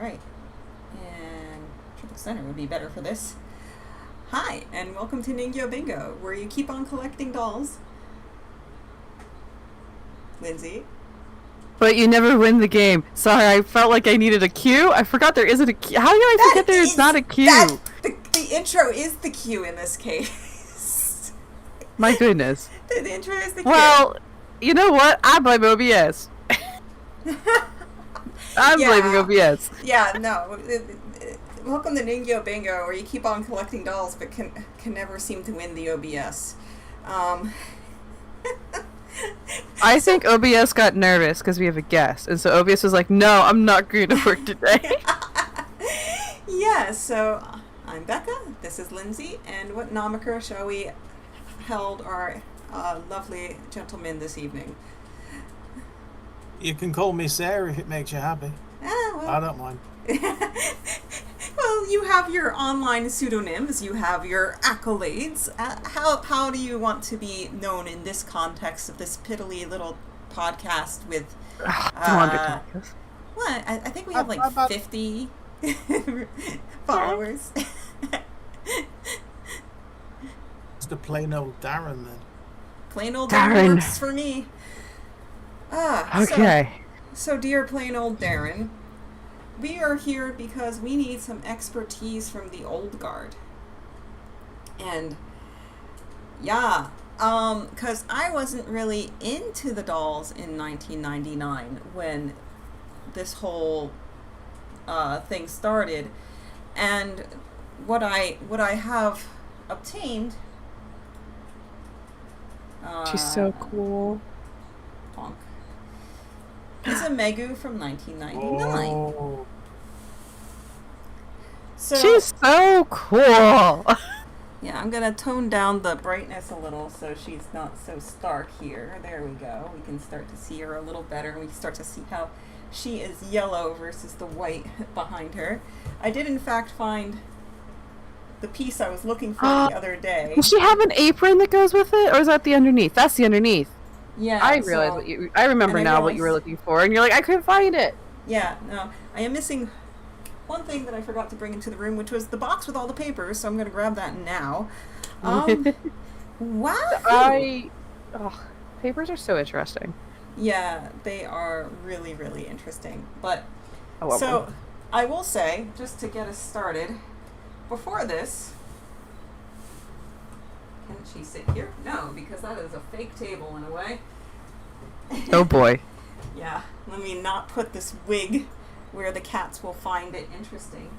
Alright. And triple center would be better for this. Hi, and welcome to Ningyo Bingo, where you keep on collecting dolls. Lindsay? But you never win the game. Sorry, I felt like I needed a cue. I forgot there isn't a cue. How did I forget there is not a cue? The intro is the cue in this case. My goodness. The intro is the cue. Well, you know what? I blame OBS. I'm blaming OBS. Yeah, no. Welcome to Ningyo Bingo, where you keep on collecting dolls but can never seem to win the OBS. I think OBS got nervous because we have a guest, and so OBS was like, no, I'm not going to work today. Yeah, so I'm Becca, this is Lindsay, and what nomiker shall we held our lovely gentleman this evening? You can call me Sarah if it makes you happy. Well. I don't mind. Well, you have your online pseudonyms, you have your accolades. How do you want to be known in this context of this piddly little podcast with... well, I think we have like 50 followers. It's the plain old Darren then. Plain old Darren works for me. Okay. So dear plain old Darren, we are here because we need some expertise from the old guard. And yeah, because I wasn't really into the dolls in 1999 when this whole thing started. And what I have obtained. She's so cool. Honk. It's a Megu from 1999. Oh. So, she's so cool. Yeah, I'm going to tone down the brightness a little so she's not so stark here. There we go. We can start to see her a little better, and we can start to see how she is yellow versus the white behind her. I did, in fact, find the piece I was looking for the other day. Does she have an apron that goes with it, or is that the underneath? That's the underneath. Yeah, I realized I remember now what you were looking for, and you're like, I couldn't find it. Yeah, no, I am missing one thing that I forgot to bring into the room, which was the box with all the papers. So I'm going to grab that now. Wow. Papers are so interesting. Yeah, they are really, really interesting. But I love them. I will say, just to get us started, before this. Can she sit here? No, because that is a fake table in a way. Oh boy. Yeah, let me not put this wig where the cats will find it interesting.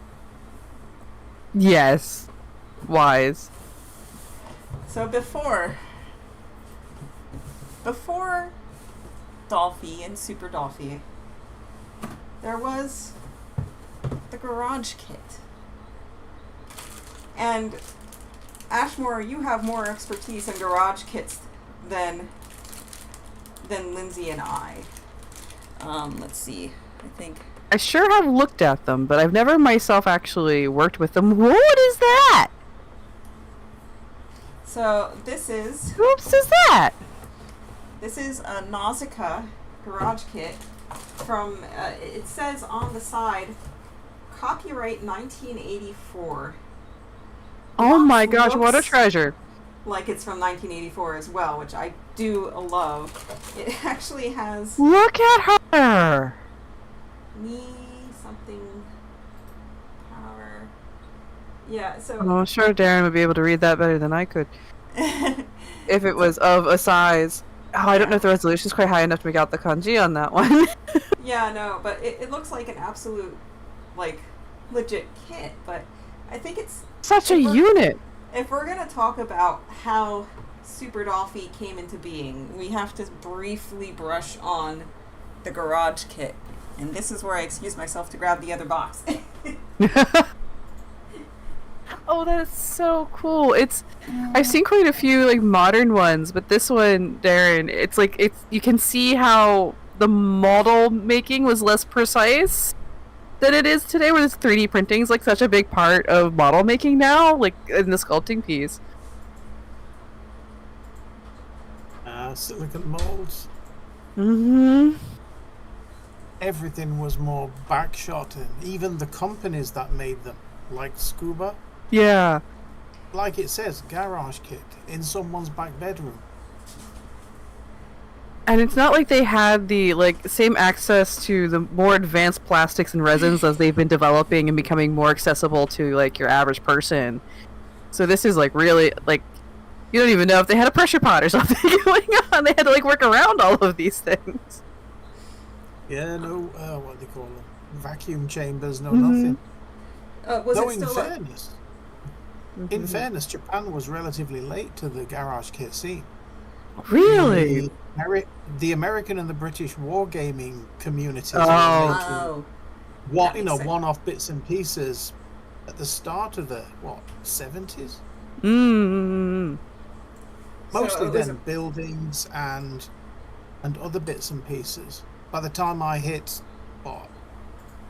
Yes. Wise. So before Dolphy and Super Dolphy, there was the garage kit. And Ashmore, you have more expertise in garage kits than Lindsay and I. Let's see. I think I sure have looked at them, but I've never myself actually worked with them. What is that? so. This is Oops, is that? This is a Nausicaa garage kit from. It says on the side, copyright 1984. Oh my gosh, what a treasure. Like it's from 1984 as well, which I do love. It actually has... Look at her! Me something power. Yeah, so... Oh, I'm sure Darren would be able to read that better than I could. If it was of a size. Oh, I don't know if the resolution's quite high enough to make out the kanji on that one. Yeah, no, but it looks like an absolute, like, legit kit, but I think it's... Such a unit! If we're going to talk about how Super Dolphy came into being, we have to briefly brush on the garage kit. And this is where I excuse myself to grab the other box. Oh, that is so cool. I've seen quite a few like modern ones, but this one, Darren, it's you can see how the model making was less precise than it is today, where this 3D printing is like such a big part of model making now, like in the sculpting piece. Silicon molds. Mm-hmm. everything was more backshot, and even the companies that made them, like Scuba, Yeah. like it says, garage kit in someone's back bedroom. And it's not like they had the same access to the more advanced plastics and resins as they've been developing and becoming more accessible to like your average person. So this is like really like you don't even know if they had a pressure pot or something going on. They had to like work around all of these things. Yeah, no, what do they call them? Vacuum chambers, no Mhm. nothing. Was Though it in still fairness, in fairness, Japan was relatively late to the garage kit scene. Really? The American and the British wargaming communities Oh. were making Oh, that makes sense. one-off bits and pieces at the start of the 70s. Mm. Mostly it was then buildings and other bits and pieces. By the time I hit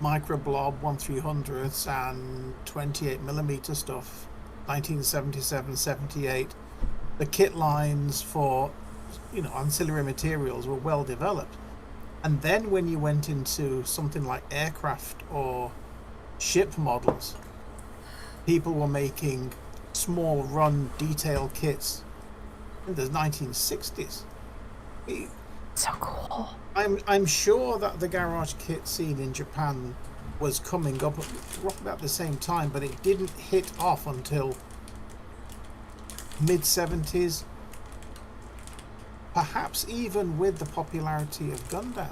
microblob 1/300ths and 28mm stuff, 1977, 78, the kit lines for ancillary materials were well developed. And then when you went into something like aircraft or ship models, people were making small run detail kits in the 1960s. So cool. I'm sure that the garage kit scene in Japan was coming up roughly about the same time, but it didn't hit off until mid-70s, perhaps even with the popularity of Gundam.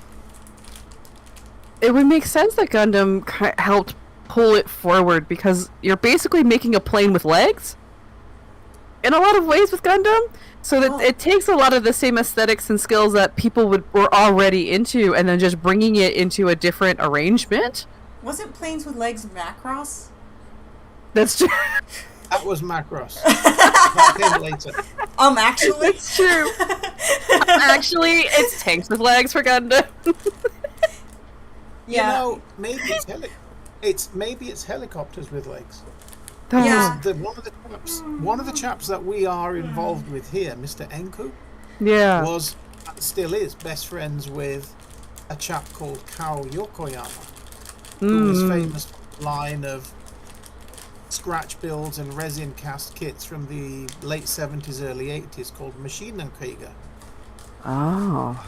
It would make sense that Gundam helped pull it forward because you're basically making a plane with legs in a lot of ways with Gundam. So that it takes a lot of the same aesthetics and skills that people were already into and then just bringing it into a different arrangement. Wasn't planes with legs Macross? That's true. That was Macross. That came later. Actually, It's true. Actually, it's tanks with legs for Gundam. yeah. Maybe it's helicopters with legs. Yeah. One of the chaps that we are involved with here, Mr. Enku, Yeah. still is best friends with a chap called Kao Yokoyama, who is famous for a line of scratch builds and resin cast kits from the late 70s, early 80s called Maschinenkrieger, Oh.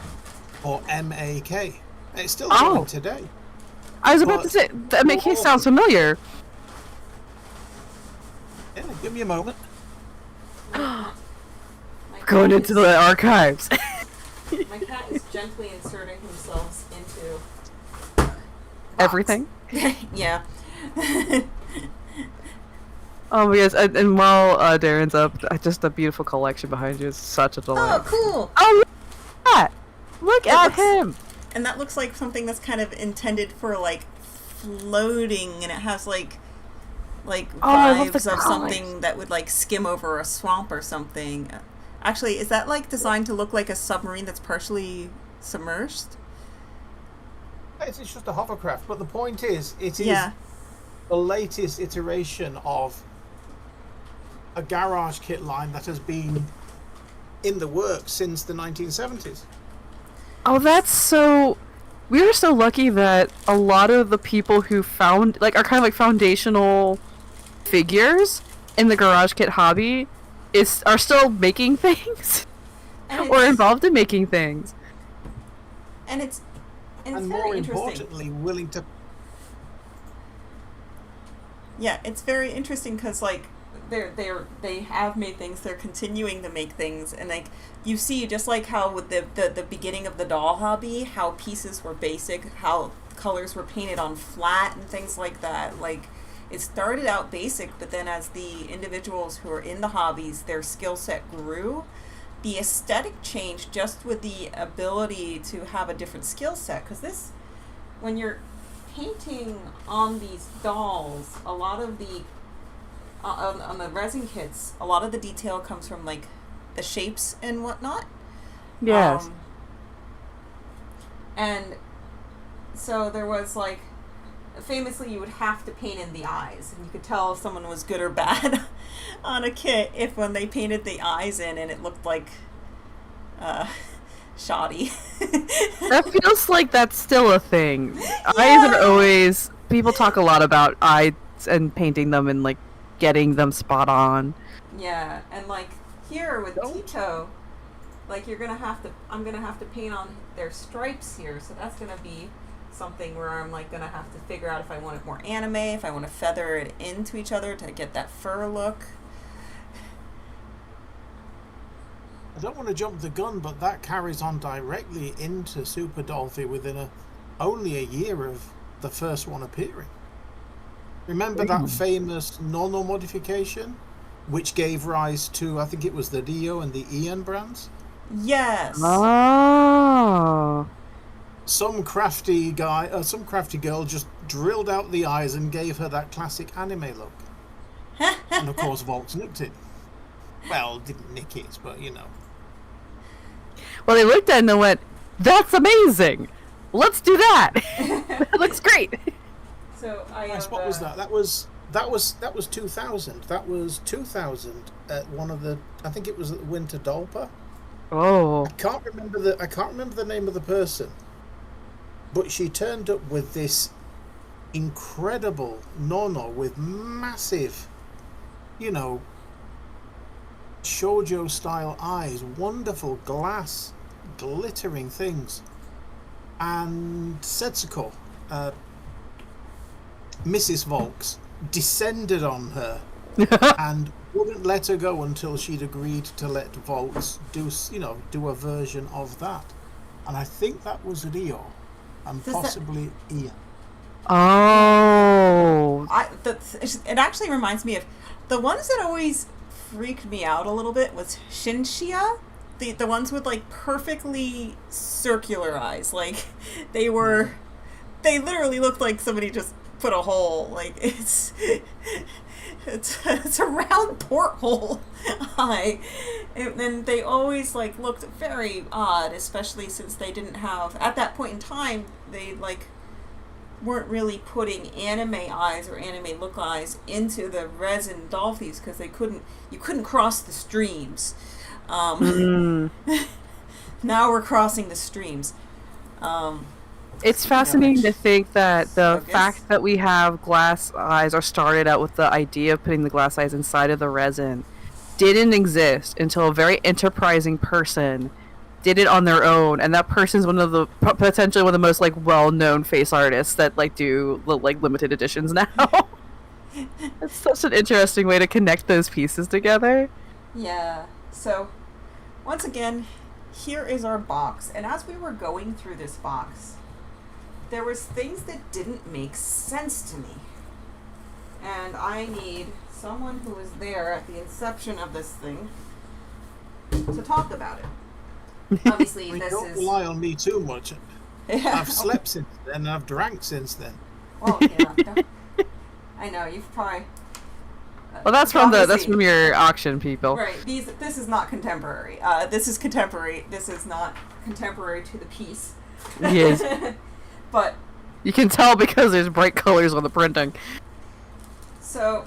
or MAK. It's still going today. I was about to say, that MK sounds familiar. Yeah, give me a moment. Going into the archives. My cat is gently inserting himself into Everything. Yeah. Oh, yes, and while Darren's up, just a beautiful collection behind you is such a delight. Oh, cool. Oh, look at that! Look at him! And that looks like something that's kind of intended for like floating, and it has like I love the vibes of colors. something that would like skim over a swamp or something. Actually, is that like designed to look like a submarine that's partially submerged? It's just a hovercraft, but the point is, it is Yeah. the latest iteration of a garage kit line that has been in the works since the 1970s. Oh, that's so... We are so lucky that a lot of the people who found, are kind of like foundational figures in the garage kit hobby are still making things And or it's- involved in making things. And it's And very more interesting. importantly, willing to... Yeah, it's very interesting because like they have made things, they're continuing to make things, and like you see just like how with the beginning of the doll hobby, how pieces were basic, how colors were painted on flat and things like that. Like it started out basic, but then as the individuals who are in the hobbies, their skill set grew, the aesthetic changed just with the ability to have a different skill set. Because this, when you're painting on these dolls, a lot of the on the resin kits, a lot of the detail comes from like the shapes and whatnot. Yes. And so there was like, famously, you would have to paint in the eyes, and you could tell if someone was good or bad on a kit if when they painted the eyes in and it looked like shoddy. That feels like that's still a thing. Eyes are always people talk a lot about eyes and painting them and like getting them spot on. Yeah, and like here with Don't. Tito, like I'm gonna have to paint on their stripes here, so that's gonna be something where I'm like gonna have to figure out if I want it more anime, if I want to feather it into each other to get that fur look. I don't want to jump the gun, but that carries on directly into Super Dolphy within only a year of the first one appearing. Remember that famous Nono modification, which gave rise to, I think it was the Dio and the Ian brands? Yes. Oh. Some crafty guy, some crafty girl just drilled out the eyes and gave her that classic anime look. And of course, Volks nicked it. Well, didn't nick it, but you know. Well, they looked at it and went, "That's amazing. Let's do that. That looks great." So What was that? That was 2000. That was 2000 at one of the. I think it was at Winter Dolpa. Oh. I can't remember the name of the person, but she turned up with this incredible Nono with massive, shoujo style eyes, wonderful glass, glittering things, and Setsuko, Mrs. Volks, descended on her and wouldn't let her go until she'd agreed to let Volks do a version of that. And I think that was Rio, and possibly Ian. Oh. It actually reminds me of the ones that always freaked me out a little bit was Shinshia. The ones with like perfectly circular eyes. Like they literally looked like somebody just put a hole. Like it's a round porthole eye. And then they always like looked very odd, especially since they didn't have, at that point in time, they like weren't really putting anime eyes or anime look eyes into the resin Dolphys because you couldn't cross the streams. Now we're crossing the streams. It's fascinating to think that the fact that we have glass eyes or started out with the idea of putting the glass eyes inside of the resin didn't exist until a very enterprising person did it on their own, and that person's one of the potentially one of the most like well-known face artists that like do like limited editions now. It's such an interesting way to connect those pieces together. Yeah. So once again, here is our box, and as we were going through this box, there was things that didn't make sense to me, and I need someone who was there at the inception of this thing to talk about it. Obviously, Don't rely on me too much. Yeah. I've slept since then, and I've drank since then. Well, yeah. I know you've probably. Well, that's from your auction people. Right. This is not contemporary. This is contemporary. This is not contemporary to the piece. Yes. But you can tell because there's bright colors on the printing. So,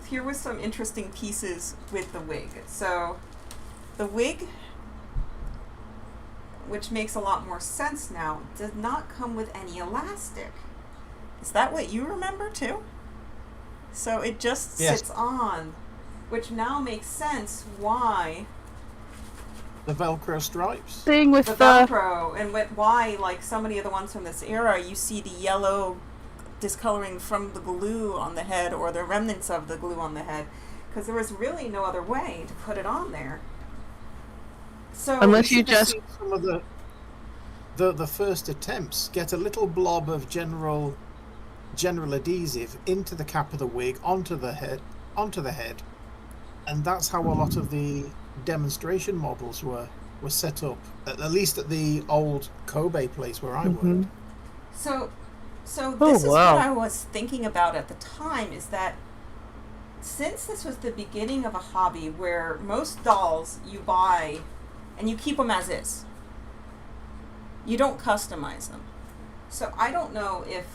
here was some interesting pieces with the wig. So, the wig, which makes a lot more sense now, does not come with any elastic. Is that what you remember too? So it just sits on, which now makes sense why. The Velcro stripes. Thing with the Velcro, and why, like so many of the ones from this era, you see the yellow discoloring from the glue on the head or the remnants of the glue on the head, because there was really no other way to put it on there. So unless you just some of the first attempts get a little blob of general adhesive into the cap of the wig onto the head, and that's how a lot of the demonstration models were set up, at least at the old Kobe place where I worked. So this is what I was thinking about at the time, is that since this was the beginning of a hobby where most dolls you buy and you keep them as is, you don't customize them. So I don't know if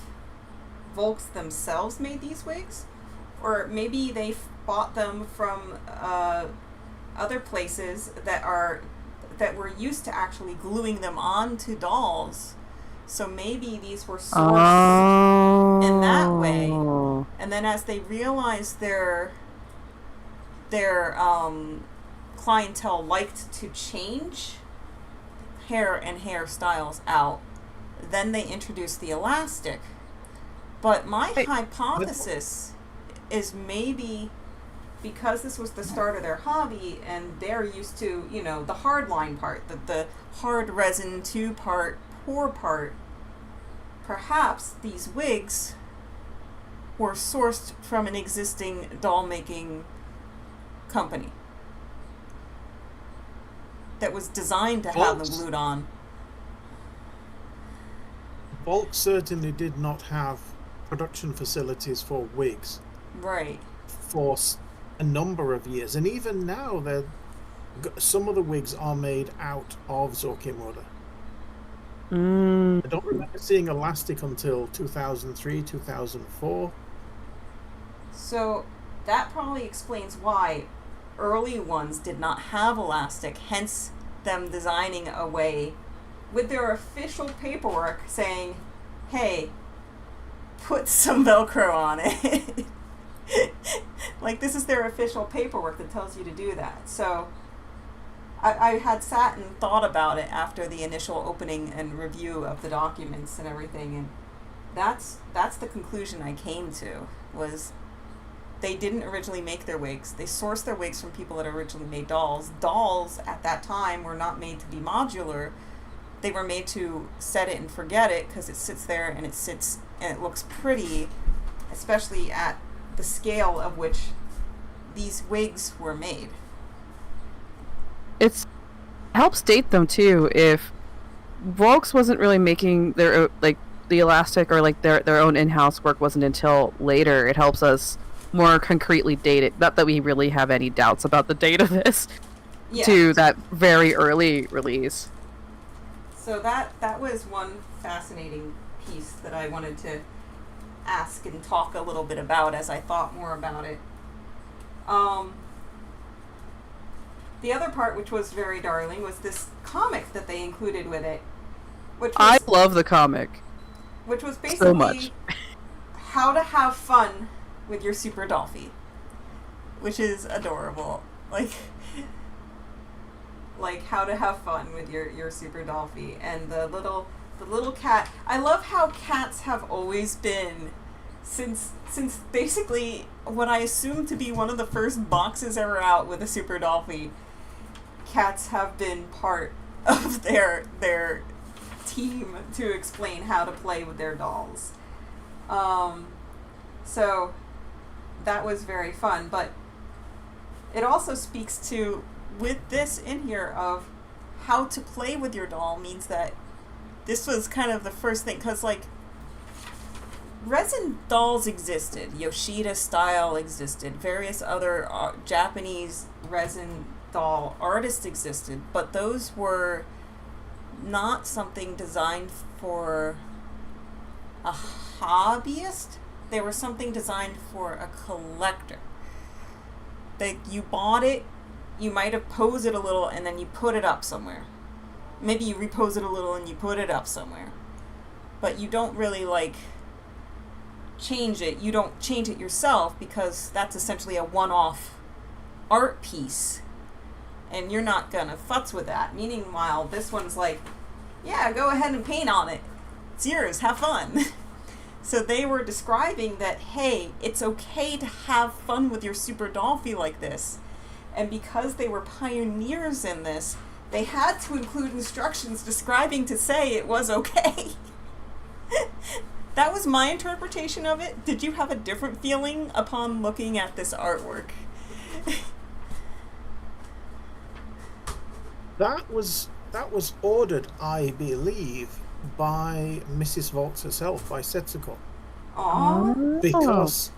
Volks themselves made these wigs, or maybe they bought them from other places that were used to actually gluing them onto dolls. So maybe these were sourced in that way. And then as they realized their clientele liked to change hair and hairstyles out, then they introduced the elastic. But my hypothesis is maybe because this was the start of their hobby and they're used to, the hard line part, the hard resin 2-part pour part, perhaps these wigs were sourced from an existing doll making company that was designed to have them glued on. Volk certainly did not have production facilities for wigs. Right. For a number of years. And even now, some of the wigs are made out of Zorkimura. I don't remember seeing elastic until 2003, 2004. So that probably explains why early ones did not have elastic, hence them designing a way with their official paperwork saying, hey, put some Velcro on it. Like, this is their official paperwork that tells you to do that. So I had sat and thought about it after the initial opening and review of the documents and everything, and that's the conclusion I came to, was they didn't originally make their wigs. They sourced their wigs from people that originally made dolls. Dolls at that time were not made to be modular. They were made to set it and forget it, because it sits there and it looks pretty, especially at the scale of which these wigs were made. It helps date them too. If Volks wasn't really making their the elastic or their own in-house work wasn't until later, it helps us more concretely date it. Not that we really have any doubts about the date of this to that very early release. So that was one fascinating piece that I wanted to ask and talk a little bit about as I thought more about it. The other part, which was very darling, was this comic that they included with it. I love the comic. Which was basically so much. How to have fun with your Super Dolphy. Which is adorable. Like how to have fun with your Super Dolphy. And the little cat. I love how cats have always been, since basically what I assume to be one of the first boxes ever out with a Super Dolphy, cats have been part of their team to explain how to play with their dolls. So that was very fun, but it also speaks to, with this in here, of how to play with your doll, means that this was kind of the first thing, because resin dolls existed. Yoshida style existed. Various other Japanese resin doll artists existed, but those were not something designed for a hobbyist. They were something designed for a collector. You bought it, you might have posed it a little, and then you put it up somewhere. Maybe you repose it a little and you put it up somewhere. But you don't really change it. You don't change it yourself, because that's essentially a one-off art piece. And you're not gonna futz with that. Meanwhile, this one's yeah, go ahead and paint on it. It's yours, have fun. So they were describing that, hey, it's okay to have fun with your Super Dolphy like this. And because they were pioneers in this, they had to include instructions describing to say it was okay. That was my interpretation of it. Did you have a different feeling upon looking at this artwork? That was ordered, I believe, by Mrs. Volks herself, by Setsuko. Aww. Because...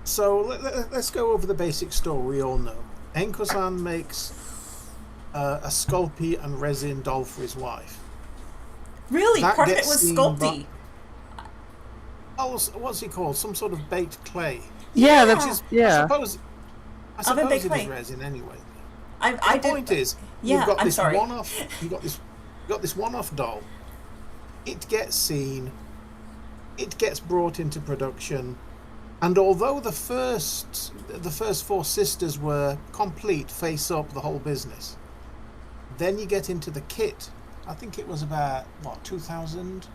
So, let's go over the basic story we all know. Enko-san makes a Sculpey and resin doll for his wife. Really? Part of it was Sculpey? What's he called? Some sort of baked clay. Yeah, I suppose I Oven baked suppose it is clay. resin anyway. I The did. point is, Yeah, you've got I'm this sorry. one-off. You've got this one-off doll. It gets seen. It gets brought into production, and although the first four sisters were complete face up the whole business, then you get into the kit. I think it was about 2000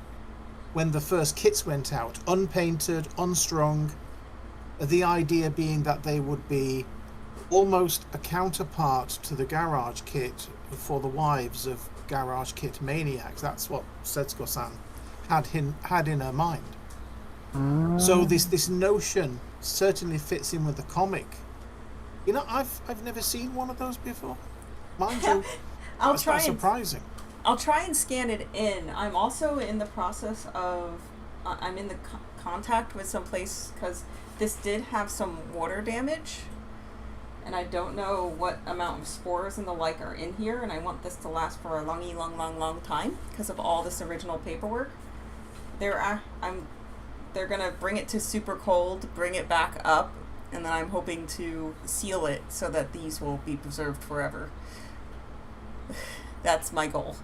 when the first kits went out, unpainted, unstrung. The idea being that they would be almost a counterpart to the garage kit for the wives of garage kit maniacs. That's what Setsuko-san had in her mind. So this notion certainly fits in with the comic. You know, I've never seen one of those before. Mind you, that's quite surprising. I'll try and scan it in. I'm also in the process of I'm in the contact with some place because this did have some water damage, and I don't know what amount of spores and the like are in here, and I want this to last for a long time because of all this original paperwork. They're gonna bring it to super cold, bring it back up, and then I'm hoping to seal it so that these will be preserved forever. That's my goal,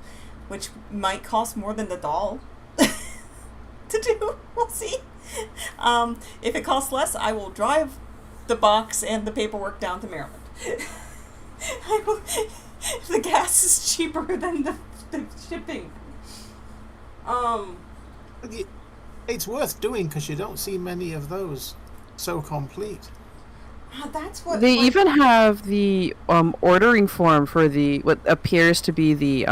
which might cost more than the doll to do. We'll see. If it costs less, I will drive the box and the paperwork down to Maryland. The gas is cheaper than the shipping. It's worth doing because you don't see many of those so complete. That's what They even have the ordering form for the what appears to be the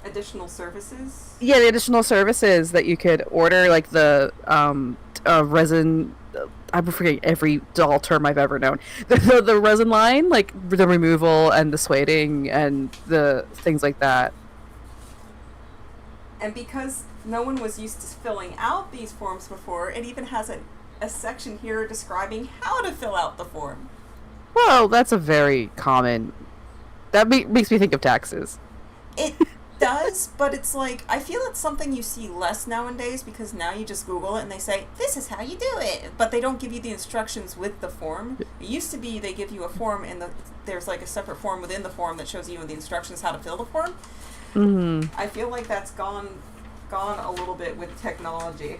additional services. yeah, the additional services that you could order, like the resin. I'm forgetting every doll term I've ever known. The resin line, like the removal and the sueding and the things like that. And because no one was used to filling out these forms before, it even has a section here describing how to fill out the form. Well, that's a very common. That makes me think of taxes. It does, but it's like, I feel it's something you see less nowadays because now you just Google it and they say, this is how you do it. But they don't give you the instructions with the form. It used to be they give you a form and there's like a separate form within the form that shows you the instructions how to fill the form. Mm-hmm. I feel like that's gone a little bit with technology.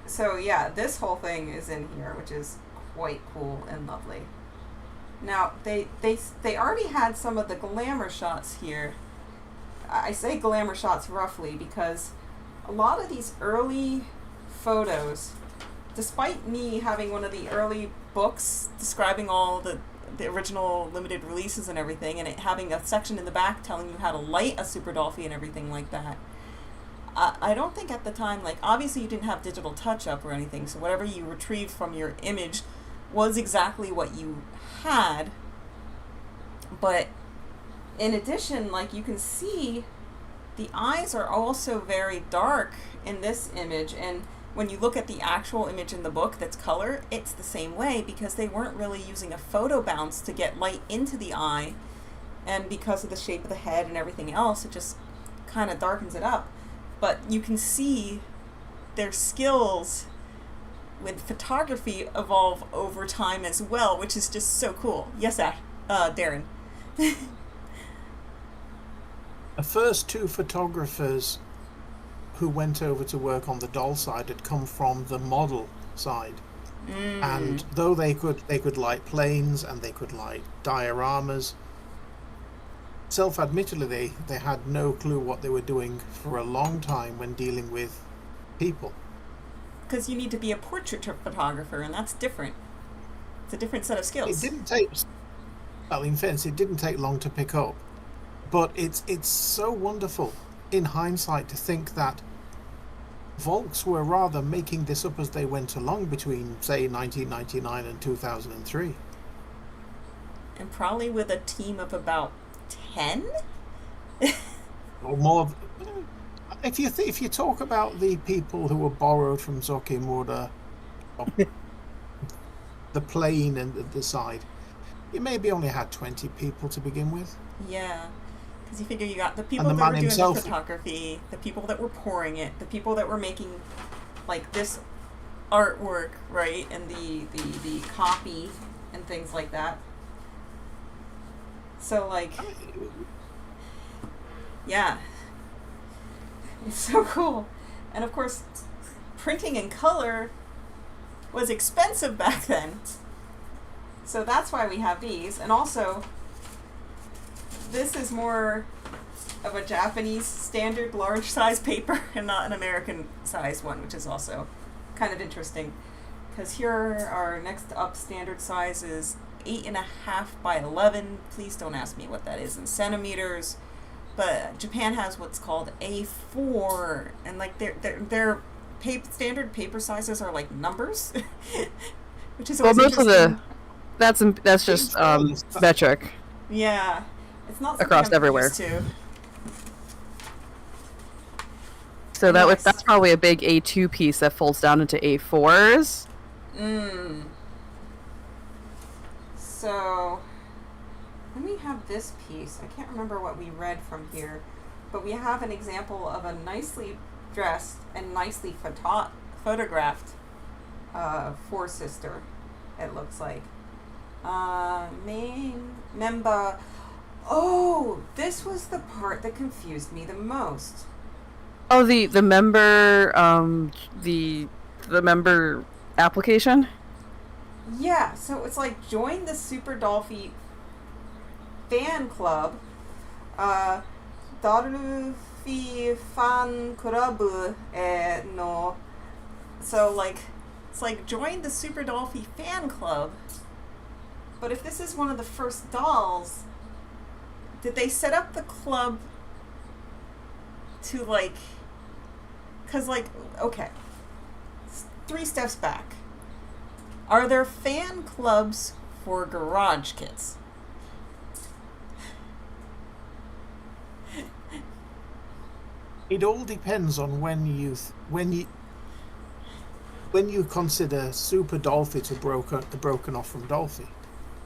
So yeah, this whole thing is in here, which is quite cool and lovely. Now, they already had some of the glamour shots here. I say glamour shots roughly because a lot of these early photos, despite me having one of the early books describing all the original limited releases and everything, and it having a section in the back telling you how to light a Super Dolphy and everything like that, I don't think at the time, like, obviously you didn't have digital touch-up or anything, so whatever you retrieved from your image was exactly what you had. But in addition, like, you can see the eyes are also very dark in this image, and when you look at the actual image in the book that's color, it's the same way because they weren't really using a photo bounce to get light into the eye, and because of the shape of the head and everything else, it just kind of darkens it up. But you can see their skills with photography evolve over time as well, which is just so cool. Yes, Darren. The first two photographers who went over to work on the doll side had come from the model side. And though they could light planes and they could light dioramas, self-admittedly they had no clue what they were doing for a long time when dealing with people. Because you need to be a portrait photographer, and that's different. It's a different set of skills. It didn't take, well, in fairness, it didn't take long to pick up, but it's so wonderful in hindsight to think that Volks were rather making this up as they went along between, say, 1999 and 2003. And probably with a team of about 10? Or more. If you talk about the people who were borrowed from Zokimura, the plane and the side, you maybe only had 20 people to begin with. Yeah. Because you figure you got the people the that were man doing himself. the photography, the people that were pouring it, the people that were making, like, this artwork, right, and the copy and things like that. So like, yeah, it's so cool. And of course, printing in color was expensive back then. So that's why we have these. And also, this is more of a Japanese standard large size paper and not an American size one, which is also kind of interesting. Because here our next up standard size is 8.5 by 11. Please don't ask me what that is in centimeters. But Japan has what's called A4, and like their standard paper sizes are like numbers, which is always most of interesting. that's just metric. Yeah, it's not across I'm everywhere. used to. So that's probably a big A2 piece that folds down into A4s. So then we have this piece. I can't remember what we read from here, but we have an example of a nicely dressed and nicely photographed four sister. It looks like main member. Oh, this was the part that confused me the most. Oh, the member the member application. Yeah, so it's like join the Super Dolphy fan club. Dolphy fan club no. So like it's like join the Super Dolphy fan club. But if this is one of the first dolls, did they set up the club to like, cause like, okay, 3 steps back. Are there fan clubs for garage kits? It all depends on when you consider Super Dolphy to broken off from Dolphy.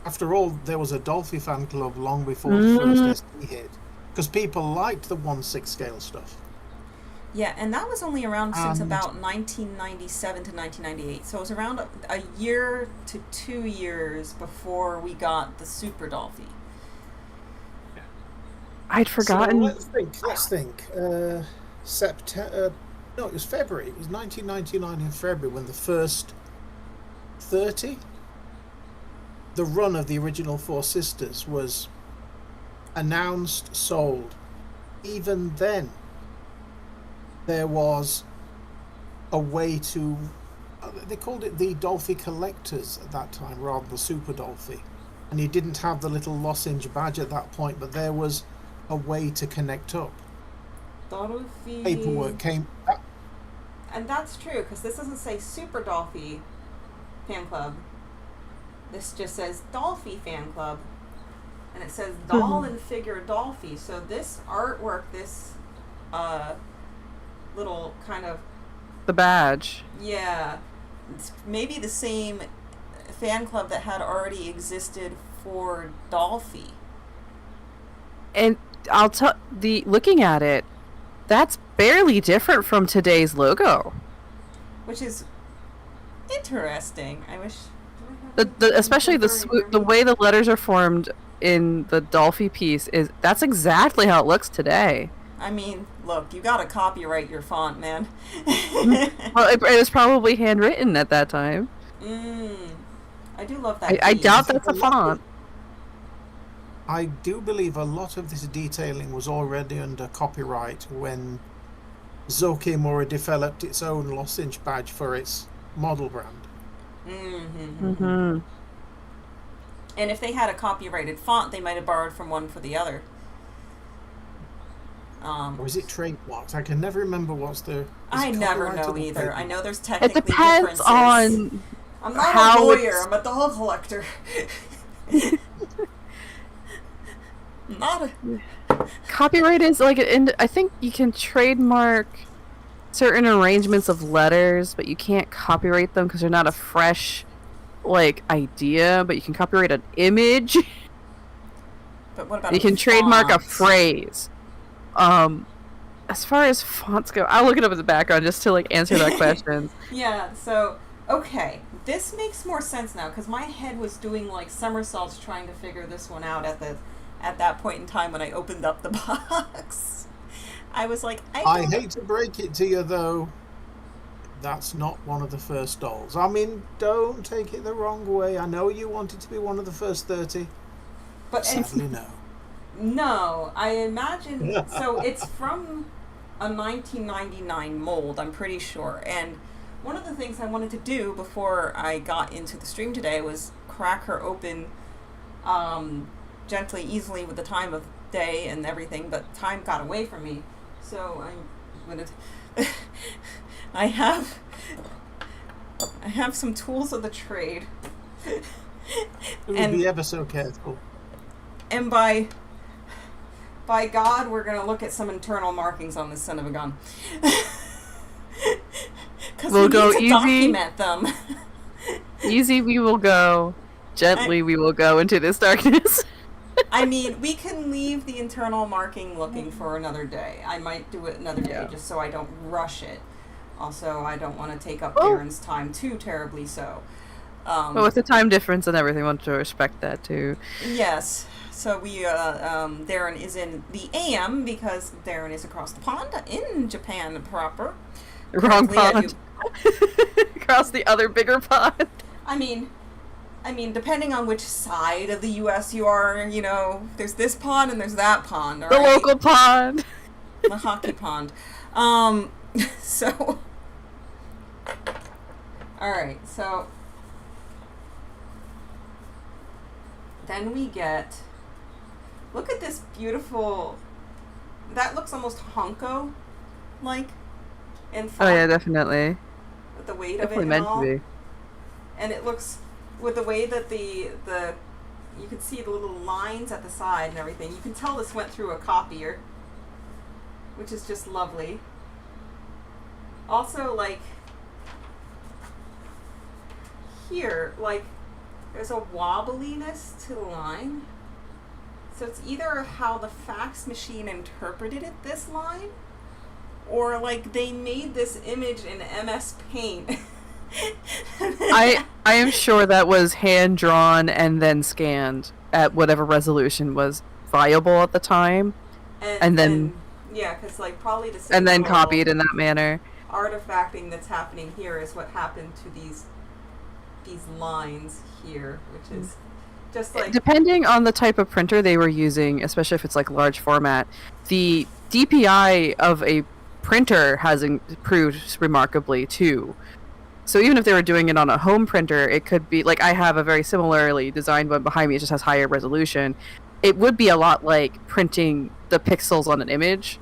After all, there was a Dolphy fan club long before the first SD hit, because people liked the 1/6 scale stuff. Yeah, and that was only around since about 1997 to 1998. So it was around a year to 2 years before we got the Super Dolphy. I'd forgotten. So let's think. September. No, it was February. It was 1999 in February when the first 30. The run of the original Four Sisters was announced, sold. Even then, there was a way to. They called it the Dolphy Collectors at that time, rather than the Super Dolphy. And you didn't have the little lozenge badge at that point, but there was a way to connect up. Dolphy. Paperwork came. And that's true, because this doesn't say Super Dolphy fan club. This just says Dolphy fan club. And it says doll and figure Dolphy. So this artwork, this little kind of... The badge. Yeah. It's maybe the same fan club that had already existed for Dolphy. And I'll tell looking at it, that's barely different from today's logo. Which is interesting. I wish... Especially the way the letters are formed in the Dolphy piece that's exactly how it looks today. I mean, look, you gotta copyright your font, man. Well, it was probably handwritten at that time. I do love that. I doubt that's a font. I do believe a lot of this detailing was already under copyright when Zokimura developed its own lozenge badge for its model brand. And if they had a copyrighted font, they might have borrowed from one for the other. Or is it trademarked? I can never remember what's the... I never know either. I know there's technically it depends differences. On I'm not a lawyer. I'm a doll collector. Not a... Copyright is like I think you can trademark certain arrangements of letters, but you can't copyright them because they're not a fresh idea. But you can copyright an image. But what about you can trademark a phrase? As far as fonts go, I'll look it up in the background just to answer that question. Yeah. So Okay, this makes more sense now because my head was doing like somersaults trying to figure this one out at that point in time when I opened up the box. I was like, I hate to break it to you though, that's not one of the first dolls. I mean, don't take it the wrong way. I know you want it to be one of the first 30. but Sadly, no. no, I imagine so. It's from a 1999 mold, I'm pretty sure. And one of the things I wanted to do before I got into the stream today was crack her open gently, easily with the time of day and everything, but time got away from me. So I'm going to... I have some tools of the trade. Be ever so careful. And by God, we're going to look at some internal markings on this son of a gun. Because We'll we go need to easy. document them. Easy we will go. Gently we will go into this darkness. I mean, we can leave the internal marking looking for another day. I might do it another day just so I don't rush it. Also, I don't want to take up Aaron's time too terribly so. But with the time difference and everything, I want to respect that too. Yes. So Darren is in the AM because Darren is across the pond in Japan proper. Wrong Currently, pond. Across the other bigger pond. I mean, depending on which side of the U.S. you are, you know, there's this pond and there's that pond. All The right? local pond. The hockey pond. So, all right. So then we get. Look at this beautiful. That looks almost Honko, like. In Oh yeah, definitely. With the weight Definitely of it meant and all. to be. And it looks with the way that the you can see the little lines at the side and everything. You can tell this went through a copier, which is just lovely. Also, like here, like there's a wobbliness to the line. So it's either how the fax machine interpreted it, this line, or like they made this image in MS Paint. I am sure that was hand drawn and then scanned at whatever resolution was viable at the time, and then yeah, because like probably the same and then little copied in that manner. artifacting that's happening here is what happened to these lines here, which is just like Depending on the type of printer they were using, especially if it's like large format, the DPI of a printer has improved remarkably too. So even if they were doing it on a home printer, it could be like I have a very similarly designed one behind me. It just has higher resolution. It would be a lot like printing the pixels on an image.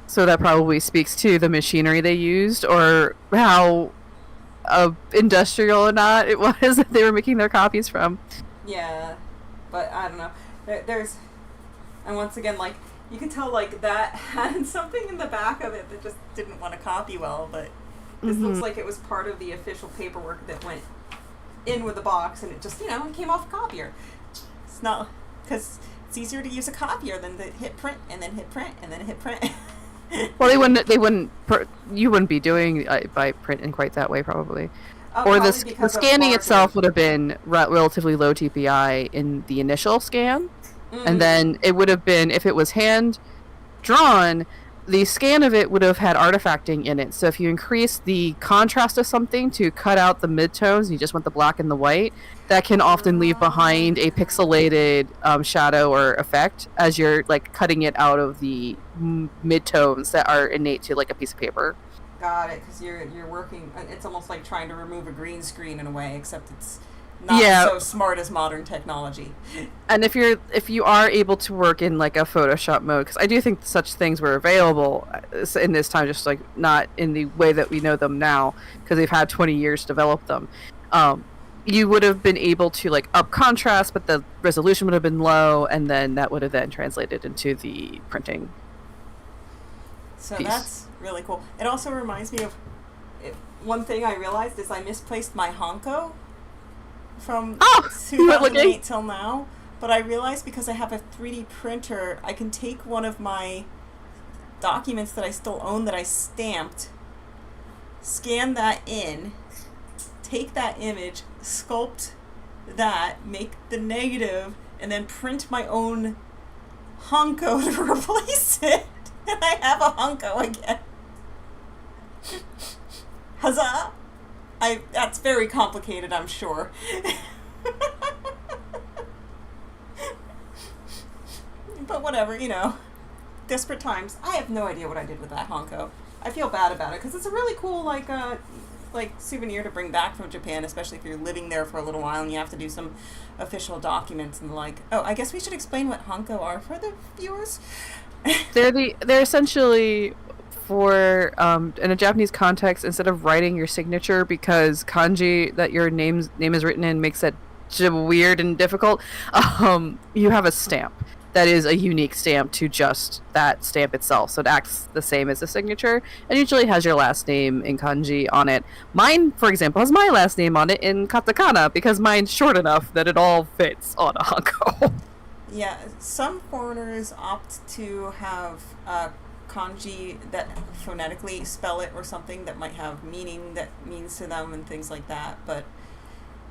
So that probably speaks to the machinery they used or how industrial or not it was that they were making their copies from. yeah, but I don't know. There's and once again, like you can tell, like that had something in the back of it that just didn't want to copy well, but. This looks like it was part of the official paperwork that went in with the box, and it just, it came off a copier. It's not, because it's easier to use a copier than to hit print, and then hit print, and then hit print. Well, you wouldn't be doing by printing quite that way, probably. Or the scanning itself would have been relatively low TPI in the initial scan, and then it would have been, if it was hand drawn, the scan of it would have had artifacting in it. So if you increase the contrast of something to cut out the midtones, you just want the black and the white, that can often leave behind a pixelated shadow or effect as you're like cutting it out of the midtones that are innate to like a piece of paper. Got it, because you're working. It's almost like trying to remove a green screen in a way, except it's not so smart as modern technology. And if you are able to work in like a Photoshop mode, because I do think such things were available in this time, just like not in the way that we know them now, because they've had 20 years to develop them. You would have been able to like up contrast, but the resolution would have been low, and then that would have then translated into the printing. So piece. That's really cool. It also reminds me of one thing I realized is I misplaced my Honko from 2008 till now, but I realized because I have a 3D printer, I can take one of my documents that I still own that I stamped, scan that in, take that image, sculpt that, make the negative, and then print my own Honko to replace it. And I have a Honko again. Huzzah! That's very complicated, I'm sure. But whatever, desperate times. I have no idea what I did with that Honko. I feel bad about it because it's a really cool like souvenir to bring back from Japan, especially if you're living there for a little while and you have to do some official documents and Oh, I guess we should explain what Honko are for the viewers. They're essentially for in a Japanese context, instead of writing your signature, because kanji that your name is written in makes it weird and difficult, you have a stamp that is a unique stamp to just that stamp itself. So it acts the same as a signature, and usually has your last name in kanji on it. Mine, for example, has my last name on it in katakana because mine's short enough that it all fits on a Honko. Yeah, some foreigners opt to have kanji that phonetically spell it or something that might have meaning that means to them and things like that. But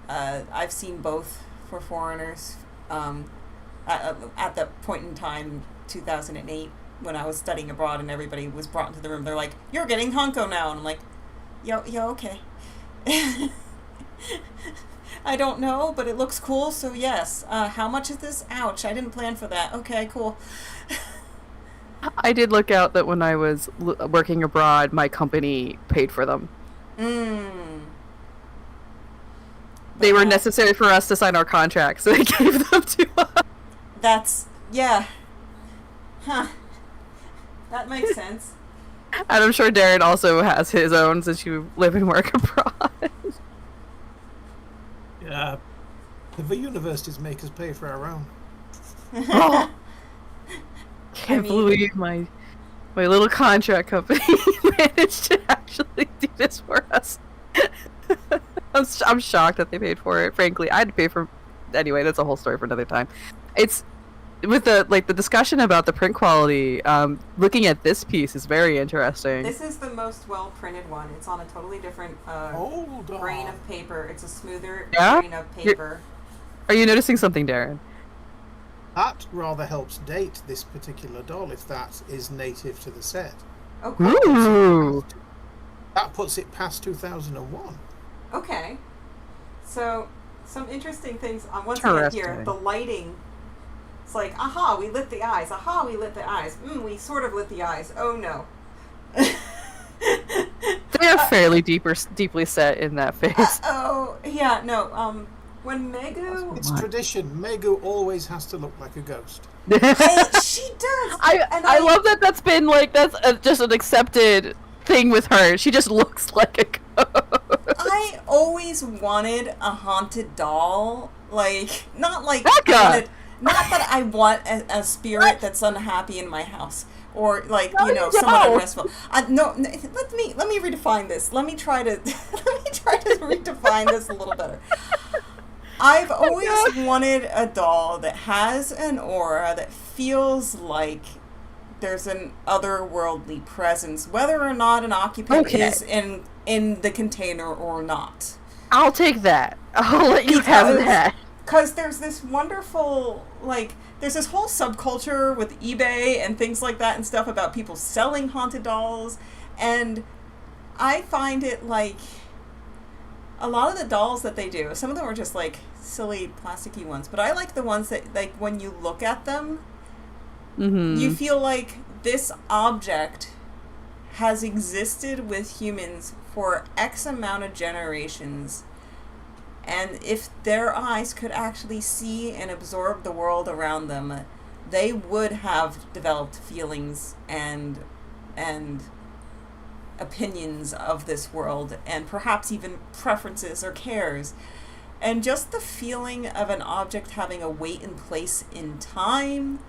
I've seen both for foreigners. At the point in time, 2008, when I was studying abroad and everybody was brought into the room, they're like, "You're getting Honko now," and I'm like, "Yo, okay." I don't know, but it looks cool, so yes. How much is this? Ouch, I didn't plan for that. Okay, cool. I did look out that when I was working abroad, my company paid for them. They were necessary for us to sign our contract, so they gave them to us. Yeah. Huh. That makes sense. And I'm sure Darren also has his own since you live and work abroad. Yeah. The universities make us pay for our own. Oh. Can't believe my little contract company managed to actually do this for us. I'm shocked that they paid for it. Frankly, I'd pay for. Anyway, that's a whole story for another time. It's with the discussion about the print quality. Looking at this piece is very interesting. This is the most well printed one. It's on a totally different grain of paper. It's a smoother grain of paper. Are you noticing something, Darren? That rather helps date this particular doll if that is native to the set. Oh, cool. Ooh. That puts it past 2001. Okay. So, some interesting things. Once again here, the lighting. It's like, aha, we lit the eyes. Aha, we lit the eyes. We sort of lit the eyes. Oh, no. They are fairly deeply set in that face. Yeah, no. When Megu... It's tradition. Megu always has to look like a ghost. She does! I love that that's been, that's just an accepted thing with her. She just looks like a ghost. I always wanted a haunted doll. Not that I want a spirit that's unhappy in my house. Or someone unrestful. No, let me redefine this. Let me try to redefine this a little better. I've always wanted a doll that has an aura that feels like there's an otherworldly presence, whether or not an occupant is in the container or not. I'll take that. I'll let you have that. Because there's this wonderful, there's this whole subculture with eBay and things like that and stuff about people selling haunted dolls, and I find it a lot of the dolls that they do, some of them are just silly plasticky ones, but I like the ones that when you look at them, you feel like this object has existed with humans for X amount of generations, and if their eyes could actually see and absorb the world around them, they would have developed feelings and opinions of this world, and perhaps even preferences or cares. And just the feeling of an object having a weight and place in time,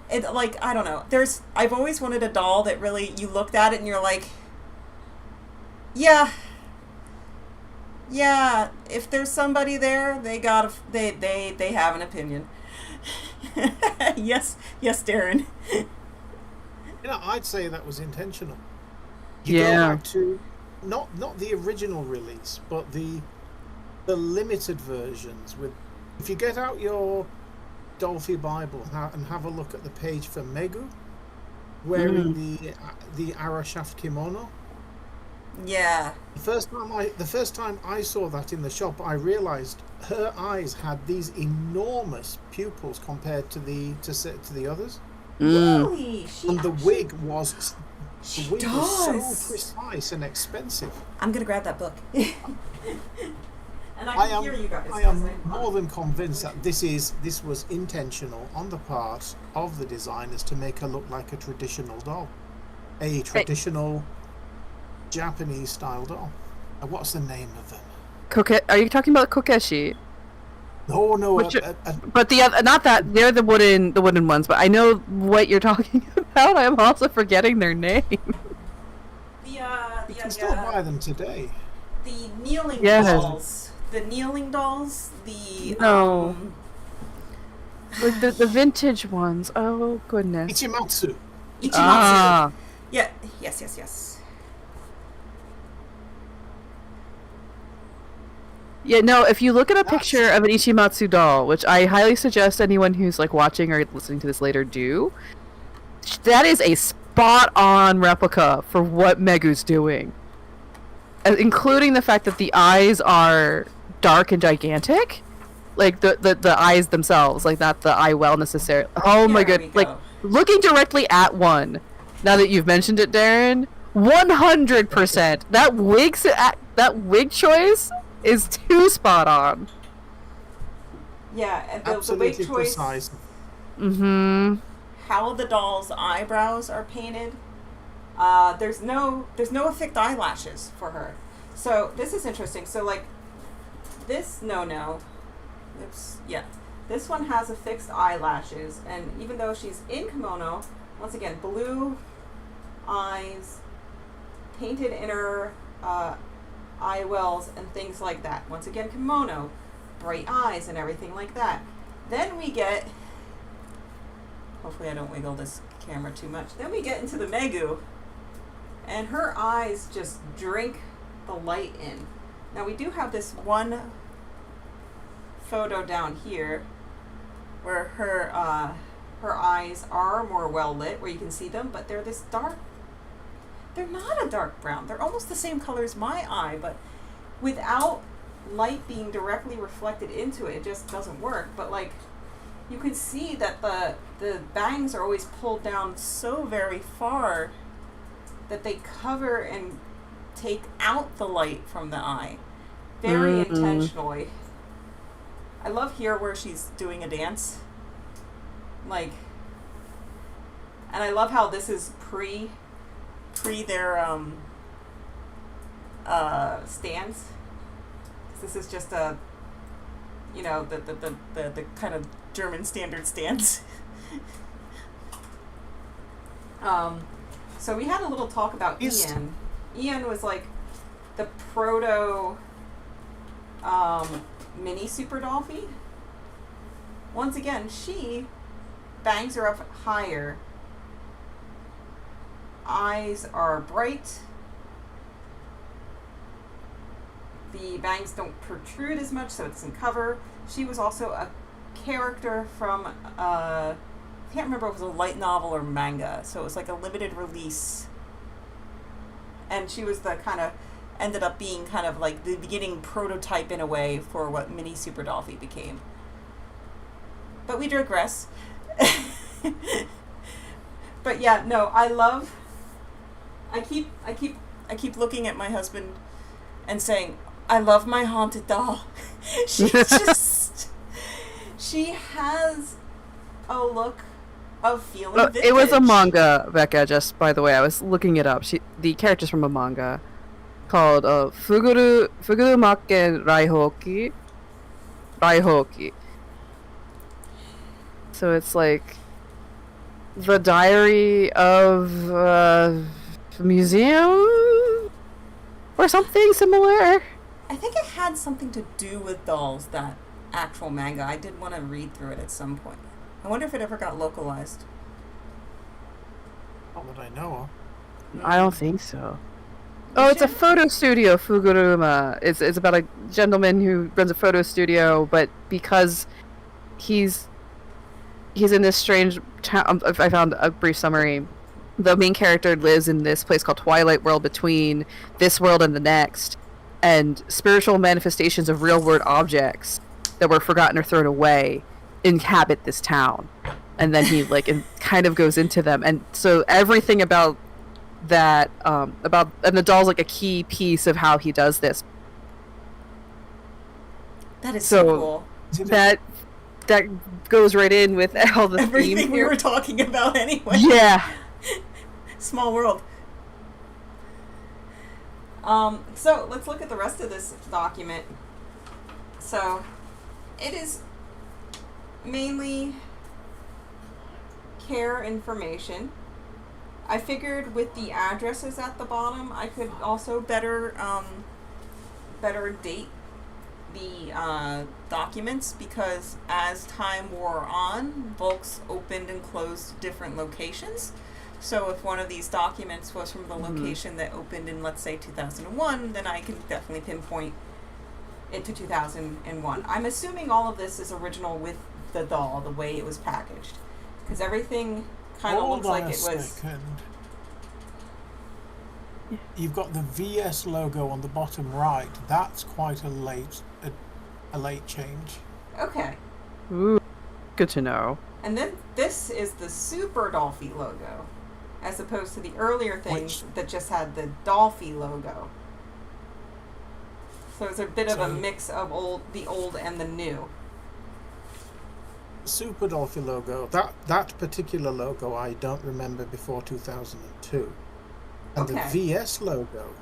it I don't know. I've always wanted a doll that really, you looked at it and you're like, yeah, if there's somebody there, they have an opinion. Yes, Darren. I'd say that was intentional. Go back to not the original release, but the limited versions. With if you get out your Dolphy Bible and have a look at the page for Megu, wearing the Arashaft kimono. Yeah. The first time I saw that in the shop, I realized her eyes had these enormous pupils compared to the others. Really? And the wig was so precise and expensive. I'm gonna grab that book. And I can hear you guys. I am more than convinced that this was intentional on the part of the designers to make her look like a traditional doll, a traditional Japanese style doll. What's the name of them? Are you talking about Kokeshi? No. But the other, not that they're the wooden ones. But I know what you're talking about. I'm also forgetting their name. You can still buy them today. The kneeling dolls. The kneeling dolls. Like the vintage ones. Oh goodness. Ichimatsu. Ah. Yeah. Yes. Yeah, no, if you look at a picture of an Ichimatsu doll, which I highly suggest anyone who's like watching or listening to this later do, that is a spot-on replica for what Megu's doing. Including the fact that the eyes are dark and gigantic. Like the eyes themselves, like not the eye well necessarily. Oh my god, like looking directly at one, now that you've mentioned it, Darren, 100%. That wig choice is too spot on. Yeah, and the Absolutely wig choice. Precise. Mm-hmm. How the doll's eyebrows are painted. There's no thick eyelashes for her. So this is interesting. So like this oops, yeah. This one has affixed eyelashes, and even though she's in kimono, once again, blue eyes, painted inner eye wells and things like that. Once again, kimono, bright eyes and everything like that. Then we get, hopefully I don't wiggle this camera too much, then we get into the Megu, and her eyes just drink the light in. Now we do have this one photo down here where her eyes are more well lit, where you can see them, but they're this dark. They're not a dark brown. They're almost the same color as my eye, but without light being directly reflected into it, it just doesn't work. But like, you can see that the bangs are always pulled down so very far that they cover and take out the light from the eye very intentionally. I love here where she's doing a dance, like, and I love how this is pre their stands. This is just a, the kind of German standard stance. So we had a little talk about Ian. Ian was like the proto mini Super Dolphy. Once again, she bangs are up higher. Eyes are bright. The bangs don't protrude as much, so it doesn't cover. She was also a character from, I can't remember if it was a light novel or manga, so it was like a limited release. And she was the kind of, ended up being kind of like the beginning prototype in a way for what Mini Super Dolphy became. But we digress. But yeah, no, I keep looking at my husband and saying, I love my haunted doll. She has a look of feeling vintage. It was a manga, Becca, just by the way. I was looking it up. The character's from a manga called Fuguru Makken Raihoki. So it's like the diary of a museum or something similar. I think it had something to do with dolls, that actual manga. I did want to read through it at some point. I wonder if it ever got localized. Not that I know of. I don't think so. Oh, it's a photo studio, Fuguruma. It's about a gentleman who runs a photo studio, but because he's in this strange town. I found a brief summary. The main character lives in this place called Twilight World, between this world and the next, and spiritual manifestations of real world objects that were forgotten or thrown away inhabit this town. And then he kind of goes into them, and so everything about that and the doll's like a key piece of how he does this. That is so cool. That goes right in with all the everything theme we here. were talking about anyway. Yeah. Small world. So let's look at the rest of this document. So it is mainly care information. I figured with the addresses at the bottom, I could also better date the documents, because as time wore on, Volks opened and closed different locations. So if one of these documents was from the location that opened in, let's say, 2001, then I can definitely pinpoint it to 2001. I'm assuming all of this is original with the doll, the way it was packaged, because everything kind of looks like it was. Second. You've got the VS logo on the bottom right. That's quite a late change. Okay. Ooh, good to know. And then this is the Super Dolphy logo, as opposed to the earlier things that just had the Dolphy logo. So it's a bit of a mix of the old and the new. Super Dolphy logo. That particular logo I don't remember before 2002. And the VS logo.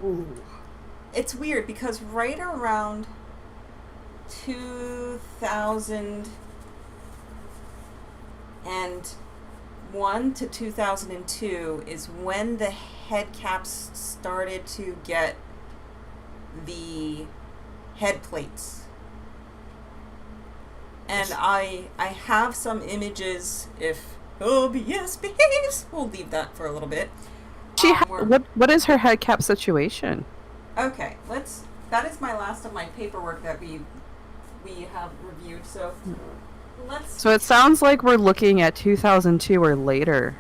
Ooh. It's weird because right around 2001 to 2002 is when the head caps started to get the head plates. And I have some images, if OBS behaves. We'll leave that for a little bit. What is her head cap situation? Okay, that is my last of my paperwork that we have reviewed. So So it sounds like we're looking at 2002 or later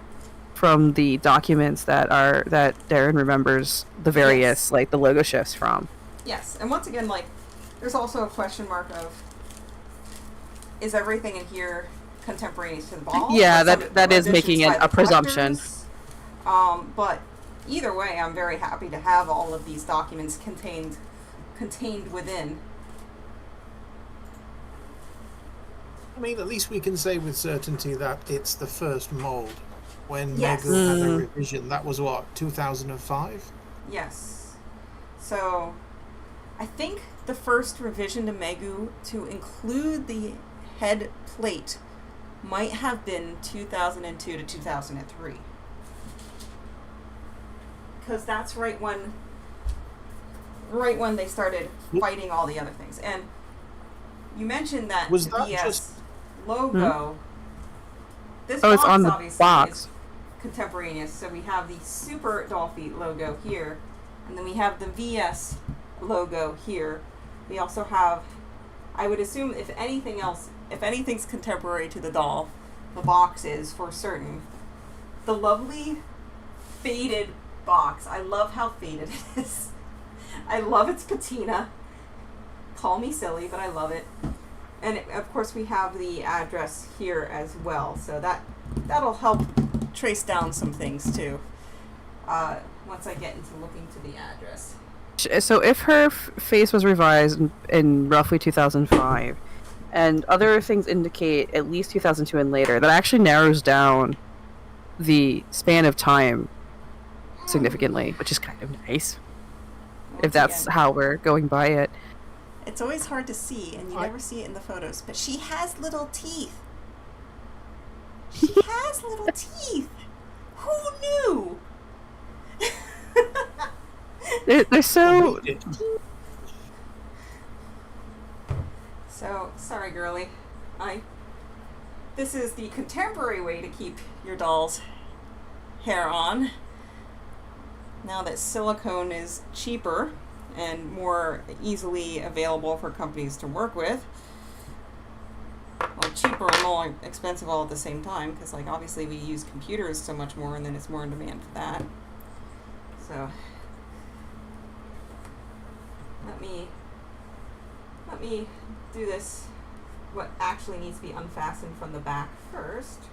from the documents that Darren remembers the various the logo shifts from. Yes, and once again, there's also a question mark of, is everything in here contemporaneous to the ball? Yeah, that is making a presumption. But either way, I'm very happy to have all of these documents contained within. I mean, at least we can say with certainty that it's the first mold. When Yes. Megu had a revision, that was what, 2005? Yes. So, I think the first revision to Megu to include the head plate might have been 2002 to 2003. Because that's right when they started fighting all the other things. And you mentioned that Was the that VS just logo. This Oh, it's box on the obviously box. is contemporaneous. So we have the Super Dolphy logo here, and then we have the VS logo here. We also have, I would assume, if anything's contemporary to the doll, the box is for certain. The lovely faded box. I love how faded it is. I love its patina. Call me silly, but I love it. And of course we have the address here as well, so that'll help trace down some things too. Once I get into looking to the address. So if her face was revised in roughly 2005, and other things indicate at least 2002 and later, that actually narrows down the span of time significantly, which is kind of nice. If that's how we're going by it. It's always hard to see, and you never see it in the photos, but she has little teeth. She has little teeth. Who knew? They're so... So, sorry, girly. This is the contemporary way to keep your dolls. hair on. Now that silicone is cheaper and more easily available for companies to work with. Well, cheaper and more expensive all at the same time, because like obviously we use computers so much more, and then it's more in demand for that. So let me do this. What actually needs to be unfastened from the back first,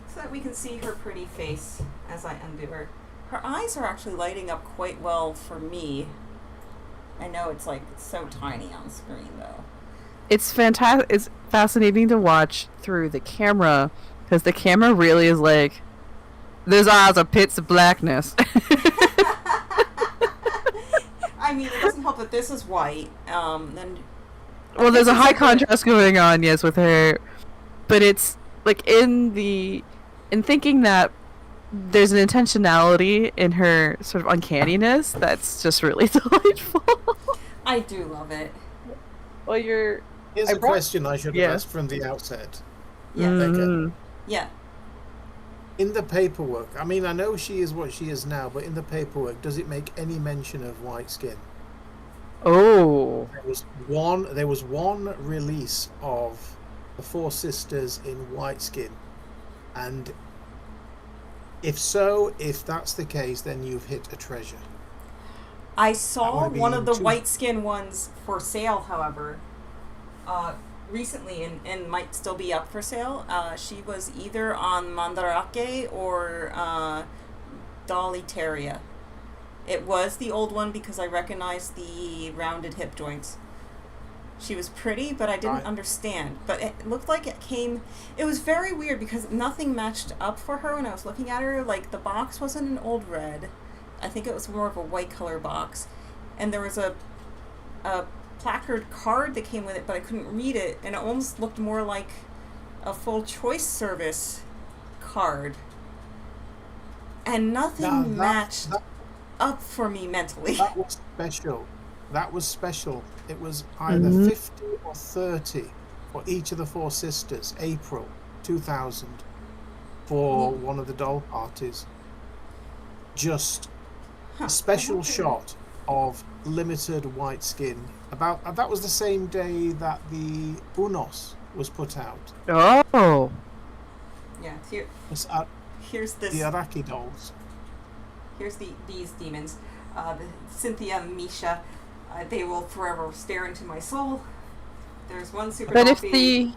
so that we can see her pretty face as I undo her. Her eyes are actually lighting up quite well for me. I know it's like so tiny on screen though. It's fantastic. It's fascinating to watch through the camera, because the camera really is like, those eyes are pits of blackness. I mean, it doesn't help that this is white. Then. Well, there's a high contrast going on, yes, with her, but it's like in thinking that there's an intentionality in her sort of uncanniness that's just really delightful. I do love it. Well, Here's a question I should have asked from the outset. Yeah. Mm. Yeah. In the paperwork, I mean, I know she is what she is now, but in the paperwork, does it make any mention of white skin? Oh. There was one release of the Four Sisters in white skin, and if that's the case, then you've hit a treasure. I saw one of the white skin ones for sale, however, recently, and might still be up for sale. She was either on Mandarake or Dolitaria. It was the old one because I recognized the rounded hip joints. She was pretty, but I didn't understand. But it looked like it was very weird because nothing matched up for her when I was looking at her. Like, the box wasn't an old red. I think it was more of a white color box. And there was a placard card that came with it, but I couldn't read it. And it almost looked more like a full choice service card. And nothing matched up for me mentally. That was special. It was either 50 or 30 for each of the Four Sisters, April 2000, for one of the doll parties. Just a special shot of limited white skin. That was the same day that the Unos was put out. Oh. Yeah, here's this. The Araki dolls. Here's these demons. Cynthia, Misha, they will forever stare into my soul. There's one super But if healthy, the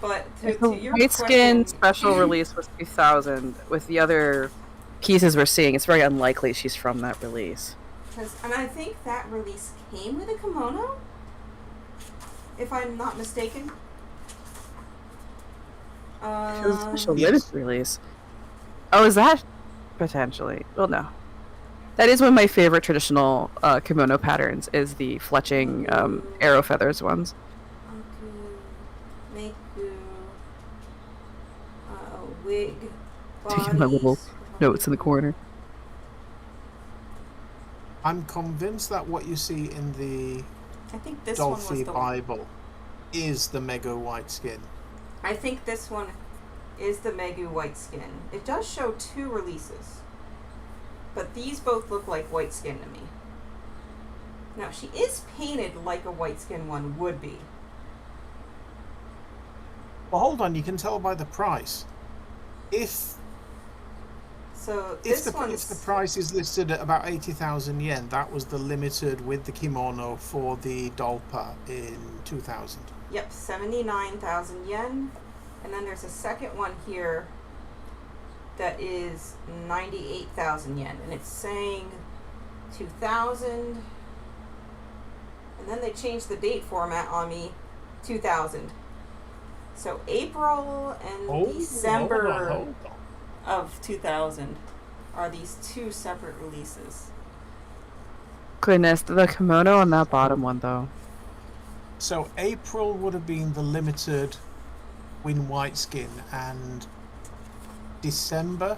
but if to the your white question, skin special release was 2000, with the other pieces we're seeing, it's very unlikely she's from that release. And I think that release came with a kimono, if I'm not mistaken. It was a special limited release. Oh, is that potentially? Well, no. That is one of my favorite traditional kimono patterns, is the fletching arrow feathers ones. Megu, wig, Taking my little notes in the corner. I'm convinced that what you see in the I think this one was Dolphy the Bible is the Megu white skin. I think this one is the Megu white skin. It does show 2 releases, but these both look like white skin to me. Now, she is painted like a white skin one would be. Well, hold on, you can tell by the price. If the price is listed at about 80,000 yen, that was the limited with the kimono for the Dolpa in 2000. Yep, 79,000 yen. And then there's a second one here that is 98,000 yen. And it's saying 2000. And then they changed the date format on me, 2000. So April and December hold on. of 2000 are these 2 separate releases. Goodness, the kimono on that bottom one, though. So April would have been the limited in white skin, and December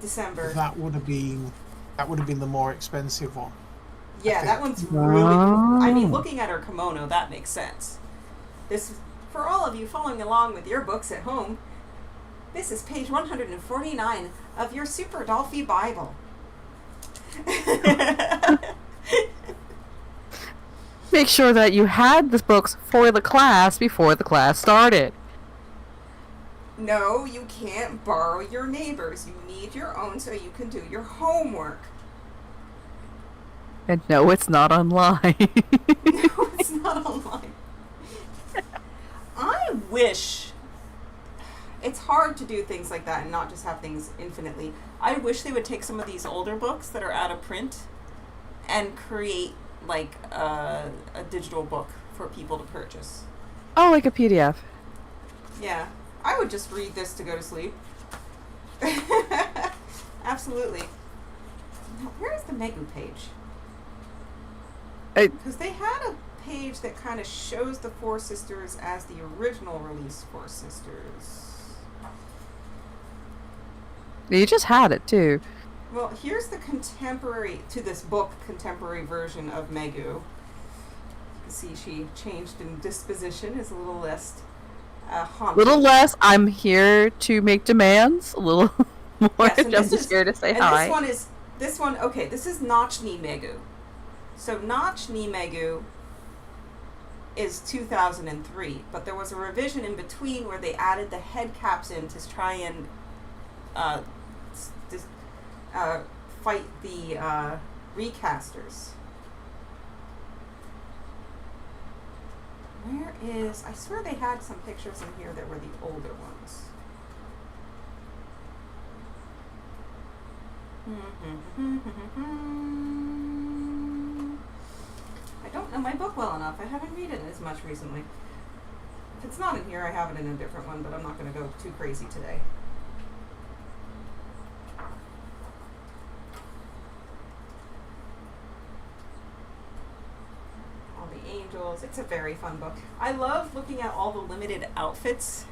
that would have been the more expensive one. Yeah, that one's really cool. I mean, looking at her kimono, that makes sense. This is for all of you following along with your books at home. This is page 149 of your Super Dolphy Bible. Make sure that you had the books for the class before the class started. No, you can't borrow your neighbors. You need your own so you can do your homework. And no, it's not online. No, it's not online. I wish... It's hard to do things like that and not just have things infinitely. I wish they would take some of these older books that are out of print and create, like, a digital book for people to purchase. Oh, like a PDF. Yeah. I would just read this to go to sleep. Absolutely. Now, where's the Megu page? Because they had a page that kind of shows the Four Sisters as the original release Four Sisters. You just had it, too. Well, here's the contemporary, to this book, contemporary version of Megu. You can see she changed in disposition, is a little less honky. Little less, I'm here to make demands. A little more, Yes, and I'm this just is- here to say and hi. this one, okay, this is Notch Ni Megu. So Notch Ni Megu is 2003, but there was a revision in between where they added the head caps in to try and fight the recasters. Where is... I swear they had some pictures in here that were the older ones. I don't know my book well enough. I haven't read it as much recently. If it's not in here, I have it in a different one, but I'm not going to go too crazy today. All the angels. It's a very fun book. I love looking at all the limited outfits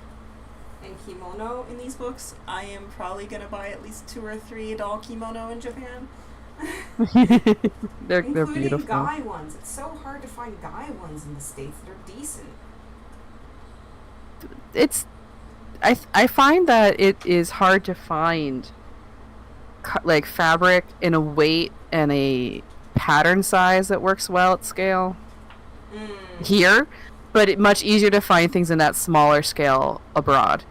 and kimono in these books. I am probably going to buy at least 2 or 3 doll kimono in Japan. they're Including beautiful. guy ones. It's so hard to find guy ones in the States that are decent. It's I find that it is hard to find like fabric in a weight and a pattern size that works well at scale here, but it's much easier to find things in that smaller scale abroad.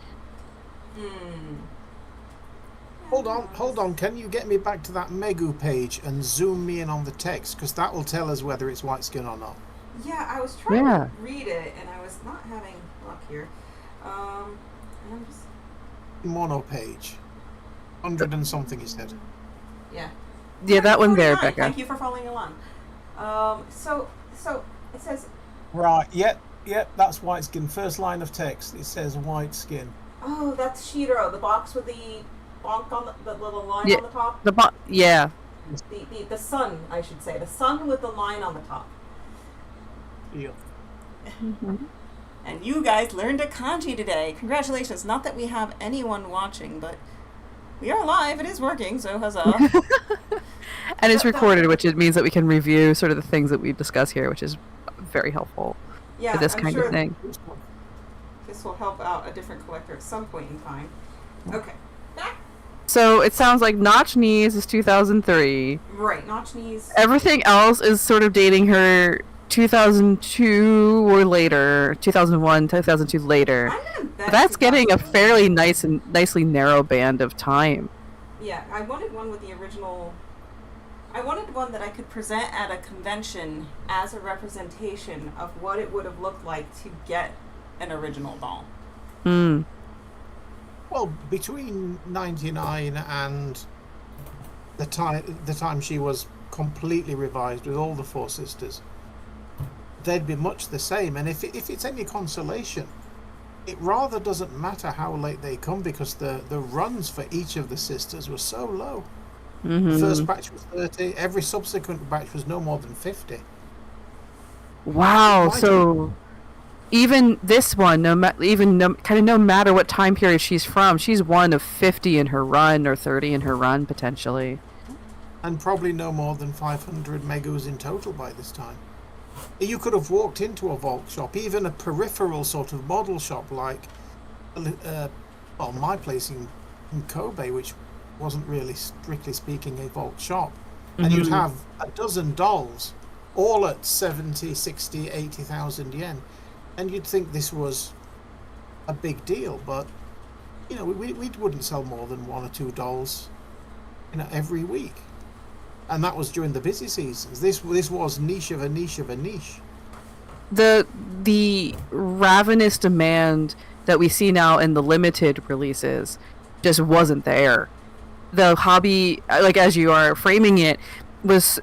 Hold on. Can you get me back to that Megu page and zoom me in on the text? Because that will tell us whether it's white skin or not. Yeah, I was trying to read it and I was not having luck here. And I'm just... Mono page. 100 and something, you said. Yeah. Yeah, that one there, 49. Becca. Thank you for following along. So it says... Right, yep, that's white skin. First line of text, it says white skin. Oh, that's Shiro, the box with the bonk on the little line Yeah. on the top. Yeah. The sun, I should say. The sun with the line on the top. Yeah. And you guys learned a kanji today. Congratulations. Not that we have anyone watching, but we are live. It is working, so huzzah. And it's recorded, which it means that we can review sort of the things that we discuss here, which is very helpful Yeah, for this I'm kind sure of thing. this will help out a different collector at some point in time. Okay. Back. So it sounds like Notch Knees is 2003. Right, Notch Knees. Everything else is sort of dating her 2002 or later, 2001, 2002 later. I'm gonna bet But that's getting a 2000. fairly nice and nicely narrow band of time. Yeah, I wanted one with the original... I wanted one that I could present at a convention as a representation of what it would have looked like to get an original doll. Hmm. Well, between 99 and the time she was completely revised with all the Four Sisters, they'd be much the same. And if it's any consolation, it rather doesn't matter how late they come, because the runs for each of the sisters were so low. Mm-hmm. The first batch was 30. Every subsequent batch was no more than 50. Wow. Why So even this one, no matter what time period she's from, she's one of 50 in her run or 30 in her run potentially. And probably no more than 500 Megus in total by this time. You could have walked into a Volk shop, even a peripheral sort of model shop like well, my place in Kobe, which wasn't really strictly speaking a vault shop, and you'd have a dozen dolls, all at 70, 60, 80,000 yen, and you'd think this was a big deal, but we wouldn't sell more than one or two dolls, every week, and that was during the busy seasons. This was niche of a niche of a niche. The ravenous demand that we see now in the limited releases just wasn't there. The hobby, like as you are framing it, was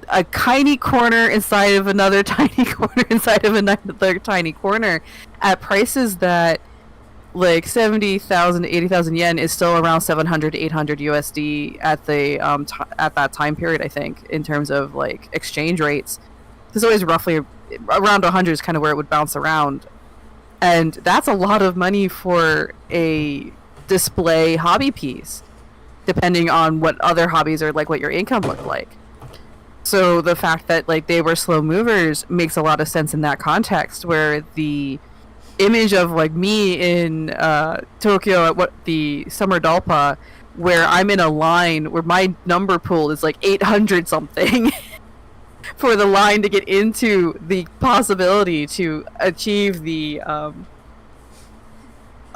a tiny corner inside of another tiny corner inside of another tiny corner at prices that, like, 70,000 to 80,000 yen is still around 700 to 800 USD at the at that time period, I think, in terms of like exchange rates. It's always roughly around 100 is kind of where it would bounce around, and that's a lot of money for a display hobby piece, depending on what other hobbies are like, what your income looked like. So the fact that like they were slow movers makes a lot of sense in that context, where the image of like me in Tokyo at the summer Dalpa, where I'm in a line where my number pool is like 800 something for the line to get into the possibility to achieve the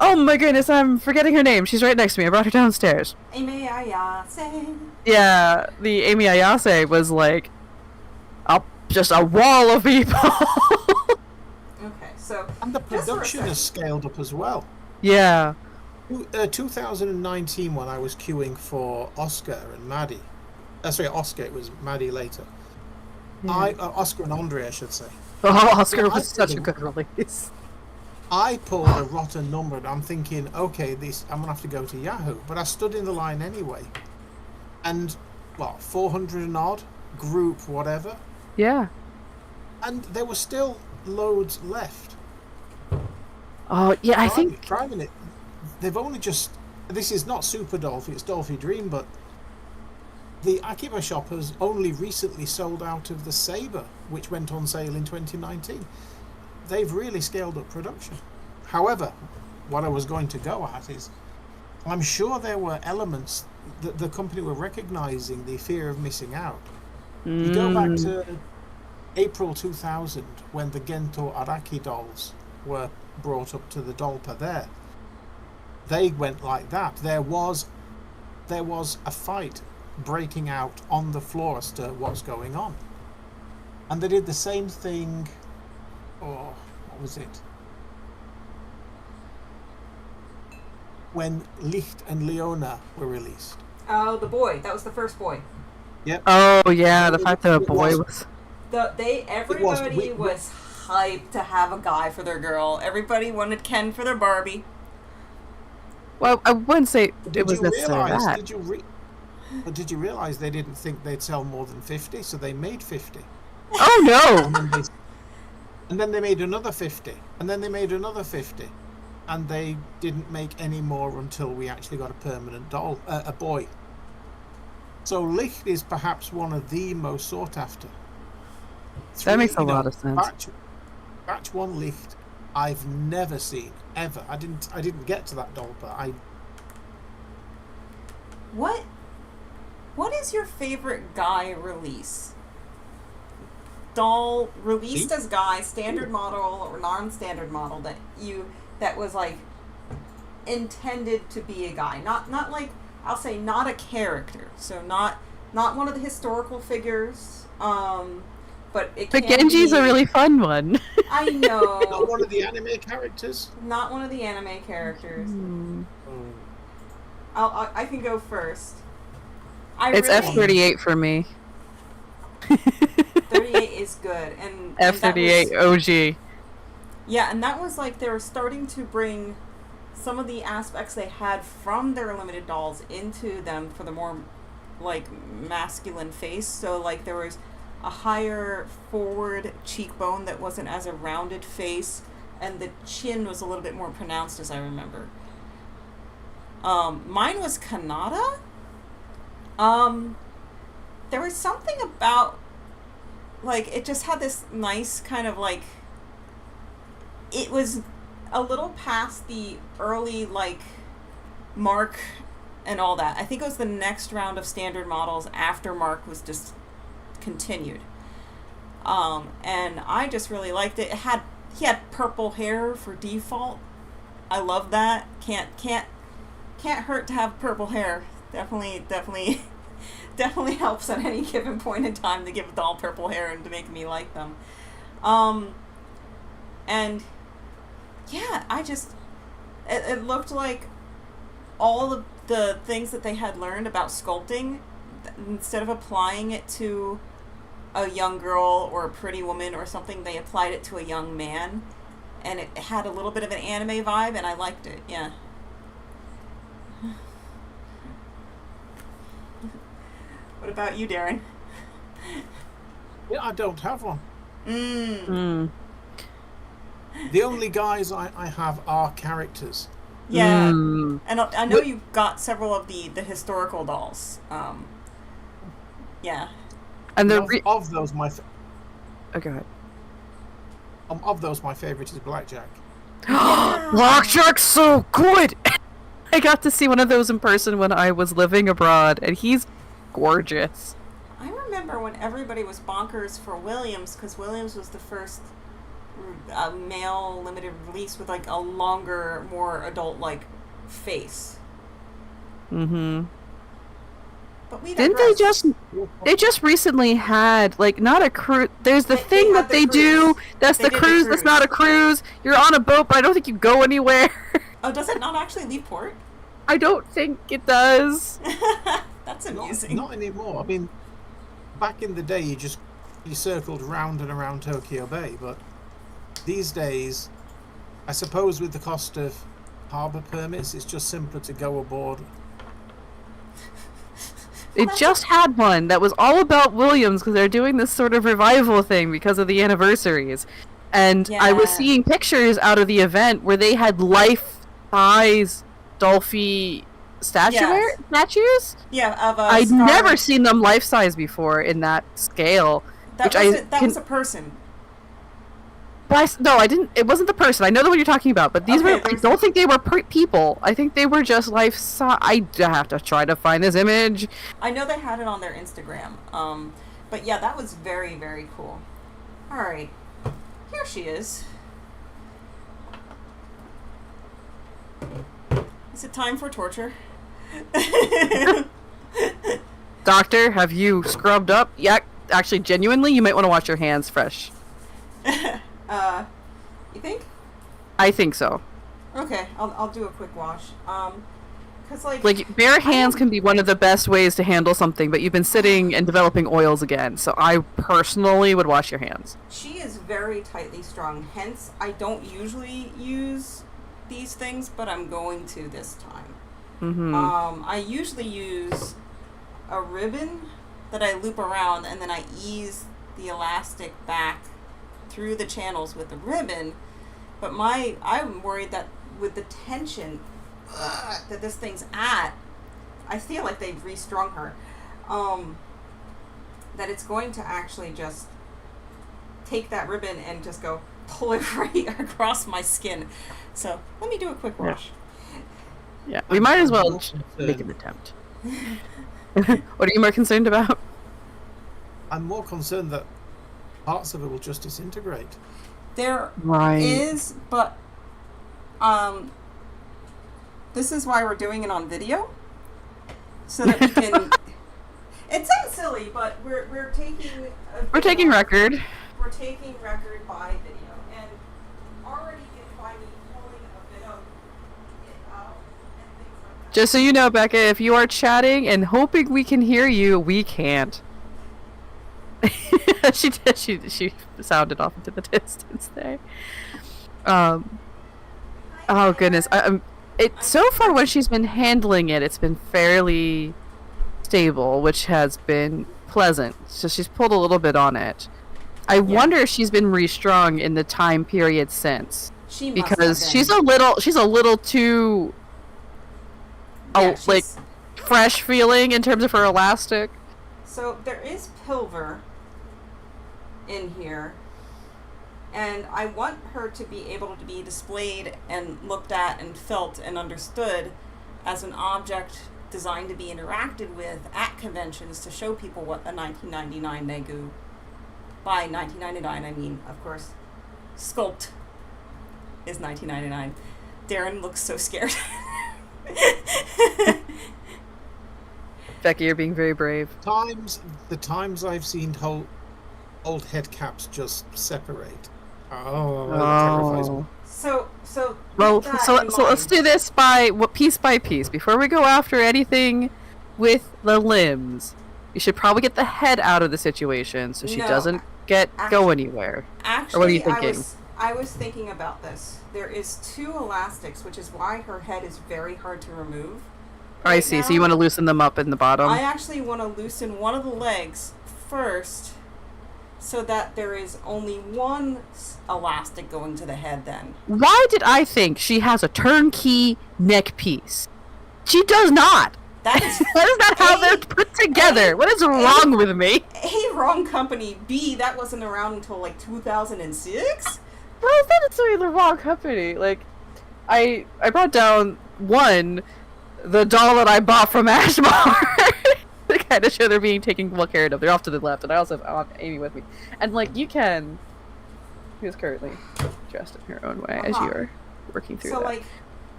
oh my goodness, I'm forgetting her name. She's right next to me. I brought her downstairs. Amy Ayase. Yeah, the Amy Ayase was like just a wall of people. Okay, so and the production has scaled up as well. Yeah. 2019, when I was queuing for Oscar and Maddie, sorry, Oscar, it was Maddie later. Yeah. Oscar and Andre, I should say. Oh, Oscar was such a good release. I pulled a rotten number, and I'm thinking, okay, I'm gonna have to go to Yahoo, but I stood in the line anyway, and 400 and odd group, whatever. Yeah. And there were still loads left. Oh yeah, I think driving it. They've only just. This is not Super Dolphy, it's Dolphy Dream, but the Akiba shop has only recently sold out of the Saber, which went on sale in 2019. They've really scaled up production. However, what I was going to go at is, I'm sure there were elements that the company were recognizing the fear of missing out. You go back to April 2000, when the Gento Araki dolls were brought up to the Dolpa there. They went like that. There was a fight breaking out on the floor as to what's going on. And they did the same thing. Oh, what was it? When Licht and Leona were released. Oh, the boy. That was the first boy. Yep. Oh yeah, the fact that a boy was. Everybody was hyped to have a guy for their girl. Everybody wanted Ken for their Barbie. Well, I wouldn't say it was necessarily that. Did you realize they didn't think they'd sell more than 50, so they made 50? Oh no! And then they made another 50, and then they made another 50, and they didn't make any more until we actually got a permanent doll, a boy. So Licht is perhaps one of the most sought after. That makes a lot of sense. Batch 1 Licht, I've never seen ever. I didn't get to that doll, but What is your favorite Guy release? Doll released as Guy, standard model or non-standard model that was like intended to be a Guy, not like, I'll say, not a character, so not one of the historical figures, but it can Genji's a really fun one. I know. Not one of the anime characters. Not one of the anime characters. I can go first. It's F38 for me. 38 is good, and F38 OG. Yeah, and that was like they were starting to bring some of the aspects they had from their limited dolls into them for the more like masculine face. So like there was a higher forward cheekbone that wasn't as a rounded face, and the chin was a little bit more pronounced, as I remember. Mine was Kanata. There was something about, like, it just had this nice kind of, like, it was a little past the early, like, Mark and all that. I think it was the next round of standard models after Mark was just continued. And I just really liked it. He had purple hair for default. I love that. Can't hurt to have purple hair. Definitely helps at any given point in time to give a doll purple hair and to make me like them. And yeah, it looked like all of the things that they had learned about sculpting, instead of applying it to a young girl or a pretty woman or something, they applied it to a young man, and it had a little bit of an anime vibe, and I liked it. Yeah. What about you, Darren? Yeah, I don't have one. Mm. The only guys I have are characters. Yeah, and I know you got several of the historical dolls. Yeah. And of those, oh, go ahead. Of those, my favorite is Blackjack. Blackjack's so good. I got to see one of those in person when I was living abroad, and he's gorgeous. I remember when everybody was bonkers for Williams, because Williams was the first male limited release with, like, a longer, more adult-like face. Mm-hmm. But we Didn't they just recently had, like, not a cruise, there's the thing that they do, that's the cruise, that's not a cruise, you're on a boat, but I don't think you go anywhere. Oh, does it not actually leave port? I don't think it does. That's amusing. Not anymore. I mean, back in the day, you circled round and around Tokyo Bay, but these days, I suppose with the cost of harbour permits, it's just simpler to go aboard. It just had one that was all about Williams because they're doing this sort of revival thing because of the anniversaries. And I was seeing pictures out of the event where they had life-size Dolphy statues? Yeah, of I'd never seen them life-size before in that scale. That was a person. But no, I didn't. It wasn't the person. I know the one you're talking about, but these were. I don't think they were people. I think they were just life size. I have to try to find this image. I know they had it on their Instagram. But yeah, that was very, very cool. All right, here she is. Is it time for torture? Doctor, have you scrubbed up? Yeah, actually, genuinely, you might want to wash your hands fresh. You think? I think so. Okay, I'll do a quick wash. Cause like bare hands can be one of the best ways to handle something, but you've been sitting and developing oils again, so I personally would wash your hands. She is very tightly strung, hence I don't usually use these things, but I'm going to this time. Mm-hmm. I usually use a ribbon that I loop around, and then I ease the elastic back through the channels with the ribbon, but I'm worried that with the tension that this thing's at, I feel like they've restrung her, that it's going to actually just take that ribbon and just go pull it right across my skin. So let me do a quick wash. Yeah, we might as well make an attempt. What are you more concerned about? I'm more concerned that parts of it will just disintegrate. There is, but this is why we're doing it on video, so that we can. It sounds silly, but we're taking record. We're taking record by video, and already by me pulling a bit of it out and things like that. Just so you know, Becca, if you are chatting and hoping we can hear you, we can't. She did. She sounded off into the distance there. Oh goodness. So far when she's been handling it, it's been fairly stable, which has been pleasant. So she's pulled a little bit on it. I wonder if she's been restrung in the time period since. She must because have been. She's a little too like fresh feeling in terms of her elastic. So there is pilver in here, And I want her to be able to be displayed and looked at and felt and understood as an object designed to be interacted with at conventions to show people what a 1999 Megu, by 1999 I mean, of course, sculpt is 1999. Darren looks so scared. Becky, you're being very brave. The times I've seen old head caps just separate. Oh, that terrifies me. So Well, with that so in let's mind- do this piece by piece. Before we go after anything with the limbs, you should probably get the head out of the situation so she No, doesn't go anywhere. Actually, Or what are you thinking? I was thinking about this. There is 2 elastics, which is why her head is very hard to remove. I Right see. So now, you want to loosen them up in the bottom? I actually want to loosen one of the legs first, so that there is only one elastic going to the head then. Why did I think she has a turnkey neck piece? She does not. That is That is not how A- they're put together. What is wrong with me? A, wrong company. B, that wasn't around until like 2006? Well, it's not necessarily the wrong company. Like, I brought down the doll that I bought from Ashmore. To kind of show they're being taken well care of. They're off to the left, and I also have Amy with me. And like who's currently dressed in her own way as you are working through So that. like,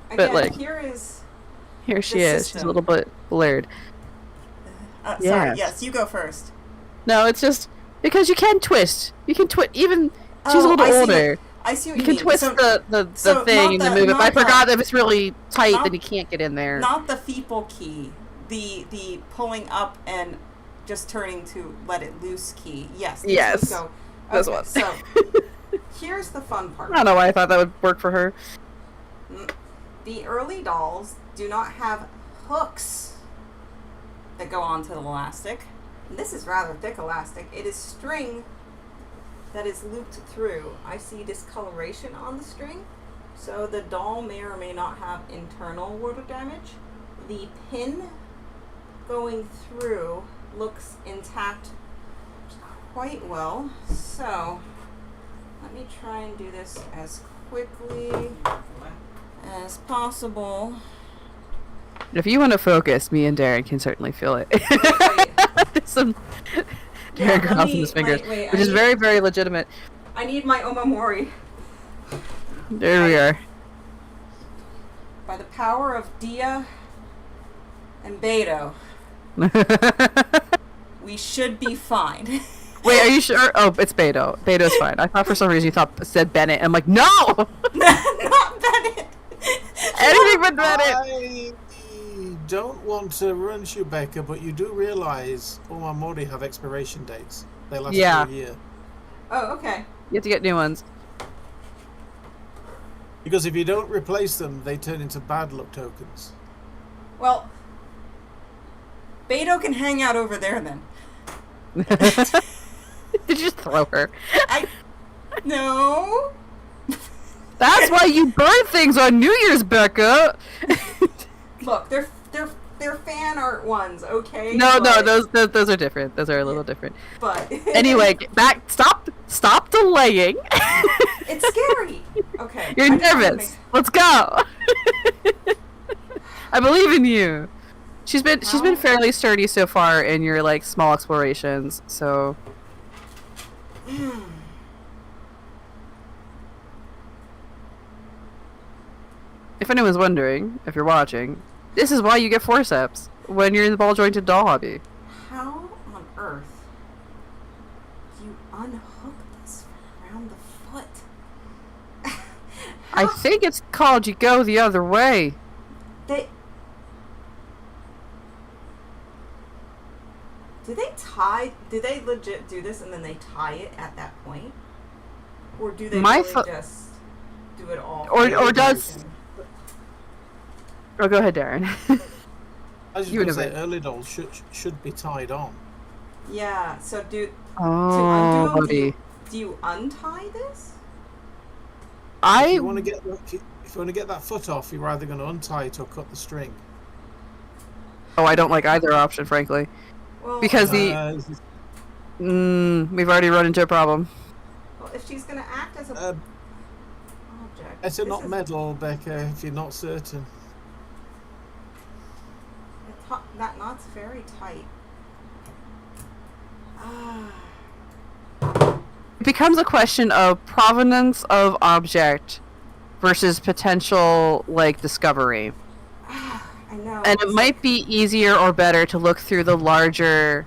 But, again, like, here Here she the is. She's system. a little bit blurred. sorry, Yes. yes, you go first. No, it's just because you can twist. You can twist. Even she's a Oh, little I see older. I see what You you can mean. twist So, the so thing not and the- move it. But I not the- forgot that if it's really tight, not- then you can't get in there. not the feeble key, the pulling up and just turning to let it loose key. Yes. this Yes, would go. this Okay, one. So here's the fun part. I don't know why I thought that would work for her. The early dolls do not have hooks that go onto the elastic. And this is rather thick elastic. It is string that is looped through. I see discoloration on the string, so the doll may or may not have internal water damage. The pin going through looks intact quite well, so let me try and do this as quickly as possible. If you want to focus, me and Darren can certainly feel it. There's some Yeah, Darren crossing his fingers, wait, which is very, very legitimate. I need my omamori. There we are. By the power of Dia and Beto, we should be fine. Wait, are you sure? Oh, it's Beto. Beto's fine. I thought for some reason you thought said Bennett. I'm like, no! Not Bennett. Anything but Bennett! I don't want to rush you, Becca, but you do realise Omamori have expiration dates. They last Yeah. for a year. Oh, okay. You have to get new ones. Because if you don't replace them, they turn into bad luck tokens. Well, Beto can hang out over there then. Did you just throw her? No. That's why you burn things on New Year's, Becca! Look, they're fan art ones, okay? No, But- those are different. Those are a little different. But Anyway, get back. Stop delaying. it's scary. Okay. You're I just wanna nervous. Let's go. I believe in you. She's been Well- fairly sturdy so far in your like small explorations. So if anyone's wondering, if you're watching, this is why you get forceps when you're in the ball jointed doll hobby. How on earth do you unhook this around the foot? I How- think it's called you go the other way. They do they legit do this and then they tie it at that point? Or do they My really thought- just do it all? Or does- Oh, go ahead, Darren. As You you can say, innovate. early dolls should be tied on. Yeah, so to Oh, undo them, buddy. do you untie this? If you want to get that foot off, you're either going to untie it or cut the string. I don't like either option, frankly. Well, Because Uh, we've already run into a problem. Well, if she's going to act as a object... Better not meddle, Becca, if you're not certain. That knot's very tight. It becomes a question of provenance of object versus potential, like, discovery. I know. And it might be easier or better to look through the larger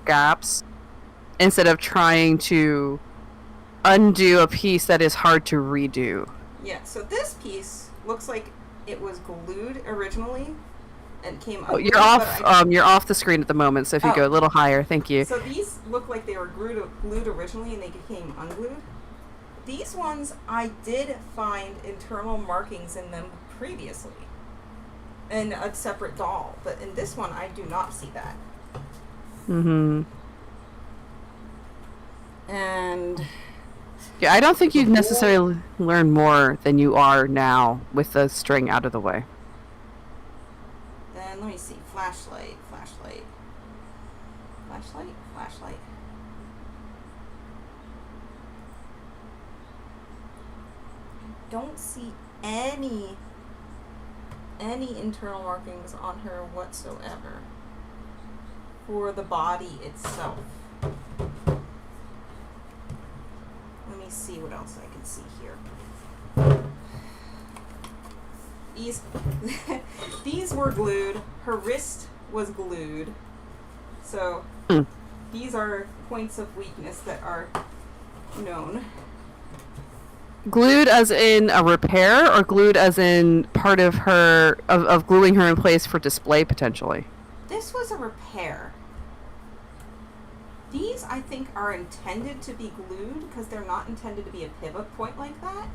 gaps instead of trying to undo a piece that is hard to redo. Yeah, so this piece looks like it was glued originally and came Oh, you're off. You're off the screen at the moment. So if you go a little higher, thank you. So these look like they were glued originally and they became unglued. These ones, I did find internal markings in them previously in a separate doll, but in this one, I do not see that. Mm-hmm. And yeah, I don't think you'd necessarily learn more than you are now with the string out of the way. then let me see. Flashlight. Don't see any internal markings on her whatsoever for the body itself. Let me see what else I can see here. These were glued. Her wrist was glued. So these are points of weakness that are known. Glued as in a repair, or glued as in part of her of gluing her in place for display potentially? This was a repair. These, I think, are intended to be glued because they're not intended to be a pivot point like that.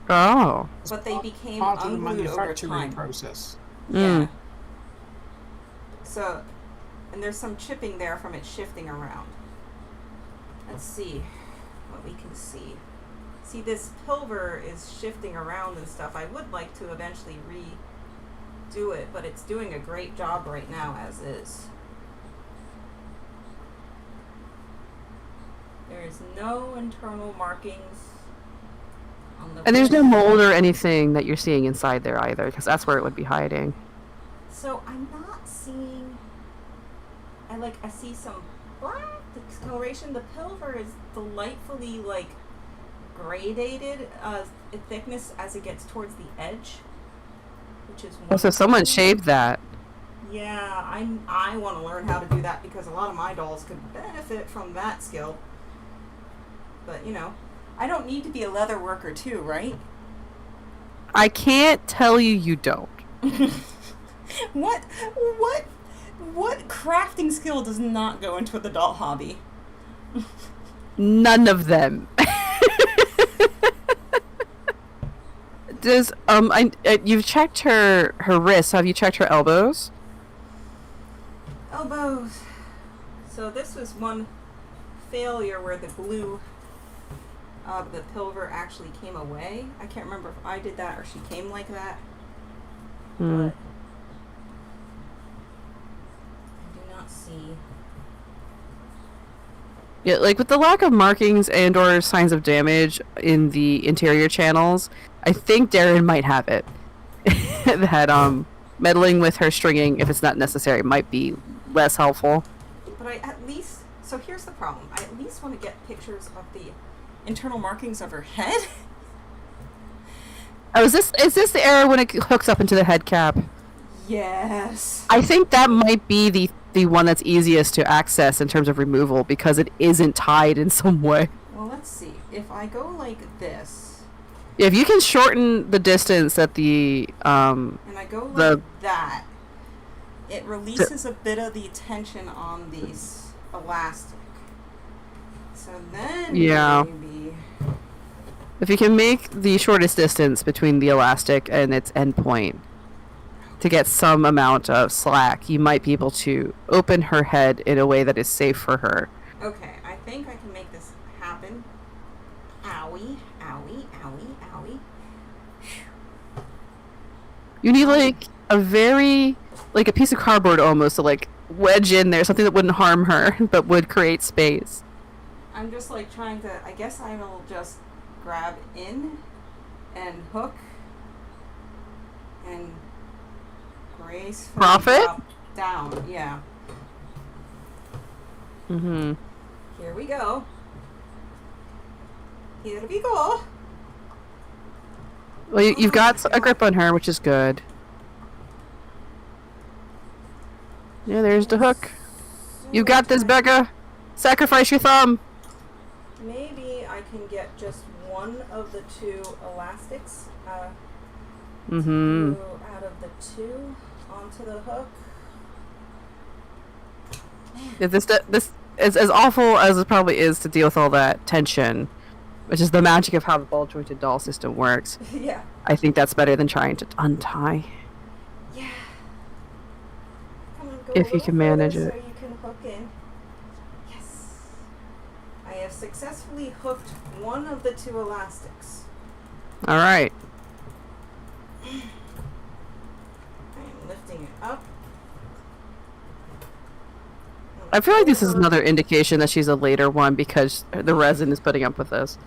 Oh. But they became part of the unglued over manufacturing time. process. Yeah. So, and there's some chipping there from it shifting around. Let's see what we can see. See, this pilver is shifting around and stuff. I would like to eventually redo it, but it's doing a great job right now as is. There is no internal markings on the... And there's no mold or anything that you're seeing inside there either, because that's where it would be hiding. So I'm not seeing... I see some black discoloration. The pilver is delightfully, gradated in thickness as it gets towards the edge, which is Oh, so someone shaved that. Yeah, I want to learn how to do that because a lot of my dolls could benefit from that skill. But I don't need to be a leather worker too, right? I can't tell you don't. What crafting skill does not go into the doll hobby? None of them. Does you've checked her wrists? Have you checked her elbows? Elbows. So this was one failure where the glue of the pilver actually came away. I can't remember if I did that or she came like that. But I do not see. Yeah, with the lack of markings and or signs of damage in the interior channels, I think Darren might have it. That meddling with her stringing, if it's not necessary, might be less helpful. But I at least... So here's the problem. I at least want to get pictures of the internal markings of her head. Oh, is this the error when it hooks up into the head cap? Yes. I think that might be the one that's easiest to access in terms of removal because it isn't tied in some way. Well, let's see. If I go like this... If you can shorten the distance that the and I go like that, it releases a bit of the tension on these elastic. So then maybe... If you can make the shortest distance between the elastic and its endpoint to get some amount of slack, you might be able to open her head in a way that is safe for her. Okay, I think I can make this happen. Owie, owie, owie, owie. You need a very, a piece of cardboard almost to wedge in there, something that wouldn't harm her but would create space. I'm just like trying to. I guess I will just grab in and hook and gracefully Profit? drop down. Yeah. Mm-hmm. Here we go. Here we go. Well, you've got a grip on her, which is good. Yeah, there's the hook. You got this, Becca. Sacrifice your thumb. Maybe I can get just one of the two elastics Mm-hmm. out of the two onto the hook. This is as awful as it probably is to deal with all that tension, which is the magic of how the ball jointed doll system works. Yeah. I think that's better than trying to untie. Yeah. Come on, go If a you can little manage further it. so you can hook in. Yes. I have successfully hooked one of the two elastics. All right. I am lifting it up. I feel like this is another indication that she's a later one because the resin is putting up with this.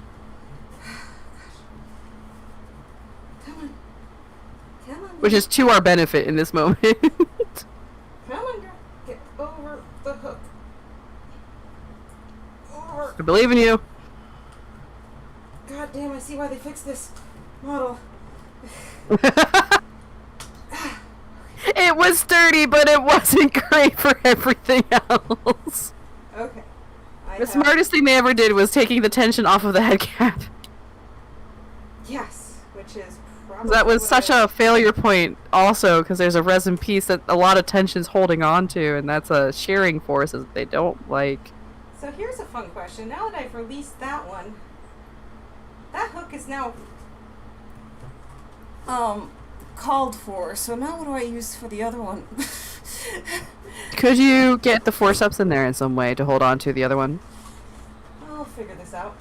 Come on. Come on. Which is to our benefit in this moment. Come on, girl. Get over the hook. Over. I believe in you. God damn, I see why they fixed this model. It was sturdy, but it wasn't great for everything else. Okay. The smartest thing they ever did was taking the tension off of the head cap. Yes, which is probably That was what such I- a failure point also, because there's a resin piece that a lot of tension's holding on to, and that's a shearing force that they don't like. So here's a fun question. Now that I've released that one, that hook is now called for. So now what do I use for the other one? Could you get the forceps in there in some way to hold on to the other one? I'll figure this out.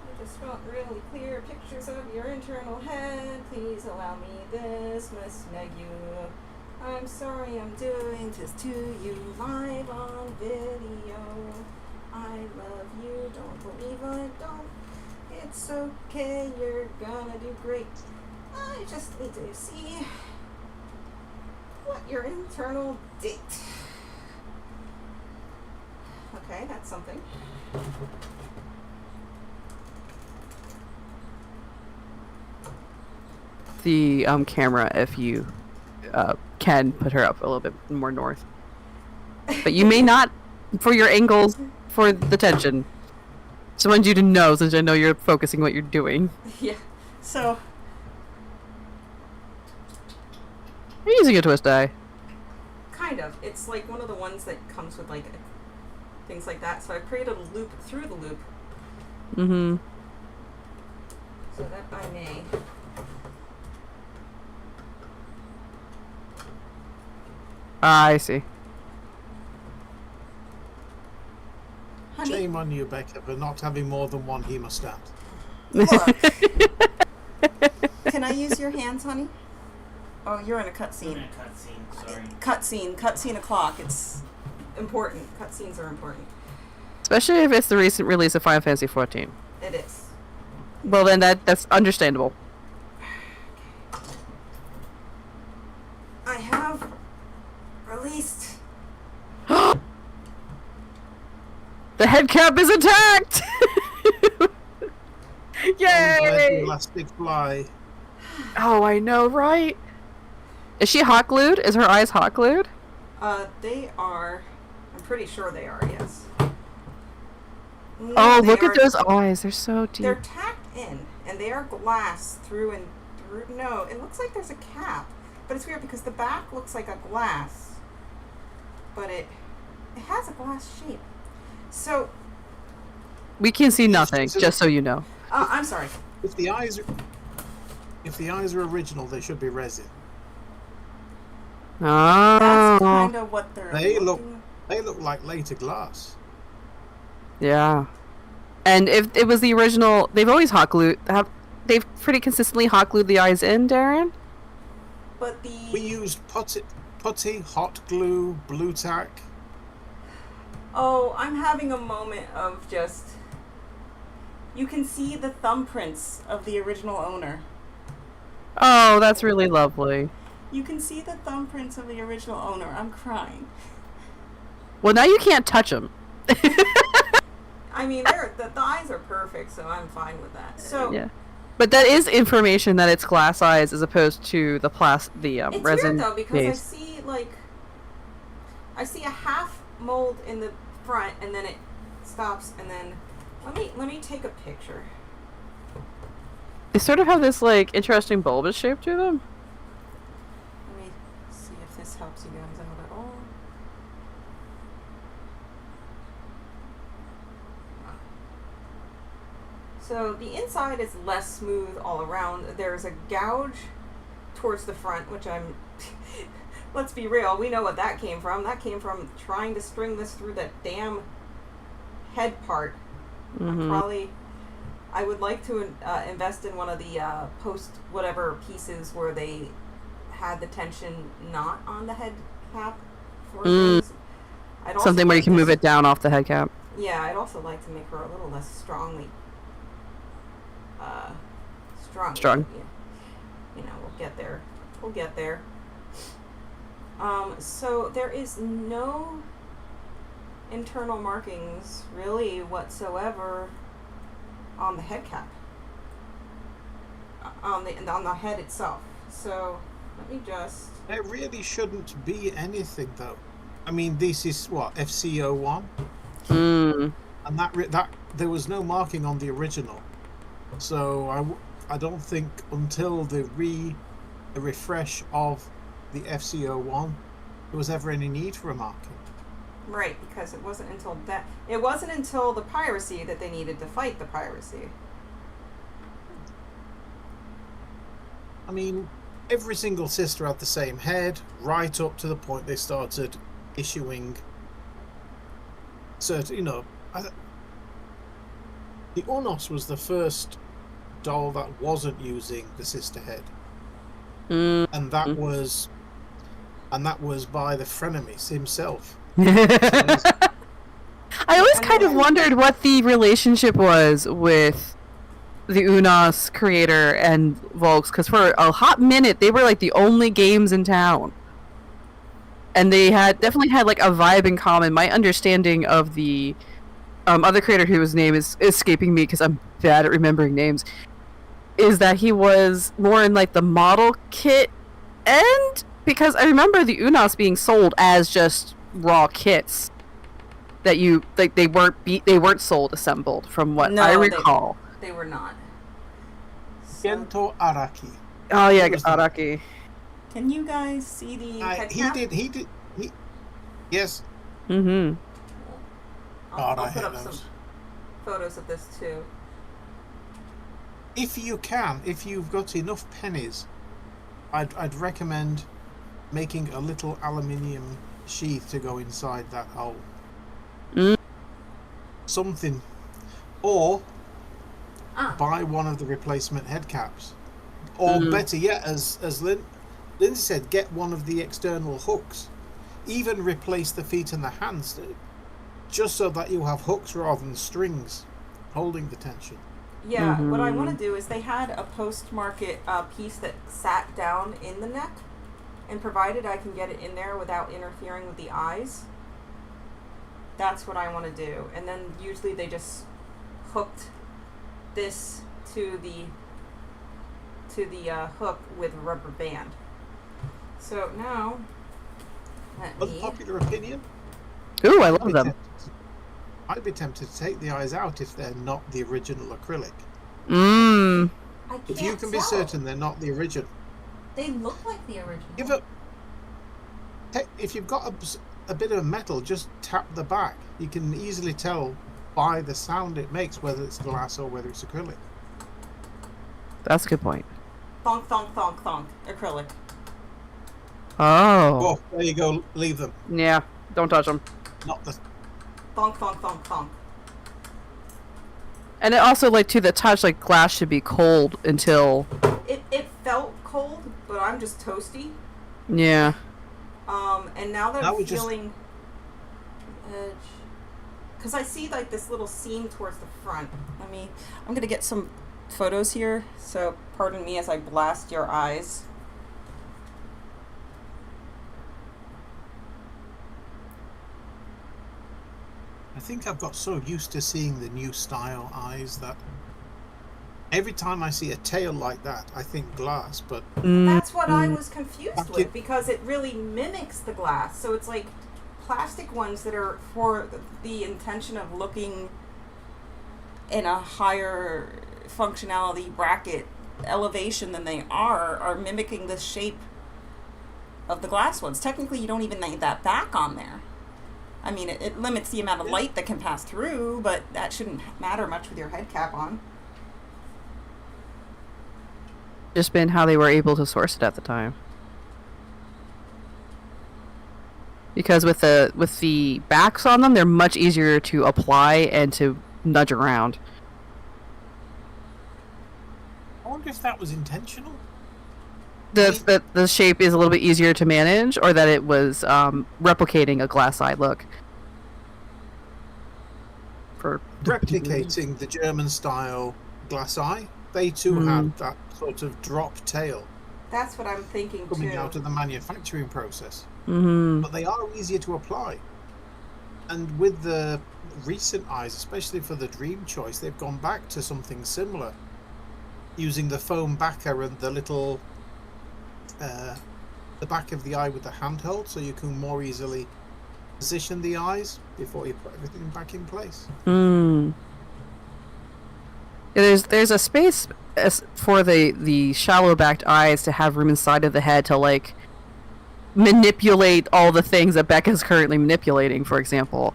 I just want really clear pictures of your internal head. Please allow me this, Miss Megu. I'm sorry I'm doing this to you live on video. I love you, don't believe I don't. It's okay, you're gonna do great. I just need to see what your internal date. Okay, that's something. The camera, if you can put her up a little bit more north. But you may not for your angles for the tension. Just wanted you to know, since I know you're focusing what you're doing. Yeah, so You're using a twist die. kind of. It's like one of the ones that comes with like things like that. So I created a loop through the loop Mm-hmm. so that I may. I see. Honey, Shame on you, Becca, for not having more than one hemostat. look. Can I use your hands, honey? Oh, you're in a I'm in cutscene. a cutscene, sorry. Cutscene o'clock. It's important. Cutscenes are important. Especially if it's the recent release of Final Fantasy XIV. It is. Well, then that's understandable. I have released. The head cap is attacked! Let the Yay! elastic fly. Oh, I know, right? Is she hot glued? Is her eyes hot glued? They are. I'm pretty sure they are. Yes. No, Oh, they look are- at those eyes. They're so deep. They're tacked in, and they are glass through and through. No, it looks like there's a cap, but it's weird because the back looks like a glass, but it has a glass shape. So, We can see nothing, just so you know. I'm sorry. If the eyes are original, they should be resin. That's Oh, kind of what they're. They look looking- they look like later glass. yeah. And if it was the original, they've always hot glued. They've pretty consistently hot glued the eyes in, Darren. But We used putty, hot glue, blue tack. Oh, I'm having a moment of just... You can see the thumbprints of the original owner. Oh, that's really lovely. You can see the thumbprints of the original owner. I'm crying. Well, now you can't touch them. I mean, the eyes are perfect, so I'm fine with that. So Yeah. But that is information that it's glass eyes as opposed to the it's resin weird though because base. I see a half mold in the front and then it stops and then let me take a picture. They sort of have this like interesting bulbous shape to them. Let me see if this helps you guys out at all. So the inside is less smooth all around. There's a gouge towards the front, which I'm... Let's be real, we know what that came from. That came from trying to string this through that damn head part. Mm-hmm. I would like to invest in one of the post-whatever pieces where they had the tension not on the head cap for things. I'd also Something where you like can move this- it down off the head cap. Yeah, I'd also like to make her a little less strong. Strong. Yeah. You know, we'll get there. We'll get there. So there is no internal markings really whatsoever on the head cap. On the head itself. So let me just... There really shouldn't be anything though. I mean, this is what, FCO1? And that there was no marking on the original. So I don't think until the refresh of the FCO1 there was ever any need for a marking. Right, because it wasn't until the piracy that they needed to fight the piracy. I mean, every single sister had the same head, right up to the point they started issuing certain, you know, the Unos was the first doll that wasn't using the sister head, and that was by the frenemies himself. I always kind of wondered what the relationship was with the Unos creator and Volks, because for a hot minute they were like the only games in town, and they definitely had like a vibe in common. My understanding of the other creator whose name is escaping me because I'm bad at remembering names is that he was more in like the model kit end, because I remember the Unos being sold as just raw kits that you like they weren't sold assembled from what I recall. They were not. Gento Araki. Oh yeah, Araki. Can you guys see the head cap? He did. Yes. Mm-hmm. I'll put up some photos of this too. If you've got enough pennies, I'd recommend making a little aluminium sheath to go inside that hole. Something. Or buy one of the replacement head caps. Or better yet, as Lindsay said, get one of the external hooks. Even replace the feet and the hands, just so that you have hooks rather than strings holding the tension. Yeah, what I want to do is they had a post-market piece that sat down in the neck, and provided I can get it in there without interfering with the eyes, that's what I want to do. And then usually they just hooked this to the hook with a rubber band. So now, Unpopular opinion? Ooh, I love them. I'd be tempted to take the eyes out if they're not the original acrylic. I If you can't can be tell. certain they're not the original. They look like the original. If you've got a bit of metal, just tap the back. You can easily tell by the sound it makes whether it's glass or whether it's acrylic. That's a good point. Thonk, thonk, thonk, thonk. Acrylic. Oh. Oh, there you go. Leave them. Yeah, don't touch them. Not the. Thonk, thonk, thonk, thonk. And it also, like, to the touch, like, glass should be cold until... It felt cold, but I'm just toasty. Yeah. And now that Now I'm we just- feeling edge, because I see like this little seam towards the front. I'm gonna get some photos here, so pardon me as I blast your eyes. I think I've got so used to seeing the new style eyes that every time I see a tail like that, I think glass, but That's what I was confused Back with, in- because it really mimics the glass. So it's like plastic ones that are for the intention of looking in a higher functionality bracket elevation than they are mimicking the shape of the glass ones. Technically, you don't even need that back on there. I mean, it limits the amount of light that can pass through, but that shouldn't matter much with your head cap on. Just been how they were able to source it at the time. Because with the backs on them, they're much easier to apply and to nudge around. I wonder if that was intentional. The shape is a little bit easier to manage, or that it was replicating a glass eye look. For Replicating the German style glass eye, they too had that sort of drop tail That's what I'm thinking coming too. out of the manufacturing process. Mm-hmm. But they are easier to apply. And with the recent eyes, especially for the Dream Choice, they've gone back to something similar, using the foam backer and the little the back of the eye with the handhold, so you can more easily position the eyes before you put everything back in place. Yeah, there's a space for the shallow backed eyes to have room inside of the head to like manipulate all the things that Becca's currently manipulating, for example.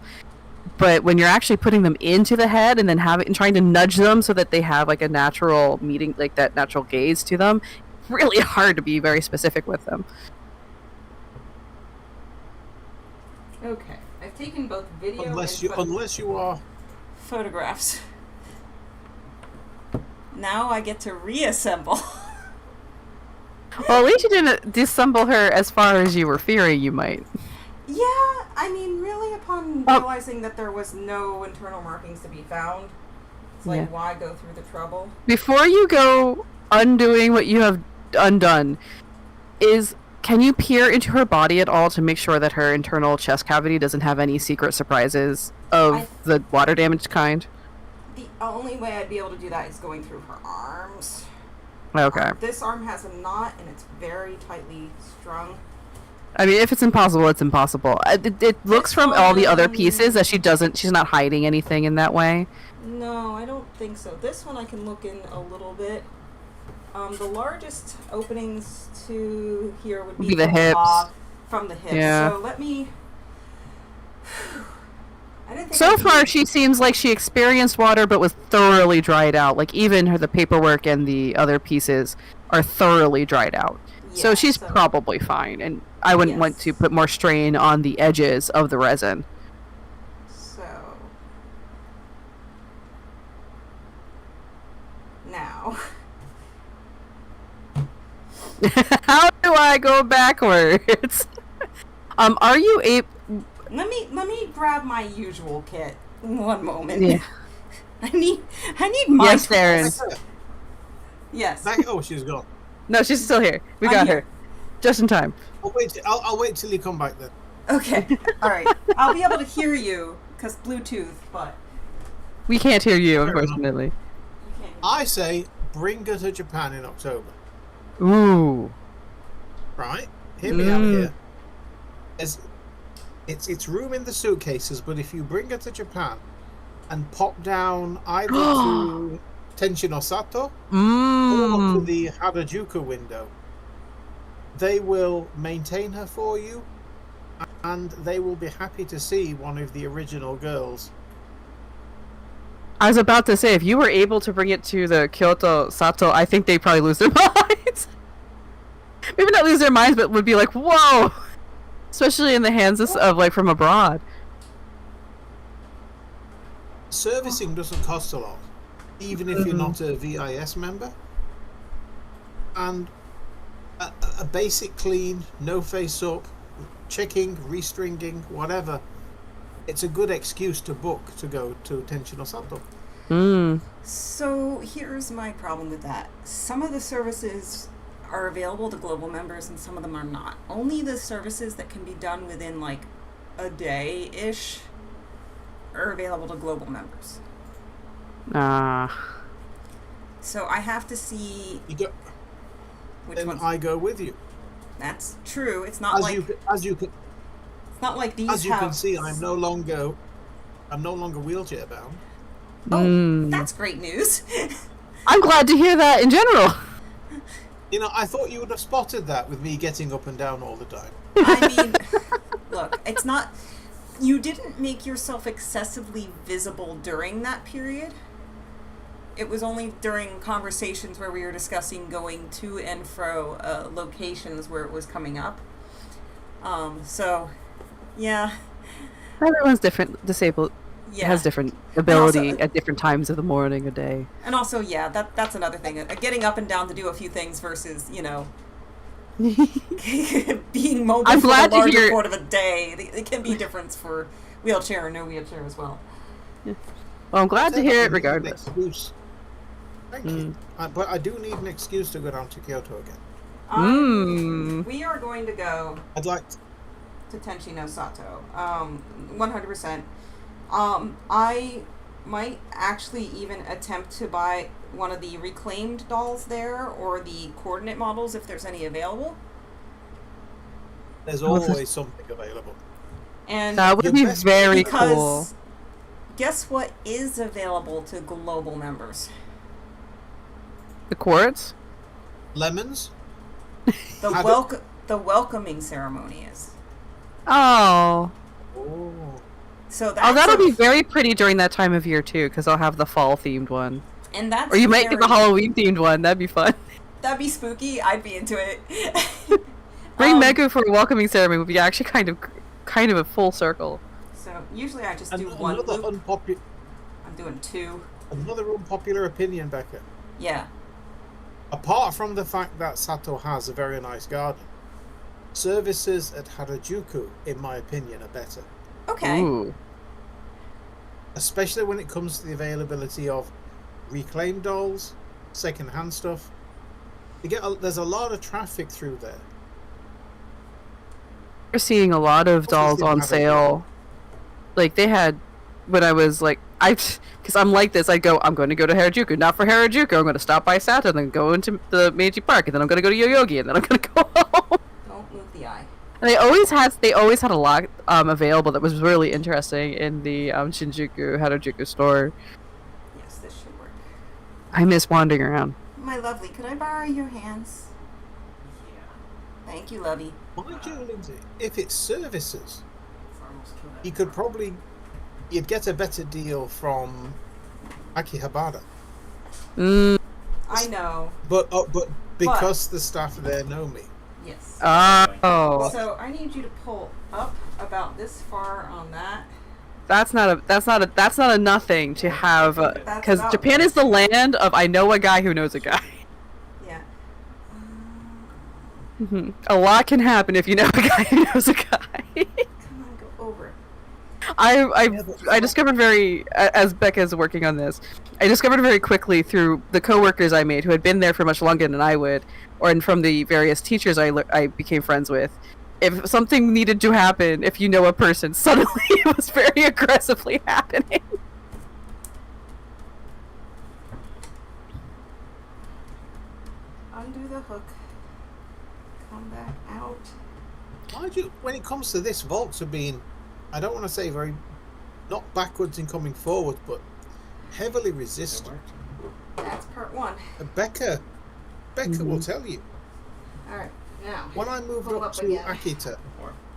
But when you're actually putting them into the head and then trying to nudge them so that they have like a natural meeting, like that natural gaze to them, it's really hard to be very specific with them. Okay, I've taken both video Unless and you are photographs. Now I get to reassemble. Well, at least you didn't disassemble her as far as you were fearing you might. Yeah, I mean, really, upon Oh. realizing that there was no internal markings to be found, it's like, Yeah. why go through the trouble? Before you go undoing what you have undone, can you peer into her body at all to make sure that her internal chest cavity doesn't have any secret surprises of the water damaged kind? The only way I'd be able to do that is going through her arms. Okay. This arm has a knot, and it's very tightly strung. I mean, if it's impossible, it's impossible. It looks from all the other pieces that she's not hiding anything in that way. No, I don't think so. This one I can look in a little bit. The largest openings to here would be the from hips. From the hips. Yeah. So let me. I didn't think So I'd far, be- she seems like she experienced water, but was thoroughly dried out. Like, even the paperwork and the other pieces are thoroughly dried out. So Yeah, she's probably fine, and I wouldn't want to Yes. put more strain on the edges of the resin. So now, How do I go backwards? Are you able? let me grab my usual kit. One moment. Yeah. I need my Yes, Darren. tools. Yes. Oh, she's gone. No, she's still here. We I'm got here. her, just in time. I'll wait till you come back then. Okay. All right. I'll be able to hear you because Bluetooth, but We can't hear you, Fair enough. unfortunately. you can't. I say bring her to Japan in October. Ooh. Right? Hear me out here. It's room in the suitcases, but if you bring her to Japan and pop down either to Tenshin Osato or to Mmm. the Harajuku window, they will maintain her for you, and they will be happy to see one of the original girls. I was about to say, if you were able to bring it to the Kyoto Sato, I think they'd probably lose their minds. Maybe not lose their minds, but would be like, whoa! Especially in the hands of like, from abroad. Servicing doesn't cost a lot. even if you're not a VIS member. And a basic clean, no face up, checking, restringing, whatever. It's a good excuse to book to go to Tenchi no Sato. So here's my problem with that. Some of the services are available to global members and some of them are not. Only the services that can be done within like a day-ish are available to global members. So I have to see which then ones. I go with you. That's true. It's not like it's not like these as you have. can see, I'm no longer wheelchair bound. Oh, that's great news. I'm glad to hear that in general. You know, I thought you would have spotted that with me getting up and down all the time. I mean, look, it's not. You didn't make yourself excessively visible during that period. It was only during conversations where we were discussing going to and fro locations where it was coming up. So, yeah. Everyone's different, disabled. Yeah. Has different ability also, at different times of the morning or day. And also, yeah, that's another thing. Getting up and down to do a few things versus, you know, being mobile I'm for glad a larger to hear part of a day. It can be different for wheelchair or no wheelchair as well. Well, I'm glad to hear it regardless. Thank you. But I do need an excuse to go down to Kyoto again. We are going to go I'd like to Tenchi no Sato. 100%. I might actually even attempt to buy one of the reclaimed dolls there or the coordinate models if there's any available. There's always something available. And that would be very cool. Guess what is available to global members? The quartz? Lemons? The welcoming ceremony is. Oh. So that's that'll be very pretty during that time of year too, because I'll have the fall themed one. And that's or you might get the Halloween themed one. That'd be fun. That'd be spooky. I'd be into it. Bring Megu for a welcoming ceremony would be actually kind of a full circle. So usually I just do one loop. I'm doing two. Another unpopular opinion, Becca. Yeah. Apart from the fact that Sato has a very nice garden, services at Harajuku, in my opinion, are better. Okay. Ooh. Especially when it comes to the availability of reclaimed dolls, second-hand stuff. There's a lot of traffic through there. We're seeing a lot of dolls on sale. Like they had, when I was like, because I'm like this, I'm going to go to Harajuku, not for Harajuku, I'm going to stop by Sato, then go into the Meiji Park, and then I'm going to go to Yoyogi, and then I'm going to go home. Don't move the eye. And they always had a lot available that was really interesting in the Shinjuku Harajuku store. Yes, this should work. I miss wandering around. My lovely, could I borrow your hands? Yeah. Thank you, lovey. Mind you, Lindsay, if it's services, you'd get a better deal from Akihabara. I know. But because the staff there know me. Yes. Oh. So I need you to pull up about this far on that. That's not a nothing to have, because about Japan right. is the land of I know a guy who knows a guy. Yeah. A lot can happen if you know a guy who knows a guy. Come on, go over it. I discovered as Becca's working on this, I discovered very quickly through the coworkers I made who had been there for much longer than I would, and from the various teachers I became friends with. If something needed to happen, if you know a person, suddenly it was very aggressively happening. Undo the hook. Come back out. Mind you, when it comes to this, vaults have been, I don't want to say very, not backwards in coming forward, but heavily resistant. That's part one. Becca will tell you. Alright, now. When I moved pull up to again. Akita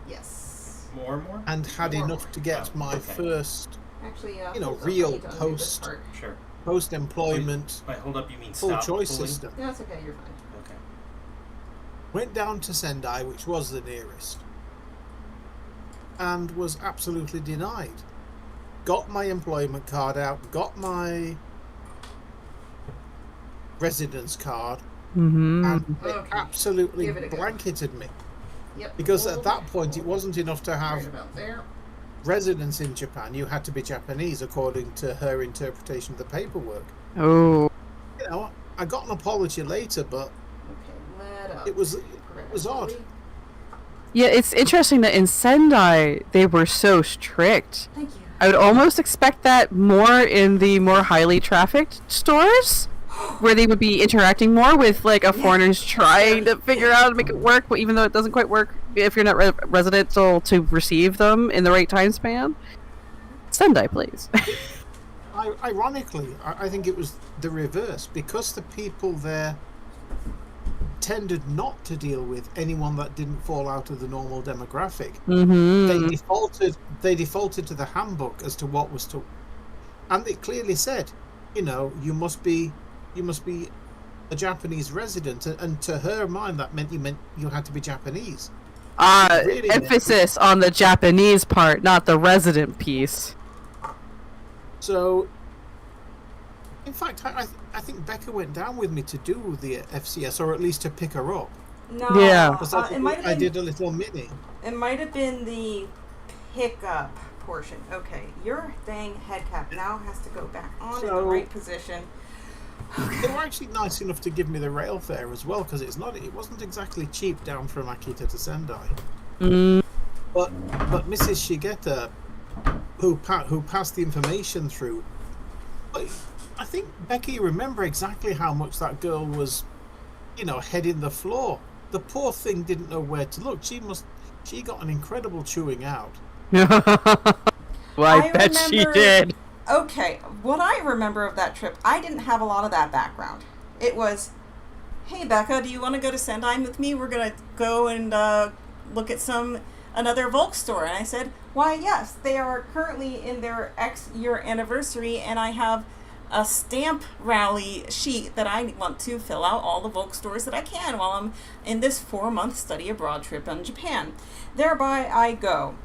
Yes. More? and had More. enough to get Oh, my okay. first Actually, real hold up. I need to undo this post- part. Sure. post-employment By hold up, you mean full stop choice pulling? system, No, it's okay, you're fine. Okay. went down to Sendai, which was the nearest, and was absolutely denied. Got my employment card out, got my residence card, Mm-hmm. and it Okay. absolutely Give it a go. blanketed me. Yep. Because at that point, it wasn't enough to Right have about there. residence in Japan. You had to be Japanese according to her interpretation of the paperwork. Oh. You know, I got an apology later, but Okay, let up. it was odd. Yeah, it's interesting that in Sendai they were so strict. Thank you. I would almost expect that more in the more highly trafficked stores, where they would be interacting more with like a foreigners trying to figure out how to make it work, but even though it doesn't quite work if you're not residential to receive them in the right time span. Sendai, please. Ironically, I think it was the reverse, because the people there tended not to deal with anyone that didn't fall out of the normal demographic. Mm-hmm. They defaulted to the handbook as to what was to, and it clearly said, you know, you must be a Japanese resident, and to her mind that meant you had to be Japanese. Really Emphasis on the Japanese part, not the resident piece. So, in fact, I think Becca went down with me to do the FCS, or at least to pick her up. No. Yeah. Because I did a little mini. It might have been the pickup portion. Okay, your dang head cap now has to go back on in the So- right position. They were actually nice enough to give me the rail fare as well, because it wasn't exactly cheap down from Akita to Sendai. Mm. But Mrs. Shigeta, who passed the information through, I think, Becky, you remember exactly how much that girl was, you know, heading the floor. The poor thing didn't know where to look. She got an incredible chewing out. Well, I bet she remember- did. Okay, what I remember of that trip, I didn't have a lot of that background. It was, hey Becca, do you want to go to Sendai with me? We're gonna go and look at another Volk store. And I said, why yes, they are currently in their X-year anniversary, and I have a stamp rally sheet that I want to fill out all the Volk stores that I can while I'm in this 4-month study abroad trip in Japan. Thereby I go.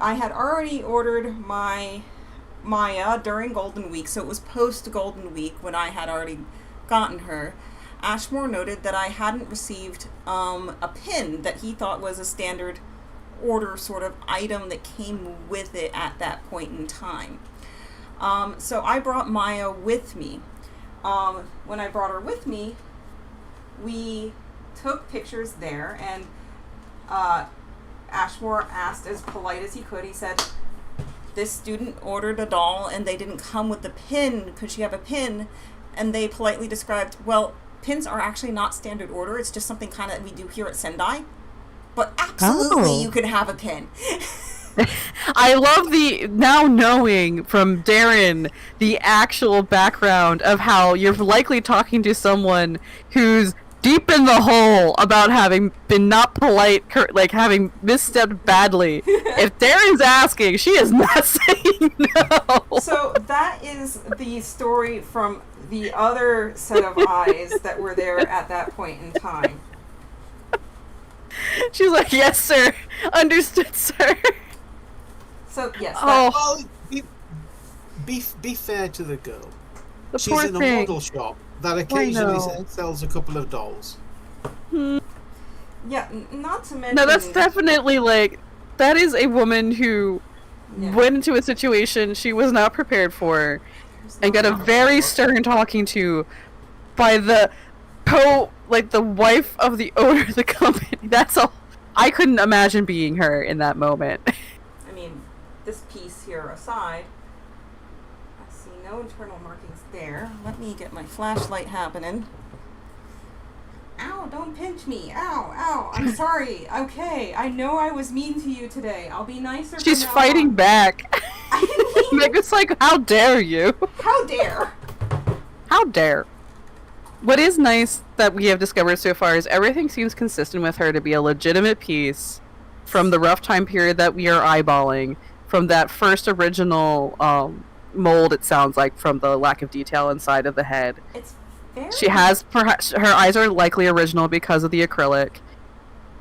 I had already ordered my Maya during Golden Week, so it was post Golden Week when I had already gotten her. Ashmore noted that I hadn't received a pin that he thought was a standard order sort of item that came with it at that point in time. So I brought Maya with me. When I brought her with me, we took pictures there, and Ashmore asked as polite as he could, he said, this student ordered a doll and they didn't come with the pin. Could she have a pin? And they politely described, well, pins are actually not standard order. It's just something kind of we do here at Sendai. But absolutely you could have a pin. I love the now knowing from Darren the actual background of how you're likely talking to someone who's deep in the hole about having been not polite, like having misstepped badly. If Darren's asking, she is not saying no. So that is the story from the other set of eyes that were there at that point in time. She's like, yes, sir. Understood, sir. So yes, Oh, Well, be fair to the girl. the She's poor in a thing. model shop that occasionally know. sells a couple of dolls. yeah, not to mention. No, that's definitely like, that is a woman who Yeah. went into a situation she was not prepared for and got a very stern talking to by the the wife of the owner of the company. That's all. I couldn't imagine being her in that moment. I mean, this piece here aside, I see no internal markings there. Let me get my flashlight happening. Ow, don't pinch me. Ow, ow. I'm sorry. Okay, I know I was mean to you today. I'll be nicer. She's from now fighting on. back. I mean, Mega's like, how dare you? how dare. How dare? What is nice that we have discovered so far is everything seems consistent with her to be a legitimate piece from the rough time period that we are eyeballing, from that first original mold, it sounds like, from the lack of detail inside of the head. It's very... She has, perhaps, her eyes are likely original because of the acrylic,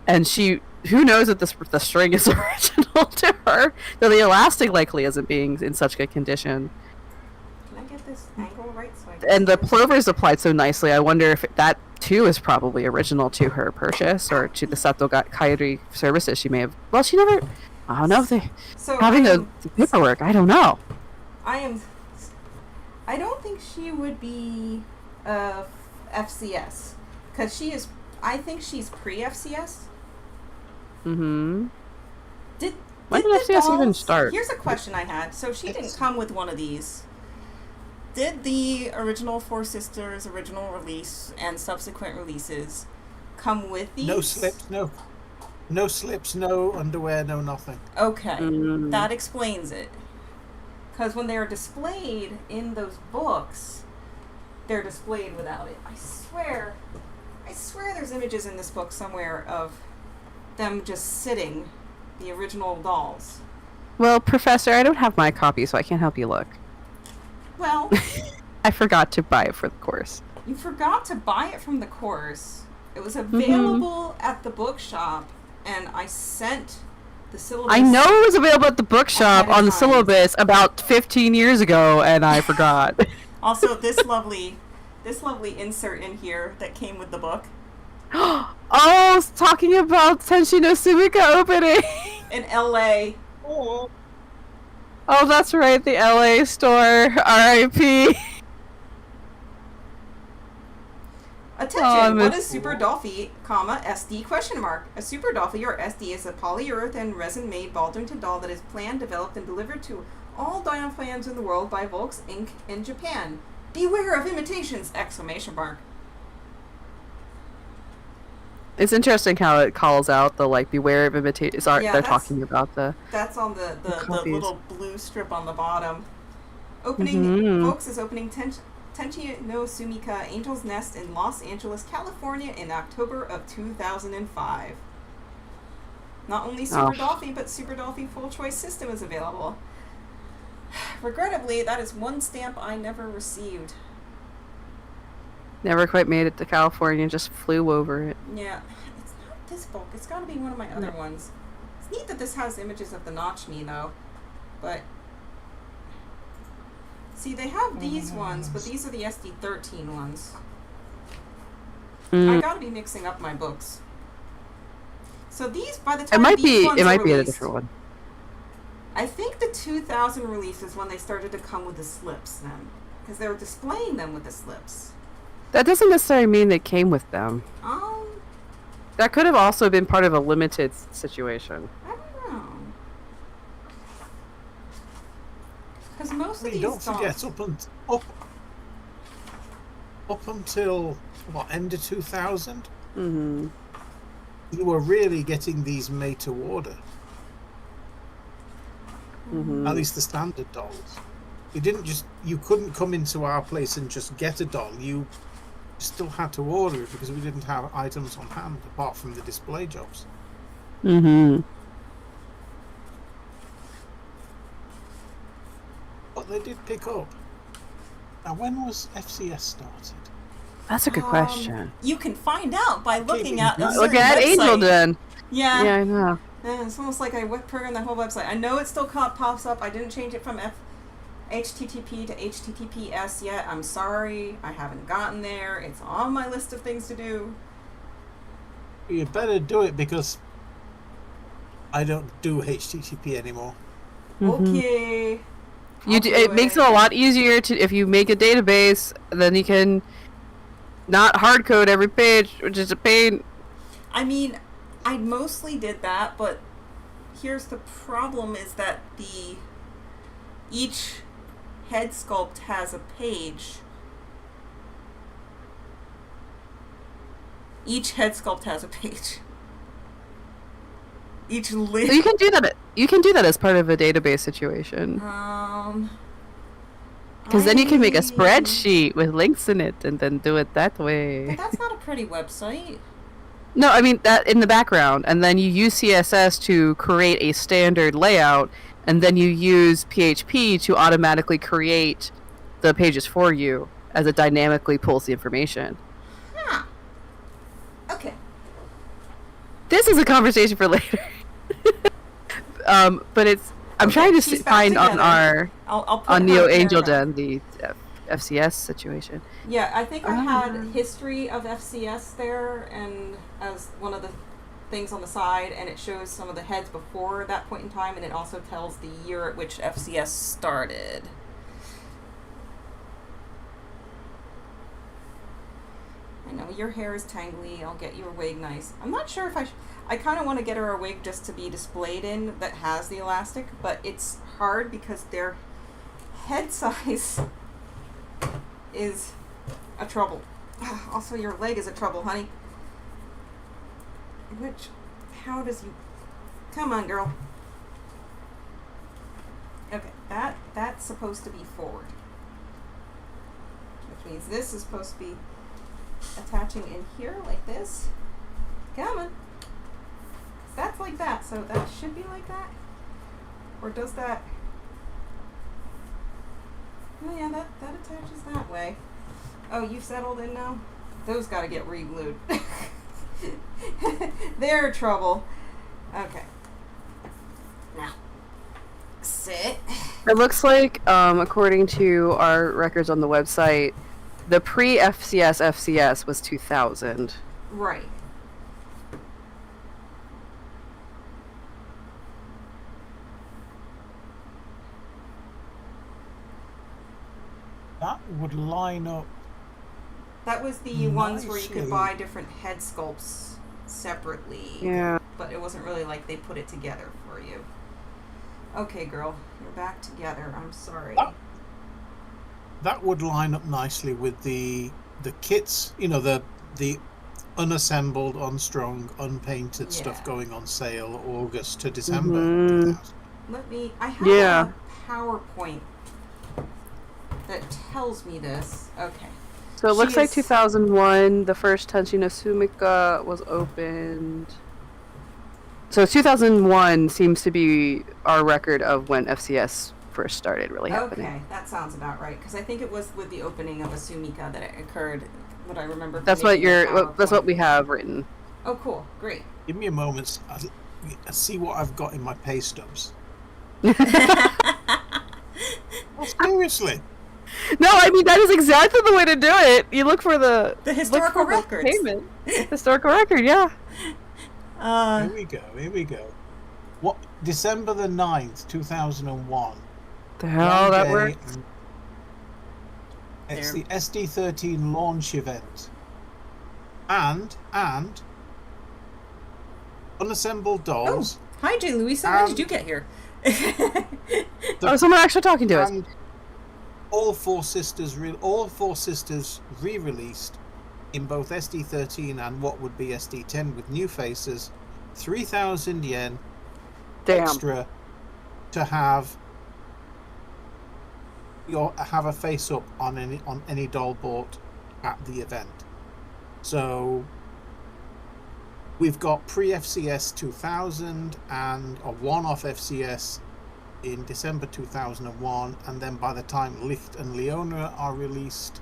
and who knows if the string is original to her, though the elastic likely isn't being in such good condition. Can I get this angle right so I can and the plovers applied so nicely. I wonder if that too is probably original to her purchase or to the Sato Kairi services she may have. Well, she never. I don't know if they So having the paperwork. I don't know. I don't think she would be FCS because she is. I think she's pre-FCS. Mm-hmm. When did FCS even start? Here's a question I had. So she didn't come with one of these. Did the original Four Sisters original release and subsequent releases come with these? No slips, no slips, no underwear, no nothing. Okay, that explains it. Because when they are displayed in those books, they're displayed without it. I swear there's images in this book somewhere of them just sitting, the original dolls. Well, Professor, I don't have my copy, so I can't help you look. Well, I forgot to buy it for the course. you forgot to buy it from the course. It was available at the bookshop, and I sent the syllabus. I know it was available at the bookshop ahead of on the time. syllabus about 15 years ago, and I forgot. Also, this lovely insert in here that came with the book. Oh, it's talking about Tenshi no Sumika opening. In LA. Oh, Oh, that's right, the LA store. R.I.P. Attention! What miss- is Super Dolphy, SD question mark? A Super Dolphy or SD is a polyurethane resin-made ball-jointed doll that is planned, developed, and delivered to all doll fans in the world by Volks Inc. in Japan. Beware of imitations! Exclamation mark. It's interesting how it calls out the, like, beware of imitators. Yeah, They're that's- talking about the... That's on the copies. little blue strip on the bottom. Opening, Mhm. Volks is opening Tenchi no Sumika Angel's Nest in Los Angeles, California in October of 2005. Not only Super Dolphy, but Super Dolphy Full Choice System is available. Regrettably, that is one stamp I never received. Never quite made it to California, just flew over it. Yeah, it's not this book. It's got to be one of my other ones. It's neat that this has images of the Notch Me, though. But, see, they have these ones, but these are the SD13 ones. I gotta be mixing up my books. So these, by the time It might these be. ones It are might be a released, different one. I think the 2000 release is when they started to come with the slips then. Because they were displaying them with the slips. That doesn't necessarily mean they came with them. Um, That could have also been part of a limited situation. I don't know. Because most of these don't forget, dolls... up until, what, end of 2000? Mm-hmm. You were really getting these made to order. Mm-hmm. At least the standard dolls. You couldn't come into our place and just get a doll. You still had to order it because we didn't have items on hand apart from the display jobs. Mm-hmm. But they did pick up. Now, when was FCS started? That's a good question. You can find out by looking at a Look certain at website. Angel Den. Yeah. Yeah, I know. Yeah, it's almost like I programmed the whole website. I know it still pops up. I didn't change it from HTTP to HTTPS yet. I'm sorry. I haven't gotten there. It's on my list of things to do. You better do it because I don't do HTTP anymore. Okay. It makes it a lot easier to if you make a database, then you can not hard code every page, which is a pain. I mean, I mostly did that, but here's the problem: is that each head sculpt has a page. Each head sculpt has a page. Each list. So you can do that. You can do that as part of a database situation. Because then you can make a spreadsheet with links in it, and then do it that way. But that's not a pretty website. No, I mean that in the background, and then you use CSS to create a standard layout, and then you use PHP to automatically create the pages for you as it dynamically pulls the information. Huh. Okay. This is a conversation for later. But it's I'm trying to piece back find on together. our I'll put on her Neo there. Angel Den the FCS situation. Yeah, I think I had history of FCS there, and as one of the things on the side, and it shows some of the heads before that point in time, and it also tells the year at which FCS started. I know your hair is tangly. I'll get you a wig nice. I'm not sure if I kind of want to get her a wig just to be displayed in that has the elastic, but it's hard because their head size is a trouble. Also, your leg is a trouble, honey. How does you... Come on, girl. Okay, that's supposed to be forward. Which means this is supposed to be attaching in here like this. Come on. That's like that, so that should be like that. Or does that... Oh yeah, that attaches that way. Oh, you've settled in now? Those gotta get re-glued. They're trouble. Okay. Now, sit. It looks like, according to our records on the website, the pre-FCS FCS was 2000. Right. That would line up. That was the ones where you could buy different head sculpts separately. Yeah. But it wasn't really like they put it together for you. Okay, girl. You're back together. I'm sorry. That would line up nicely with the kits, you know, the unassembled, unstrung, unpainted stuff going on sale August to December. Mm-hmm. I have a PowerPoint that tells me this. Okay. So it looks like 2001, the first Tenshin no Sumika was opened. So 2001 seems to be our record of when FCS first started really happening. Okay, that sounds about right, because I think it was with the opening of Asumika that it occurred. What I remember. That's what that's what we have written. Oh, cool, great. Give me a moment. I'll see what I've got in my pay stubs. Well, seriously. No, I mean that is exactly the way to do it. You look for the historical records. Payment. Historical record, yeah. Here we go. What? December the 9th, 2001. The hell that works? It's the SD13 launch event. And unassembled dolls. Oh, hi, J. Louisa. When did you get here? Someone actually talking to us. All four sisters re-released in both SD13 and what would be SD10 with new faces. 3,000 yen extra to have a face up on any doll bought at the event. So we've got pre-FCS 2000 and a one-off FCS in December 2001, and then by the time Licht and Leona are released,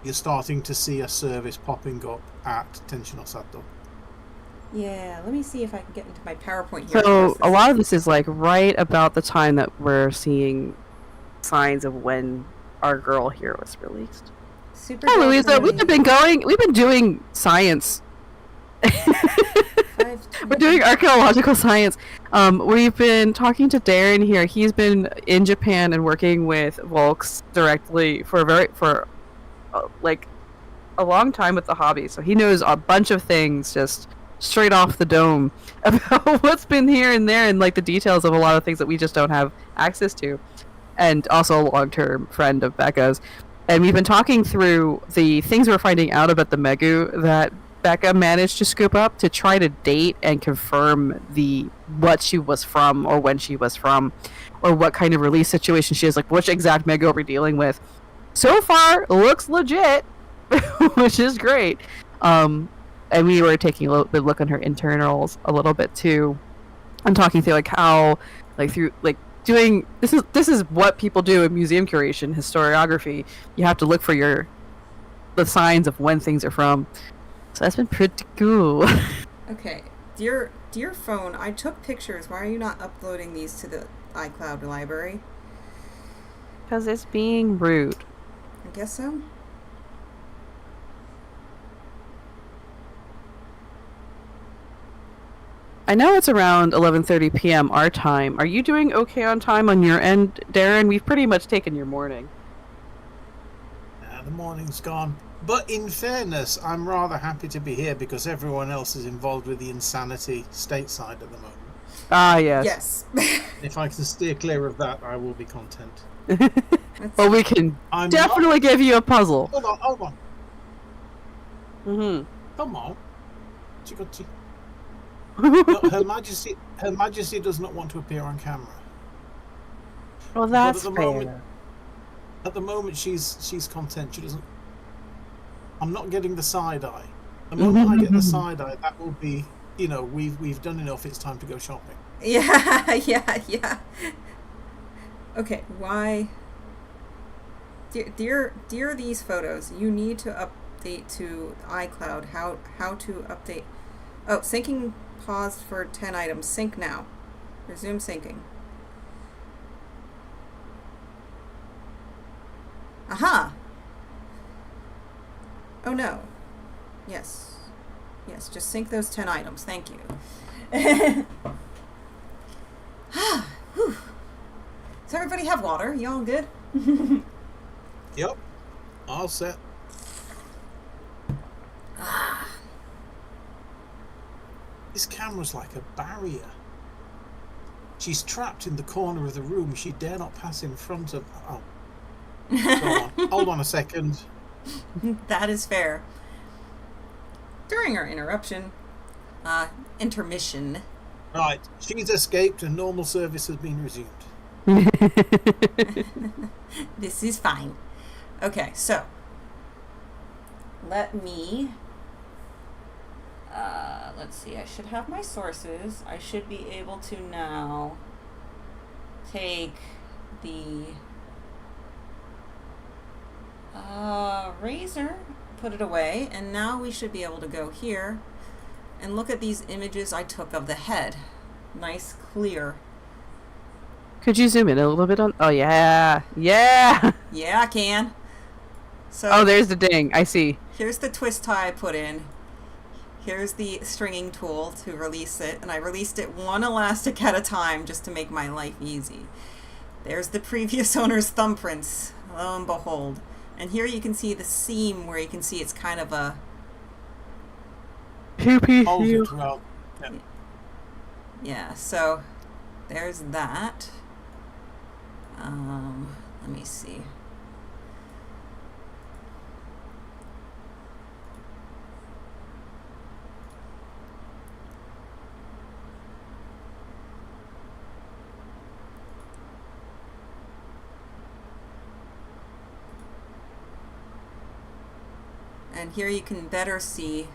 you're starting to see a service popping up at Tenshin Osato. Yeah, let me see if I can get into my PowerPoint here. So a lot of this is like right about the time that we're seeing signs of when our girl here was released. Super. Hi, Louisa. We've been doing science. We're doing archaeological science. We've been talking to Darren here. He's been in Japan and working with Volks directly for a long time with the hobby. So he knows a bunch of things just straight off the dome about what's been here and there, and like the details of a lot of things that we just don't have access to. And also a long-term friend of Becca's. And we've been talking through the things we're finding out about the Megu that Becca managed to scoop up to try to date and confirm what she was from, or when she was from, or what kind of release situation she is, like which exact Megu we're dealing with. So far, looks legit, which is great. And we were taking a little bit look on her internals a little bit too, and talking through like how doing this is what people do in museum curation, historiography. You have to look for the signs of when things are from. So that's been pretty cool. Okay, dear phone, I took pictures. Why are you not uploading these to the iCloud library? Because it's being rude. I guess so. I know it's around 11:30 p.m. our time. Are you doing okay on time on your end, Darren? We've pretty much taken your morning. The morning's gone. But in fairness, I'm rather happy to be here because everyone else is involved with the insanity stateside at the moment. Ah, yes. Yes. If I can steer clear of that, I will be content. Well, we can definitely give you a puzzle. Hold on. Mm-hmm. Come on. Chicochi. No, Her Majesty does not want to appear on camera. Well, that's But fair. at the moment, she's content. She doesn't. I'm not getting the side eye. The moment I get the side eye, that will be, we've done enough. It's time to go shopping. Yeah. Okay, why? Dear these photos, you need to update to iCloud. How to update? Oh, syncing paused for 10 items. Sync now. Resume syncing. Aha! Oh no. Yes, just sync those 10 items. Thank you. Whew. Does everybody have water? You all good? Yep. All set. This camera's like a barrier. She's trapped in the corner of the room. She dare not pass in front of... Oh. Go on. Hold on a second. That is fair. During our intermission. Right. She's escaped and normal service has been resumed. This is fine. Okay, so let me let's see, I should have my sources. I should be able to now take the razor, put it away, and now we should be able to go here and look at these images I took of the head. Nice, clear. Could you zoom in a little bit on? Oh, yeah. Yeah. Yeah, I can. So Oh, there's the ding. I see. here's the twist tie I put in. Here's the stringing tool to release it, and I released it one elastic at a time just to make my life easy. There's the previous owner's thumbprints, lo and behold. And here you can see the seam where you can see it's kind of a... Hold it well. Yeah. Yeah, so there's that. Let me see. And here you can better see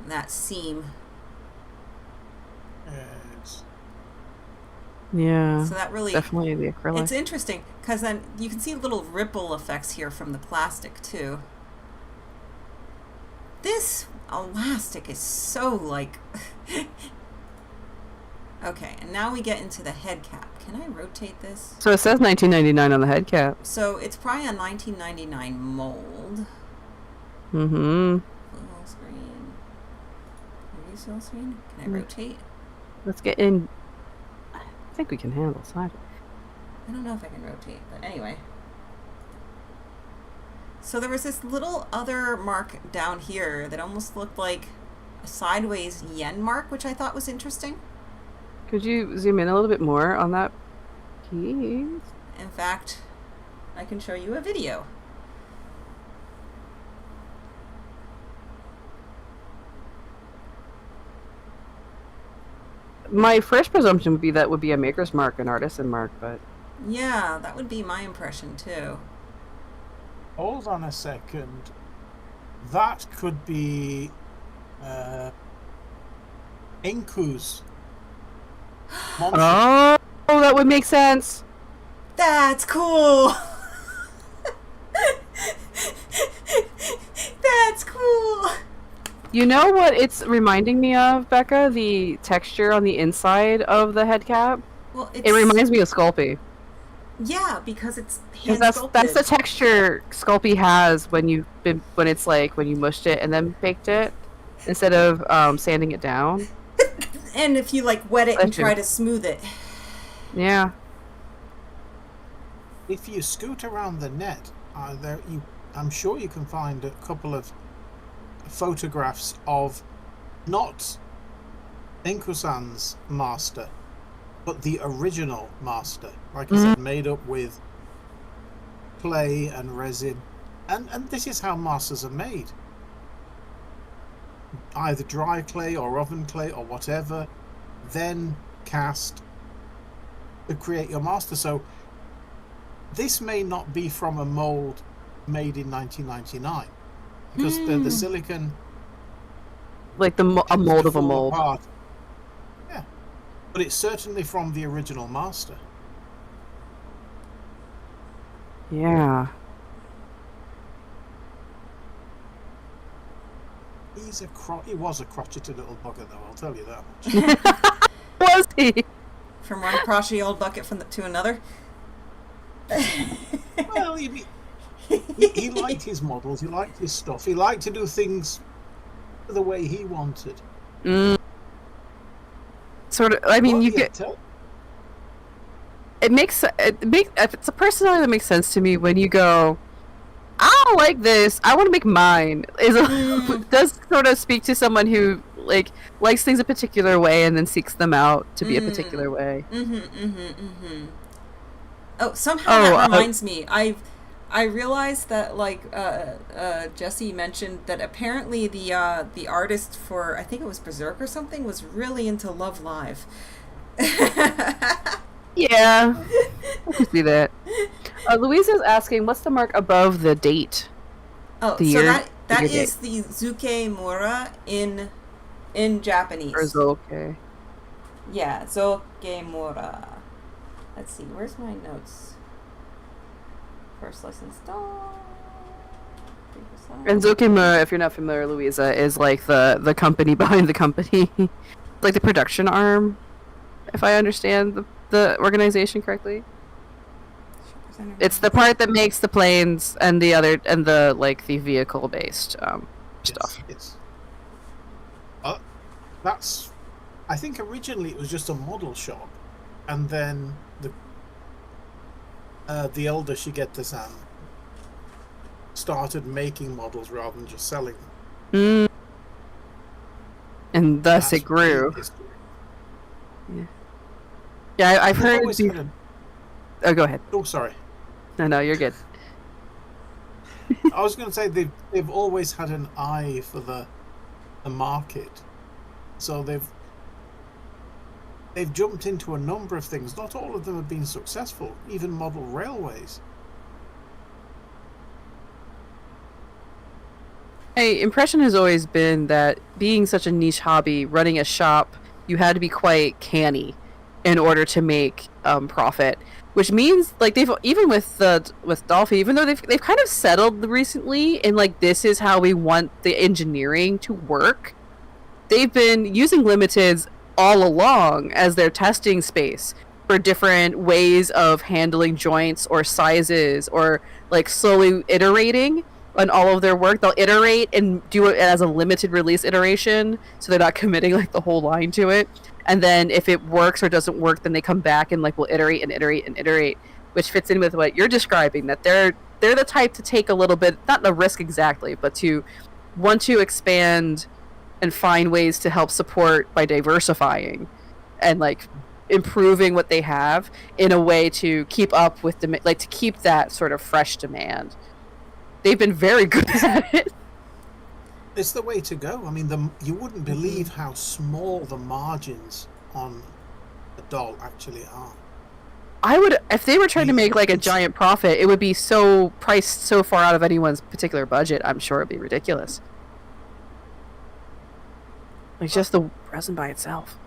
that seam. Yes. Yeah. So that really... Definitely the acrylic. It's interesting, because then you can see little ripple effects here from the plastic, too. This elastic is so, like... Okay, and now we get into the head cap. Can I rotate this? So it says 1999 on the head cap. So it's probably a 1999 mold. Mm-hmm. Full screen. Review full screen? Can I rotate? Let's get in. I think we can handle side. I don't know if I can rotate, but anyway. So there was this little other mark down here that almost looked like a sideways yen mark, which I thought was interesting. Could you zoom in a little bit more on that piece? In fact, I can show you a video. My first presumption would be that would be a maker's mark, an artisan mark, but... Yeah, that would be my impression too. Hold on a second. That could be Inku's monster. Oh, that would make sense. That's cool! That's cool! You know what it's reminding me of, Becca? The texture on the inside of the head cap? Well, It reminds me of Sculpey. Yeah, because it's Because hand that's the sculpted. texture Sculpey has when when it's like when you mushed it and then baked it instead of sanding it down. And if you like wet it and Bless try you. to smooth it. Yeah. If you scoot around the net, I'm sure you can find a couple of photographs of not Enkusan's master, but the original master. Like I said, made up with clay and resin. And this is how masters are made. Either dry clay or oven clay or whatever, then cast to create your master. So this may not be from a mold made in 1999 because the silicon, Like a mold of a fall mold. apart. Yeah, but it's certainly from the original master. Yeah. He was a crotchety little bugger, though. I'll tell you that much. Was he? From one crotchety old bucket to another. Well, he liked his models. He liked his stuff. He liked to do things the way he wanted. Sort of. I mean, But you yeah, get. It's a personality that makes sense to me when you go, I don't like this. I want to make mine. Does sort of speak to someone who likes things a particular way and then seeks them out to be a particular way. Oh, somehow that reminds me. I realized that Jesse mentioned that apparently the artist for, I think it was Berserk or something, was really into Love Live. Yeah, I can see that. Louisa's asking, what's the mark above the date? Oh, The so year, that year is the Zukemura in Japanese. Or Zoke? Yeah, Zukemura. Let's see, where's my notes? First license done. And Zokimura, if you're not familiar, Louisa, is like the company behind the company. Like the production arm, if I understand the organization correctly. It's the part that makes the planes and the vehicle based stuff. Yes. That's. I think originally it was just a model shop, and then the elder Shigeta-san started making models rather than just selling them. And thus That's it grew. history. Yeah, I've They've heard. always had a- Oh, go ahead. Oh, sorry. No, you're good. I was going to say they've always had an eye for the market, so they've jumped into a number of things. Not all of them have been successful, even model railways. My impression has always been that being such a niche hobby, running a shop, you had to be quite canny in order to make profit. Which means, like, they've even with Dolphy, even though they've kind of settled recently in this is how we want the engineering to work. They've been using limiteds all along as their testing space for different ways of handling joints or sizes, or slowly iterating on all of their work. They'll iterate and do it as a limited release iteration, so they're not committing the whole line to it. And then if it works or doesn't work, then they come back and will iterate and iterate and iterate, which fits in with what you're describing, that they're the type to take a little bit, not a risk exactly, but to want to expand and find ways to help support by diversifying and improving what they have in a way to keep up with to keep that sort of fresh demand. They've been very good at it. It's the way to go. I mean, you wouldn't believe how small the margins on a doll actually are. I would, if they were trying to make a giant profit, it would be so priced so far out of anyone's particular budget. I'm sure it'd be ridiculous. Just the resin by itself.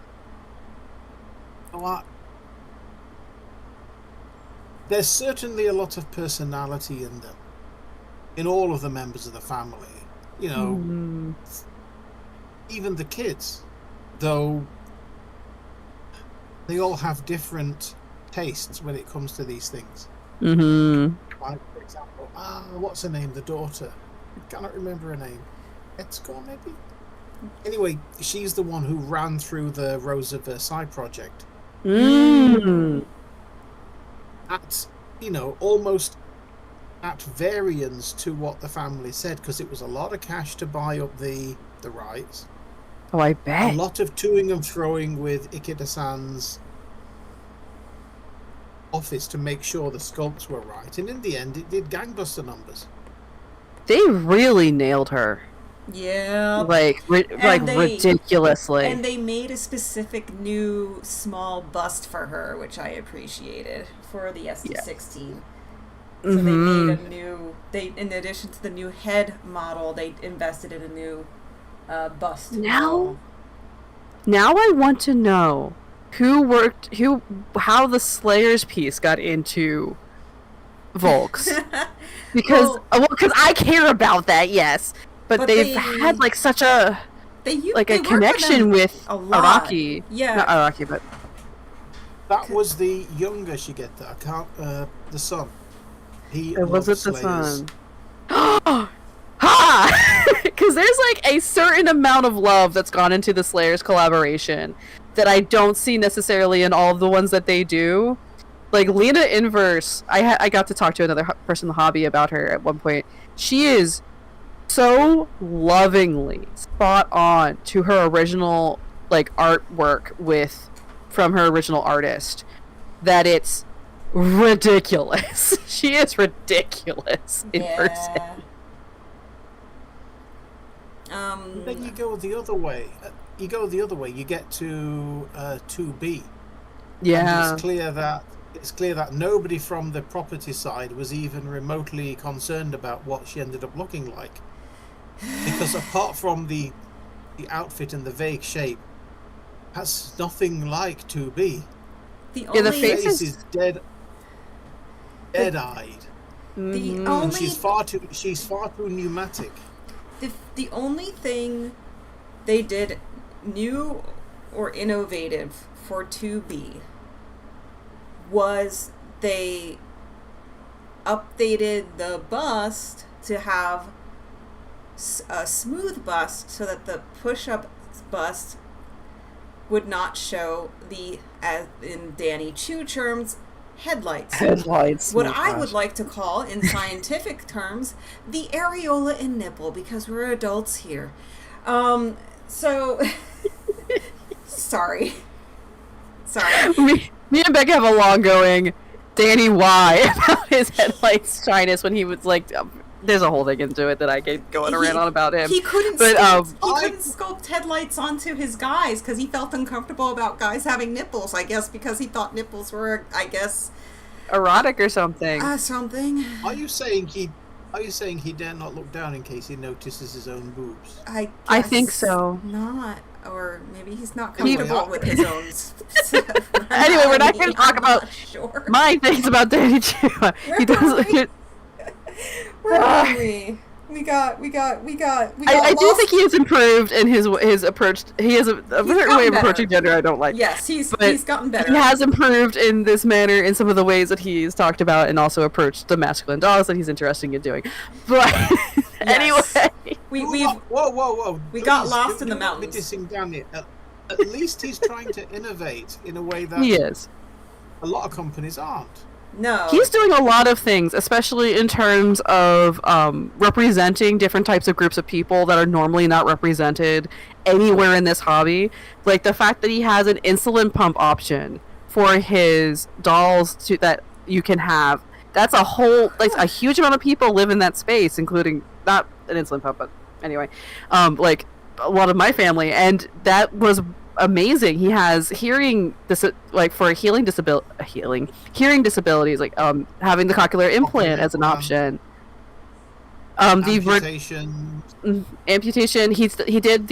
There's certainly a lot of personality in them, in all of the members of the family. Even the kids, though they all have different tastes when it comes to these things. Mm-hmm. Like, for example, what's her name? The daughter. I cannot remember her name. Etsuko, maybe? Anyway, she's the one who ran through the Rose of Versailles project. Mm. At, almost at variance to what the family said, because it was a lot of cash to buy up the rights. Oh, I A bet. lot of toing and froing with Ikeda-san's office to make sure the sculpts were right, and in the end it did gangbuster numbers. They really nailed her. Yeah. Like ridiculously. And they made a specific new small bust for her, which I appreciated, for the SD16. So they made a new, in addition to the new head model, they invested in a new bust model. Now I want to know how the Slayer's piece got into Volks. Because I care about that, yes. But they've had like such a a connection with Araki. Yeah. Not Araki, but that was the younger Shigeta. I can't the son. Was it the son? Ha! Because there's like a certain amount of love that's gone into the Slayers collaboration that I don't see necessarily in all of the ones that they do. Like Lena Inverse, I got to talk to another person in the hobby about her at one point. She is so lovingly spot on to her original like artwork from her original artist that it's ridiculous. She is ridiculous in person. Then you go the other way. You get to 2B. Yeah. And it's clear that nobody from the property side was even remotely concerned about what she ended up looking like, because apart from the outfit and the vague shape, that's nothing like 2B. The face is dead-eyed. And she's far too pneumatic. The only thing they did new or innovative for 2B was they updated the bust to have a smooth bust so that the push-up bust would not show as in Danny Chu terms, headlights. What I would like to call, in scientific terms, the areola and nipple, because we're adults here. So, sorry. Me and Becca have a long going Danny Y about his headlights shyness when he was like, there's a whole thing into it that I get going around on about him. He couldn't sculpt headlights onto his guys because he felt uncomfortable about guys having nipples, I guess, because he thought nipples were, erotic or something. Something. Are you saying he dare not look down in case he notices his own boobs? I think so. Not. Or maybe he's not comfortable with his own. Anyway, we're not going to talk about my things about Danny Chu. He does. Where are we? We got. I do think he has improved in his approach. He has a certain way of approaching gender I don't like. Yes, he's gotten better. He has improved in this manner in some of the ways that he's talked about, and also approached the masculine dolls that he's interested in doing. But anyway, whoa! We got lost in the mountains. Dissing Danny. At least he's trying to innovate in a way that he is. A lot of companies aren't. No. He's doing a lot of things, especially in terms of representing different types of groups of people that are normally not represented anywhere in this hobby. Like the fact that he has an insulin pump option for his dolls that you can have. That's a huge amount of people live in that space, including not an insulin pump, but anyway, like a lot of my family, and that was amazing. He has hearing disabilities, like having the cochlear implant as an option. Amputation. Amputation. He did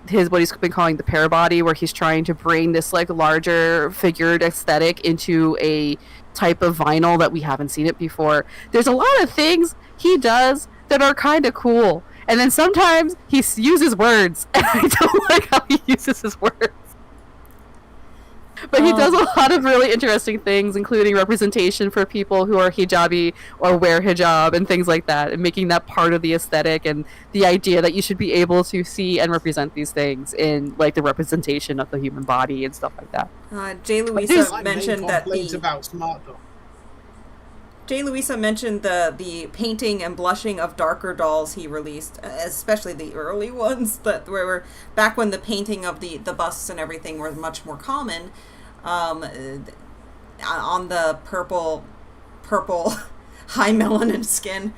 his what he's been calling the pair body, where he's trying to bring this like larger figured aesthetic into a type of vinyl that we haven't seen it before. There's a lot of things he does that are kind of cool. And then sometimes he uses words, and I don't like how he uses his words. But he does a lot of really interesting things, including representation for people who are hijabi or wear hijab and things like that, and making that part of the aesthetic and the idea that you should be able to see and represent these things in like the representation of the human body and stuff like that. Jay Louisa mentioned the painting and blushing of darker dolls he released, especially the early ones that were back when the painting of the busts and everything were much more common. On the purple high melanin skin.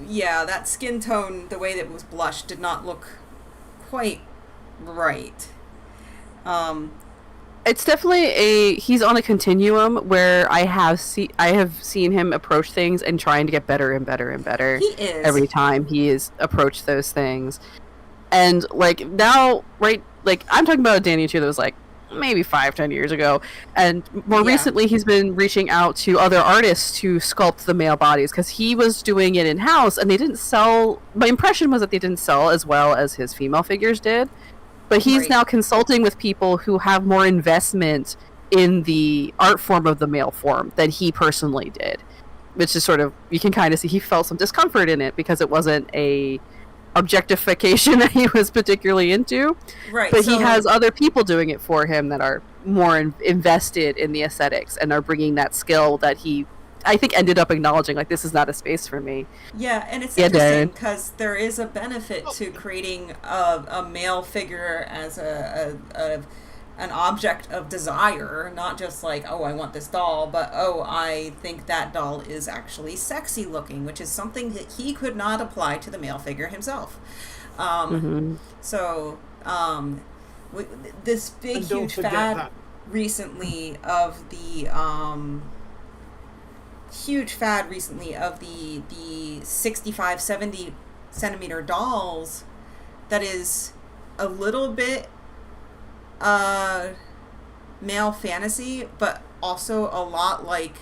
Yeah, that skin tone, the way that it was blushed, did not look quite right. It's definitely he's on a continuum where I have seen him approach things and trying to get better and better and better. He is. Every time he is approached those things. And like now, right, like I'm talking about a Danny too that was like maybe 5-10 years ago, and more recently he's been reaching out to other artists to sculpt the male bodies because he was doing it in house and they didn't sell. My impression was that they didn't sell as well as his female figures did. But he's now consulting with people who have more investment in the art form of the male form than he personally did. Which is sort of, you can kind of see he felt some discomfort in it because it wasn't a objectification that he was particularly into. Right. But he has other people doing it for him that are more invested in the aesthetics and are bringing that skill that he, I think, ended up acknowledging, like, this is not a space for me. Yeah, and it's interesting because there is a benefit to creating a male figure as an object of desire, not just like, oh, I want this doll, but oh, I think that doll is actually sexy looking, which is something that he could not apply to the male figure himself. So, this big, huge fad recently of the the 65, 70 centimeter dolls that is a little bit male fantasy, but also a lot like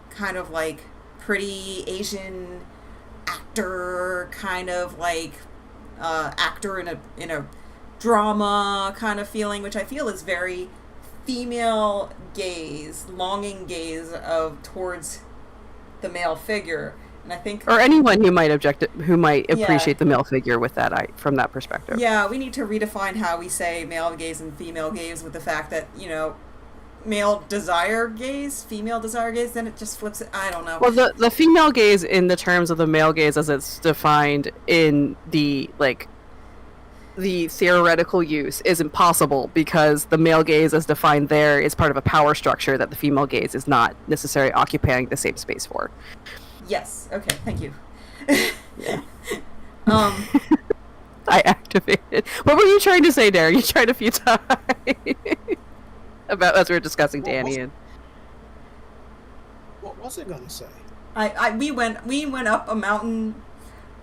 kind of like pretty Asian actor, kind of like actor in a drama kind of feeling, which I feel is very female gaze, longing gaze towards the male figure. And I think, or anyone who might appreciate the male figure with that from that perspective. Yeah, we need to redefine how we say male gaze and female gaze with the fact that, you know, male desire gaze, female desire gaze, then it just flips it. I don't know. Well, the female gaze in the terms of the male gaze as it's defined in the theoretical use is impossible because the male gaze as defined there is part of a power structure that the female gaze is not necessarily occupying the same space for. Yes. Okay. Thank you. Yeah. I activated. What were you trying to say, Darren? You tried a few times about as we were discussing Danny and. What was I going to say? We went up a mountain,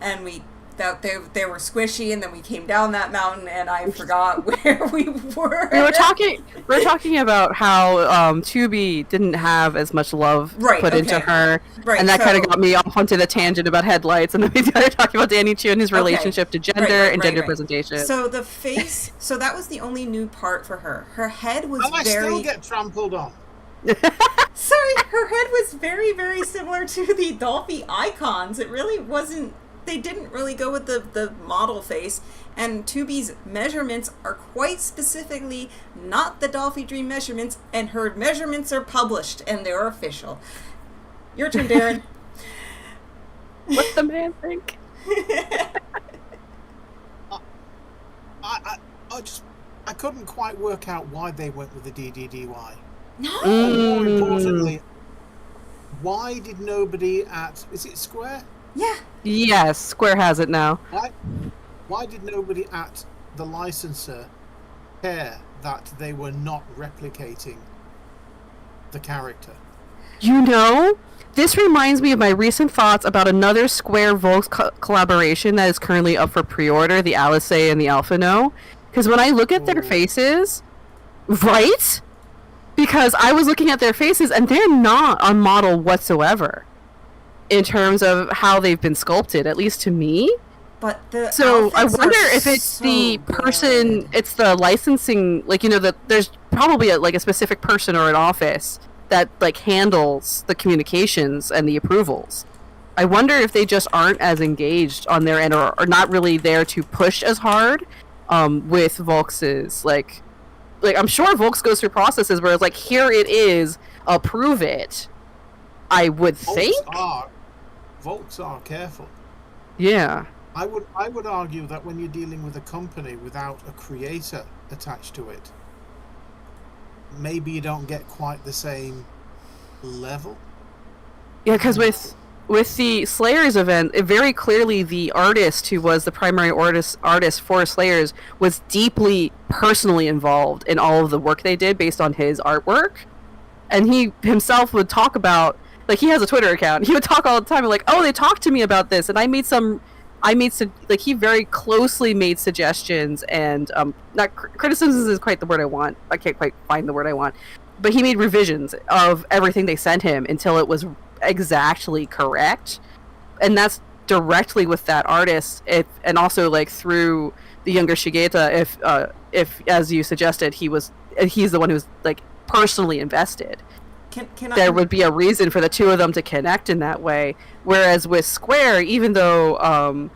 and they were squishy, and then we came down that mountain, and I forgot where we were. We were talking about how Tubi didn't have as much love put into her, and that kind of got me off onto the tangent about headlights, and then we started talking about Danny Chu and his relationship to gender and gender presentation. So the face, so that was the only new part for her. Her head was I still get trampled on. Sorry, her head was very, very similar to the Dolphy icons. It really wasn't. They didn't really go with the model face, and Tubi's measurements are quite specifically not the Dolphy Dream measurements, and her measurements are published and they're official. Your turn, Darren. What's the man think? I couldn't quite work out why they went with the DDDY. No. More importantly, why did nobody is it Square? Yeah. Yes, Square has it now. Why did nobody at the licensor care that they were not replicating the character? You know, this reminds me of my recent thoughts about another Square Volks collaboration that is currently up for pre-order, the Alice and the Alphino. Because when I look at their faces, right? Because I was looking at their faces and they're not on model whatsoever in terms of how they've been sculpted, at least to me. But the So I outfits are wonder if it's so the person, good. it's the licensing, like, that there's probably a specific person or an office that like handles the communications and the approvals. I wonder if they just aren't as engaged on their end, or not really there to push as hard with Volks's like I'm sure Volks goes through processes where it's like, here it is, approve it. I would think. Volks are careful. Yeah. I would argue that when you're dealing with a company without a creator attached to it, maybe you don't get quite the same level. Yeah, because with the Slayers event, very clearly the artist who was the primary artist for Slayers was deeply personally involved in all of the work they did based on his artwork. And he himself would talk about, like, he has a Twitter account. He would talk all the time, like, oh, they talked to me about this, and I made some, like, he very closely made suggestions, and not criticisms is quite the word I want. I can't quite find the word I want, but he made revisions of everything they sent him until it was exactly correct, and that's directly with that artist. And also like through the younger Shigeta, if as you suggested, he's the one who's like personally invested. There would be a reason for the two of them to connect in that way. Whereas with Square, even though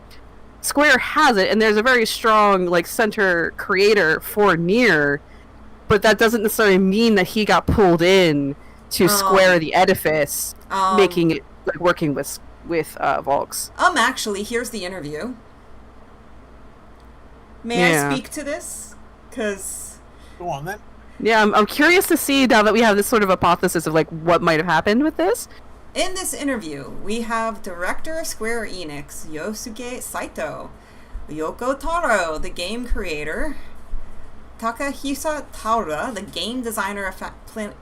Square has it, and there's a very strong like center creator for Nier, but that doesn't necessarily mean that he got pulled in to square the edifice, making it like working with Volks. Actually, here's the interview. May I speak to this? Because go on then. Yeah, I'm curious to see now that we have this sort of hypothesis of like what might have happened with this. In this interview, we have director of Square Enix, Yosuke Saito, Yoko Taro, the game creator, Takahisa Taura, the game designer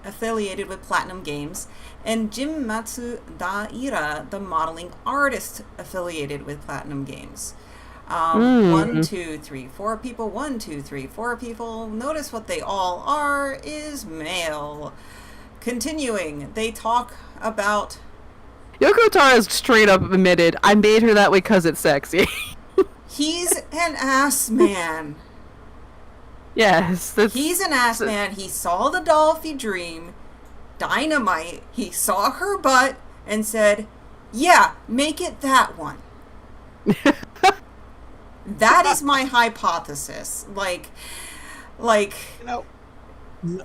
affiliated with Platinum Games, and Jim Matsudaira, the modeling artist affiliated with Platinum Games. 1, 2, 3, 4 people. 1, 2, 3, 4 people. Notice what they all are is male. Continuing, they talk about... Yoko Taro has straight up admitted, I made her that way because it's sexy. He's an ass man. Yes. He's an ass man. He saw the Dolphy Dream, Dynamite. He saw her butt and said, yeah, make it that one. That is my hypothesis. Like,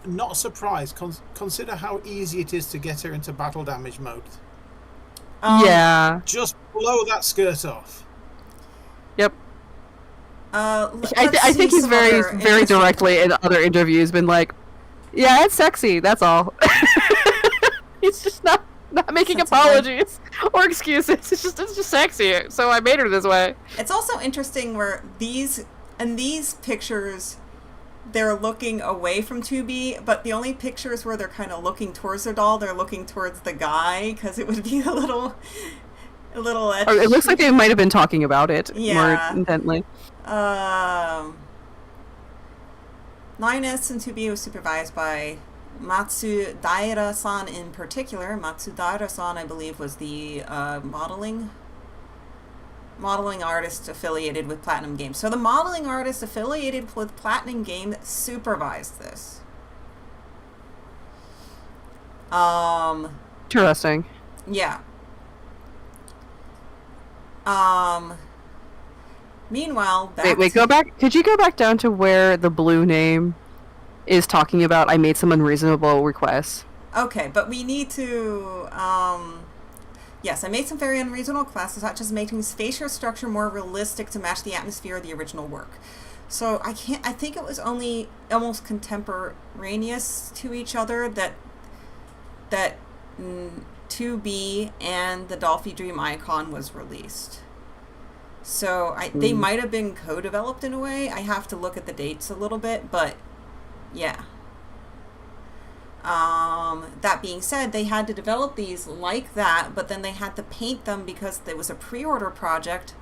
not surprised. Consider how easy it is to get her into battle damage mode. Yeah. Just blow that skirt off. Yep. I think he's very directly in other interviews been like, yeah, it's sexy, that's all. He's just not making apologies or excuses. It's just sexy, so I made her this way. It's also interesting where these pictures, they're looking away from 2B, but the only pictures where they're kind of looking towards their doll, they're looking towards the guy, because it would be a little etchy. It looks like they might have been talking about it more intently. 9S and 2B was supervised by Matsudaira-san in particular. Matsudaira-san, I believe, was the modeling artist affiliated with Platinum Games. So the modeling artist affiliated with Platinum Games supervised this. Interesting. Yeah. Meanwhile, wait, go back. Could you go back down to where the blue name is talking about I made some unreasonable requests? Okay, but we need to, yes, I made some very unreasonable requests, such as making spatial structure more realistic to match the atmosphere of the original work. So I think it was only almost contemporaneous to each other that 2B and the Dolphy Dream icon was released. So they might have been co-developed in a way. I have to look at the dates a little bit, but yeah. That being said, they had to develop these like that, but then they had to paint them because there was a pre-order project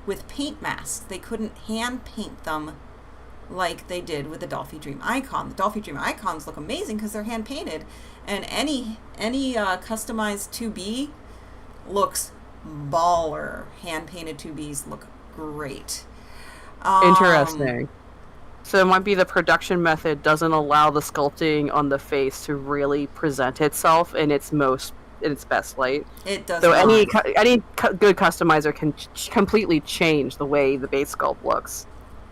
with paint masks. They couldn't hand paint them like they did with the Dolphy Dream icon. The Dolphy Dream icons look amazing because they're hand painted, and any customized 2B looks baller. Hand painted 2Bs look great. Interesting. So it might be the production method doesn't allow the sculpting on the face to really present itself in its best light. It does So not. any good customizer can completely change the way the base sculpt looks.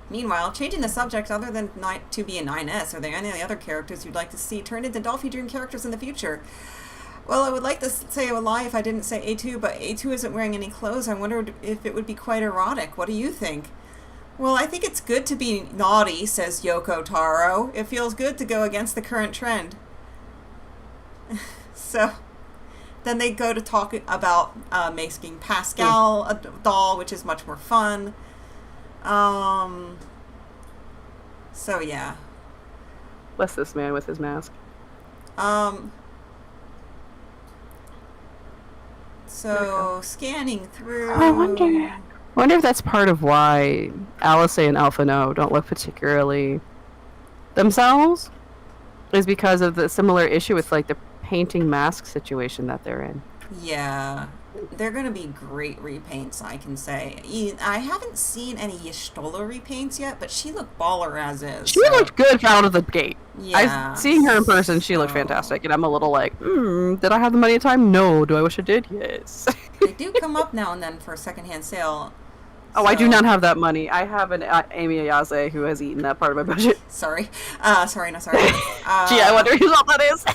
Meanwhile, changing the subject other than to be a 9S, are there any other characters you'd like to see turned into Dolphy Dream characters in the future? Well, I would like to say I would lie if I didn't say A2, but A2 isn't wearing any clothes. I wondered if it would be quite erotic. What do you think? Well, I think it's good to be naughty, says Yoko Taro. It feels good to go against the current trend. So, then they go to talk about making Pascal a doll, which is much more fun. So yeah. Bless this man with his mask. So scanning through. I wonder if that's part of why Alice and Alpha No don't look particularly themselves. Is because of the similar issue with like the painting mask situation that they're in. Yeah. They're going to be great repaints, I can say. I haven't seen any Y'shtola repaints yet, but she looked baller as is. She looked good out of the gate. Yeah. Seeing her in person, she looked fantastic, and I'm a little like, did I have the money and time? No. Do I wish I did? Yes. They do come up now and then for a secondhand sale. Oh, I do not have that money. I have an Amy Ayase who has eaten that part of my budget. Sorry. Sorry. Gee, I wonder who that is.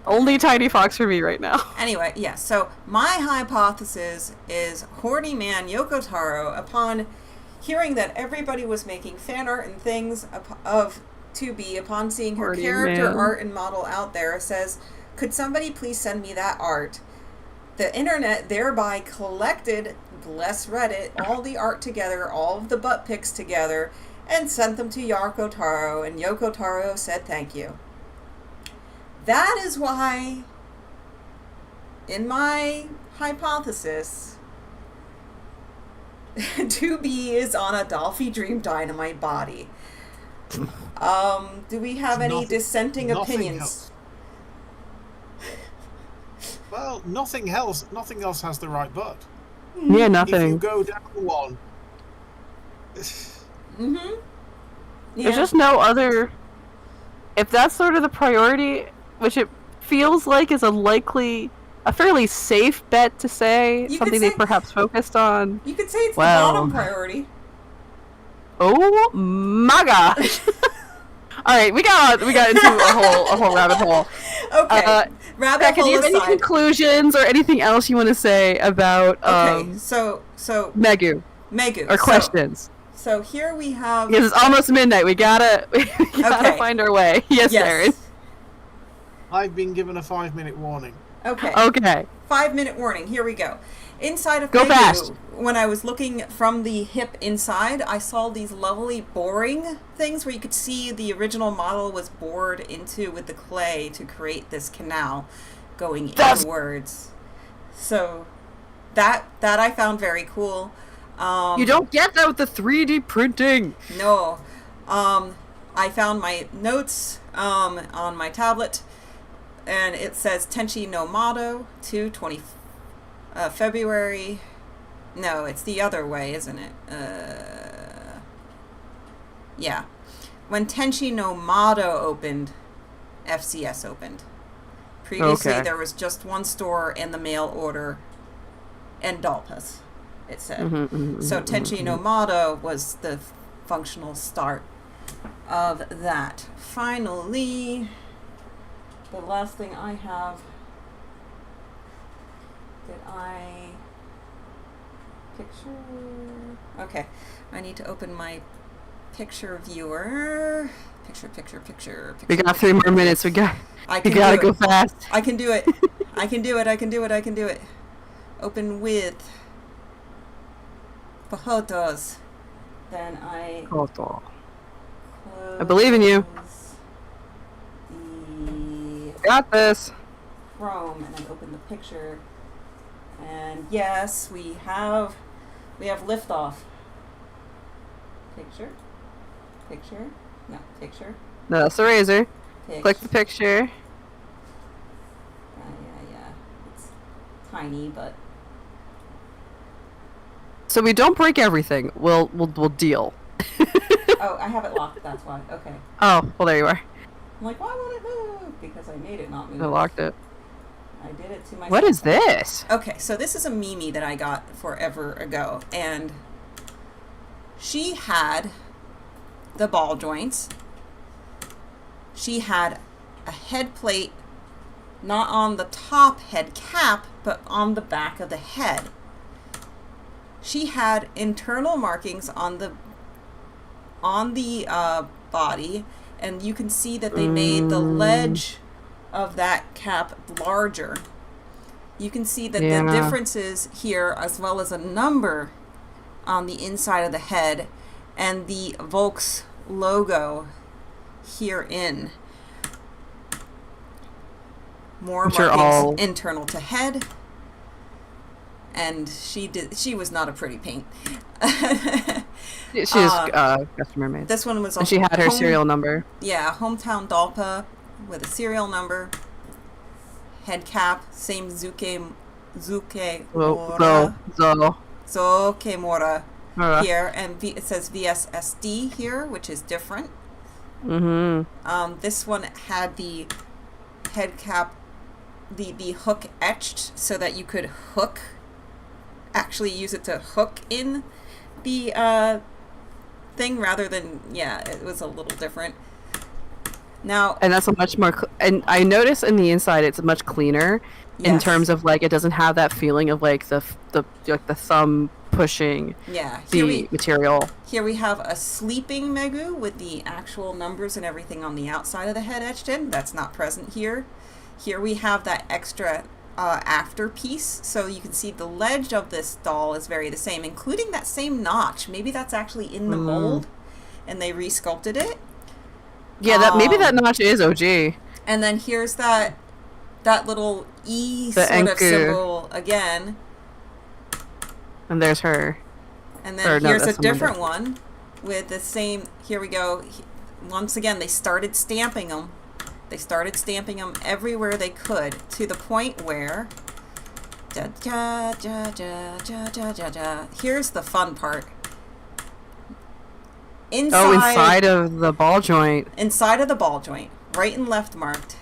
Only Tiny Fox for me right now. Anyway, yeah, so my hypothesis is Horny Man Yoko Taro, upon hearing that everybody was making fan art and things of 2B, upon seeing her Horny character Man. art and model out there, says, could somebody please send me that art? The internet thereby collected, bless Reddit, all the art together, all of the butt pics together, and sent them to Yoko Taro, and Yoko Taro said thank you. That is why, in my hypothesis, 2B is on a Dolphy Dream Dynamite body. Do we have any dissenting opinions? Well, nothing else has the right butt. Yeah, nothing. If you go down one. Mm-hmm. Yeah. There's just no other... If that's sort of the priority, which it feels like is a fairly safe bet to say, something they perhaps focused on. You could say it's the bottom priority. Oh my gosh! All right, we got into a whole rabbit hole. Okay, rabbit Becca, hole do you have any conclusions or anything else you want to say about so Megu or questions? So here we have. Because it's almost midnight. We gotta find our way. Yes, Darren. I've been given a 5-minute warning. Okay. 5-minute warning. Here we go. Inside of Go Megu, fast. When I was looking from the hip inside, I saw these lovely boring things where you could see the original model was bored into with the clay to create this canal going inwards. So that I found very cool. You don't get that with the 3D printing. No. I found my notes on my tablet, and it says Tenchi no Mado to 20 February. No, it's the other way, isn't it? Yeah. When Tenchi no Mado opened, FCS opened. Previously, there was just one store in the mail order and Dalpas, it said. So Tenchi no Mado was the functional start of that. Finally, the last thing I have. Picture. Okay, I need to open my picture viewer. Picture. We got 3 more minutes. We gotta go fast. I can do it. I can do it. Open with photos. Then I believe in you. The Got this. Chrome, and then open the picture. And yes, we have liftoff. Picture. No, that's the razor. Click the picture. Yeah. It's tiny, but So we don't break everything. We'll deal. oh, I have it locked. That's why. Okay. Oh, well, there you are. I'm like, why won't it move? Because I made it not move. I locked it. I did it to myself. What is this? Okay, so this is a Mimi that I got forever ago, and she had the ball joints. She had a head plate, not on the top head cap, but on the back of the head. She had internal markings on the body, and you can see that they made the ledge of that cap larger. You can see that the differences here, as well as a number on the inside of the head, and the Volks logo herein. More Which are markings all internal to head. And she was not a pretty paint. She's customer made. This one was and she had her serial number. Yeah, hometown Dalpa with a serial number. Head cap, same Zuke Mora. Zuke Mora here, and it says VSSD here, which is different. This one had the head cap, the hook etched so that you could actually use it to hook in the thing rather than, it was a little different. Now, and that's a much more and I notice in the inside it's much cleaner in terms of like it doesn't have that feeling of like the thumb pushing the material. Here we have a sleeping Megu with the actual numbers and everything on the outside of the head etched in. That's not present here. Here we have that extra after piece, so you can see the ledge of this doll is very the same, including that same notch. Maybe that's actually in the mold and they re-sculpted it. Yeah, maybe that notch is OG. And then here's that little E sort of symbol again. And there's her. And then here's a different one with the same. Here we go. Once again, they started stamping them. They started stamping them everywhere they could, to the point where here's the fun part. Inside of the ball joint. Inside of the ball joint, right and left marked.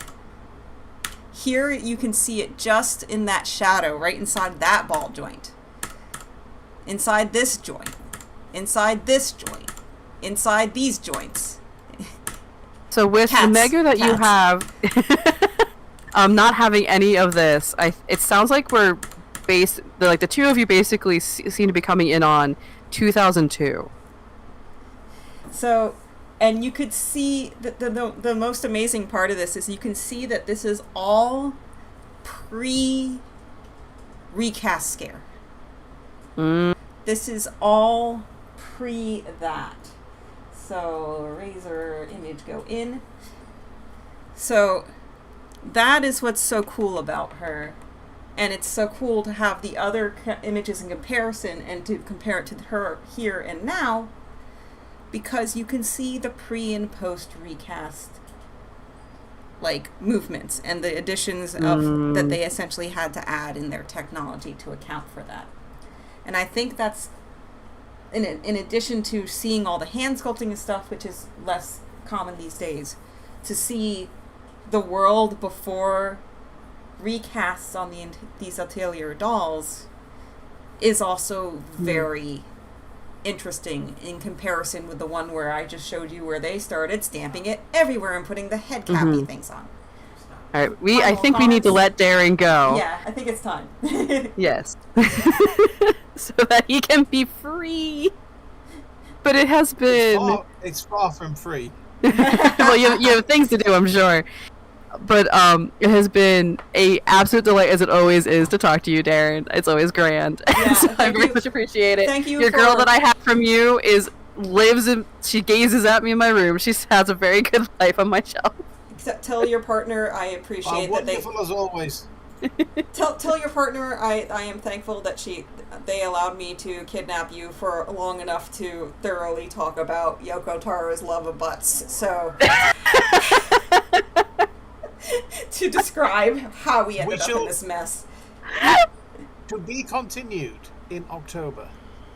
Here you can see it just in that shadow, right inside that ball joint. Inside this joint. Inside this joint. Inside these joints. So with the Megu that you have, not having any of this, it sounds like we're the two of you basically seem to be coming in on 2002. So, and you could see that the most amazing part of this is you can see that this is all pre-recast scare. This is all pre that. So, razor image go in. So, that is what's so cool about her. And it's so cool to have the other images in comparison and to compare it to her here and now, because you can see the pre and post recast like movements and the additions of that they essentially had to add in their technology to account for that. And I think that's in addition to seeing all the hand sculpting and stuff, which is less common these days, to see the world before recasts on these Atelier dolls is also very interesting in comparison with the one where I just showed you, where they started stamping it everywhere and putting the head cappy things on. All right, I think we need to let Darren go. Yeah, I think it's time. Yes. So that he can be free. But it has been... It's far from free. Well, you have things to do, I'm sure. But it has been a absolute delight, as it always is, to talk to you, Darren. It's always grand. Yeah, so I very much appreciate it. Thank you. Your girl that I have from you she gazes at me in my room. She has a very good life on my shelf. Tell your partner I appreciate that wonderful as always. Tell your partner I am thankful that they allowed me to kidnap you for long enough to thoroughly talk about Yoko Tara's love of butts. So to describe how we ended up in this mess. To be continued in October.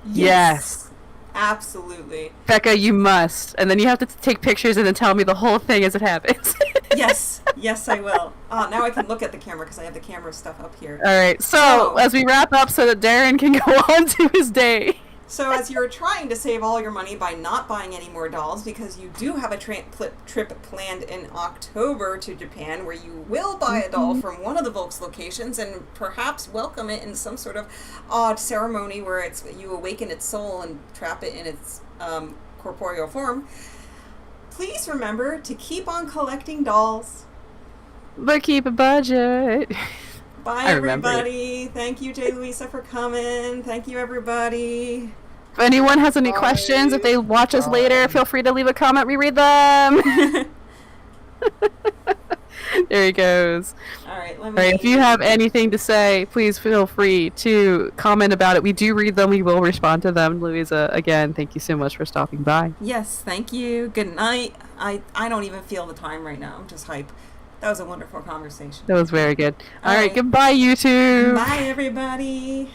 Yes. Absolutely. Becca, you must. And then you have to take pictures and then tell me the whole thing as it happens. Yes. Yes, I will. Now I can look at the camera because I have the camera stuff up here. All right. So, as we wrap up so that Darren can go on to his day. So as you're trying to save all your money by not buying any more dolls, because you do have a trip planned in October to Japan where you will buy a doll from one of the Volks locations and perhaps welcome it in some sort of odd ceremony where you awaken its soul and trap it in its corporeal form, please remember to keep on collecting dolls. But keep a budget. Bye, everybody. Thank you, Jay Louisa, for coming. Thank you, everybody. If anyone has any questions, if they watch us later, feel free to leave a comment. We read them. There he goes. All right. If you have anything to say, please feel free to comment about it. We do read them. We will respond to them. Louisa, again, thank you so much for stopping by. Yes, thank you. Good night. I don't even feel the time right now. I'm just hype. That was a wonderful conversation. That was very good. All right. Goodbye, YouTube. Bye, everybody.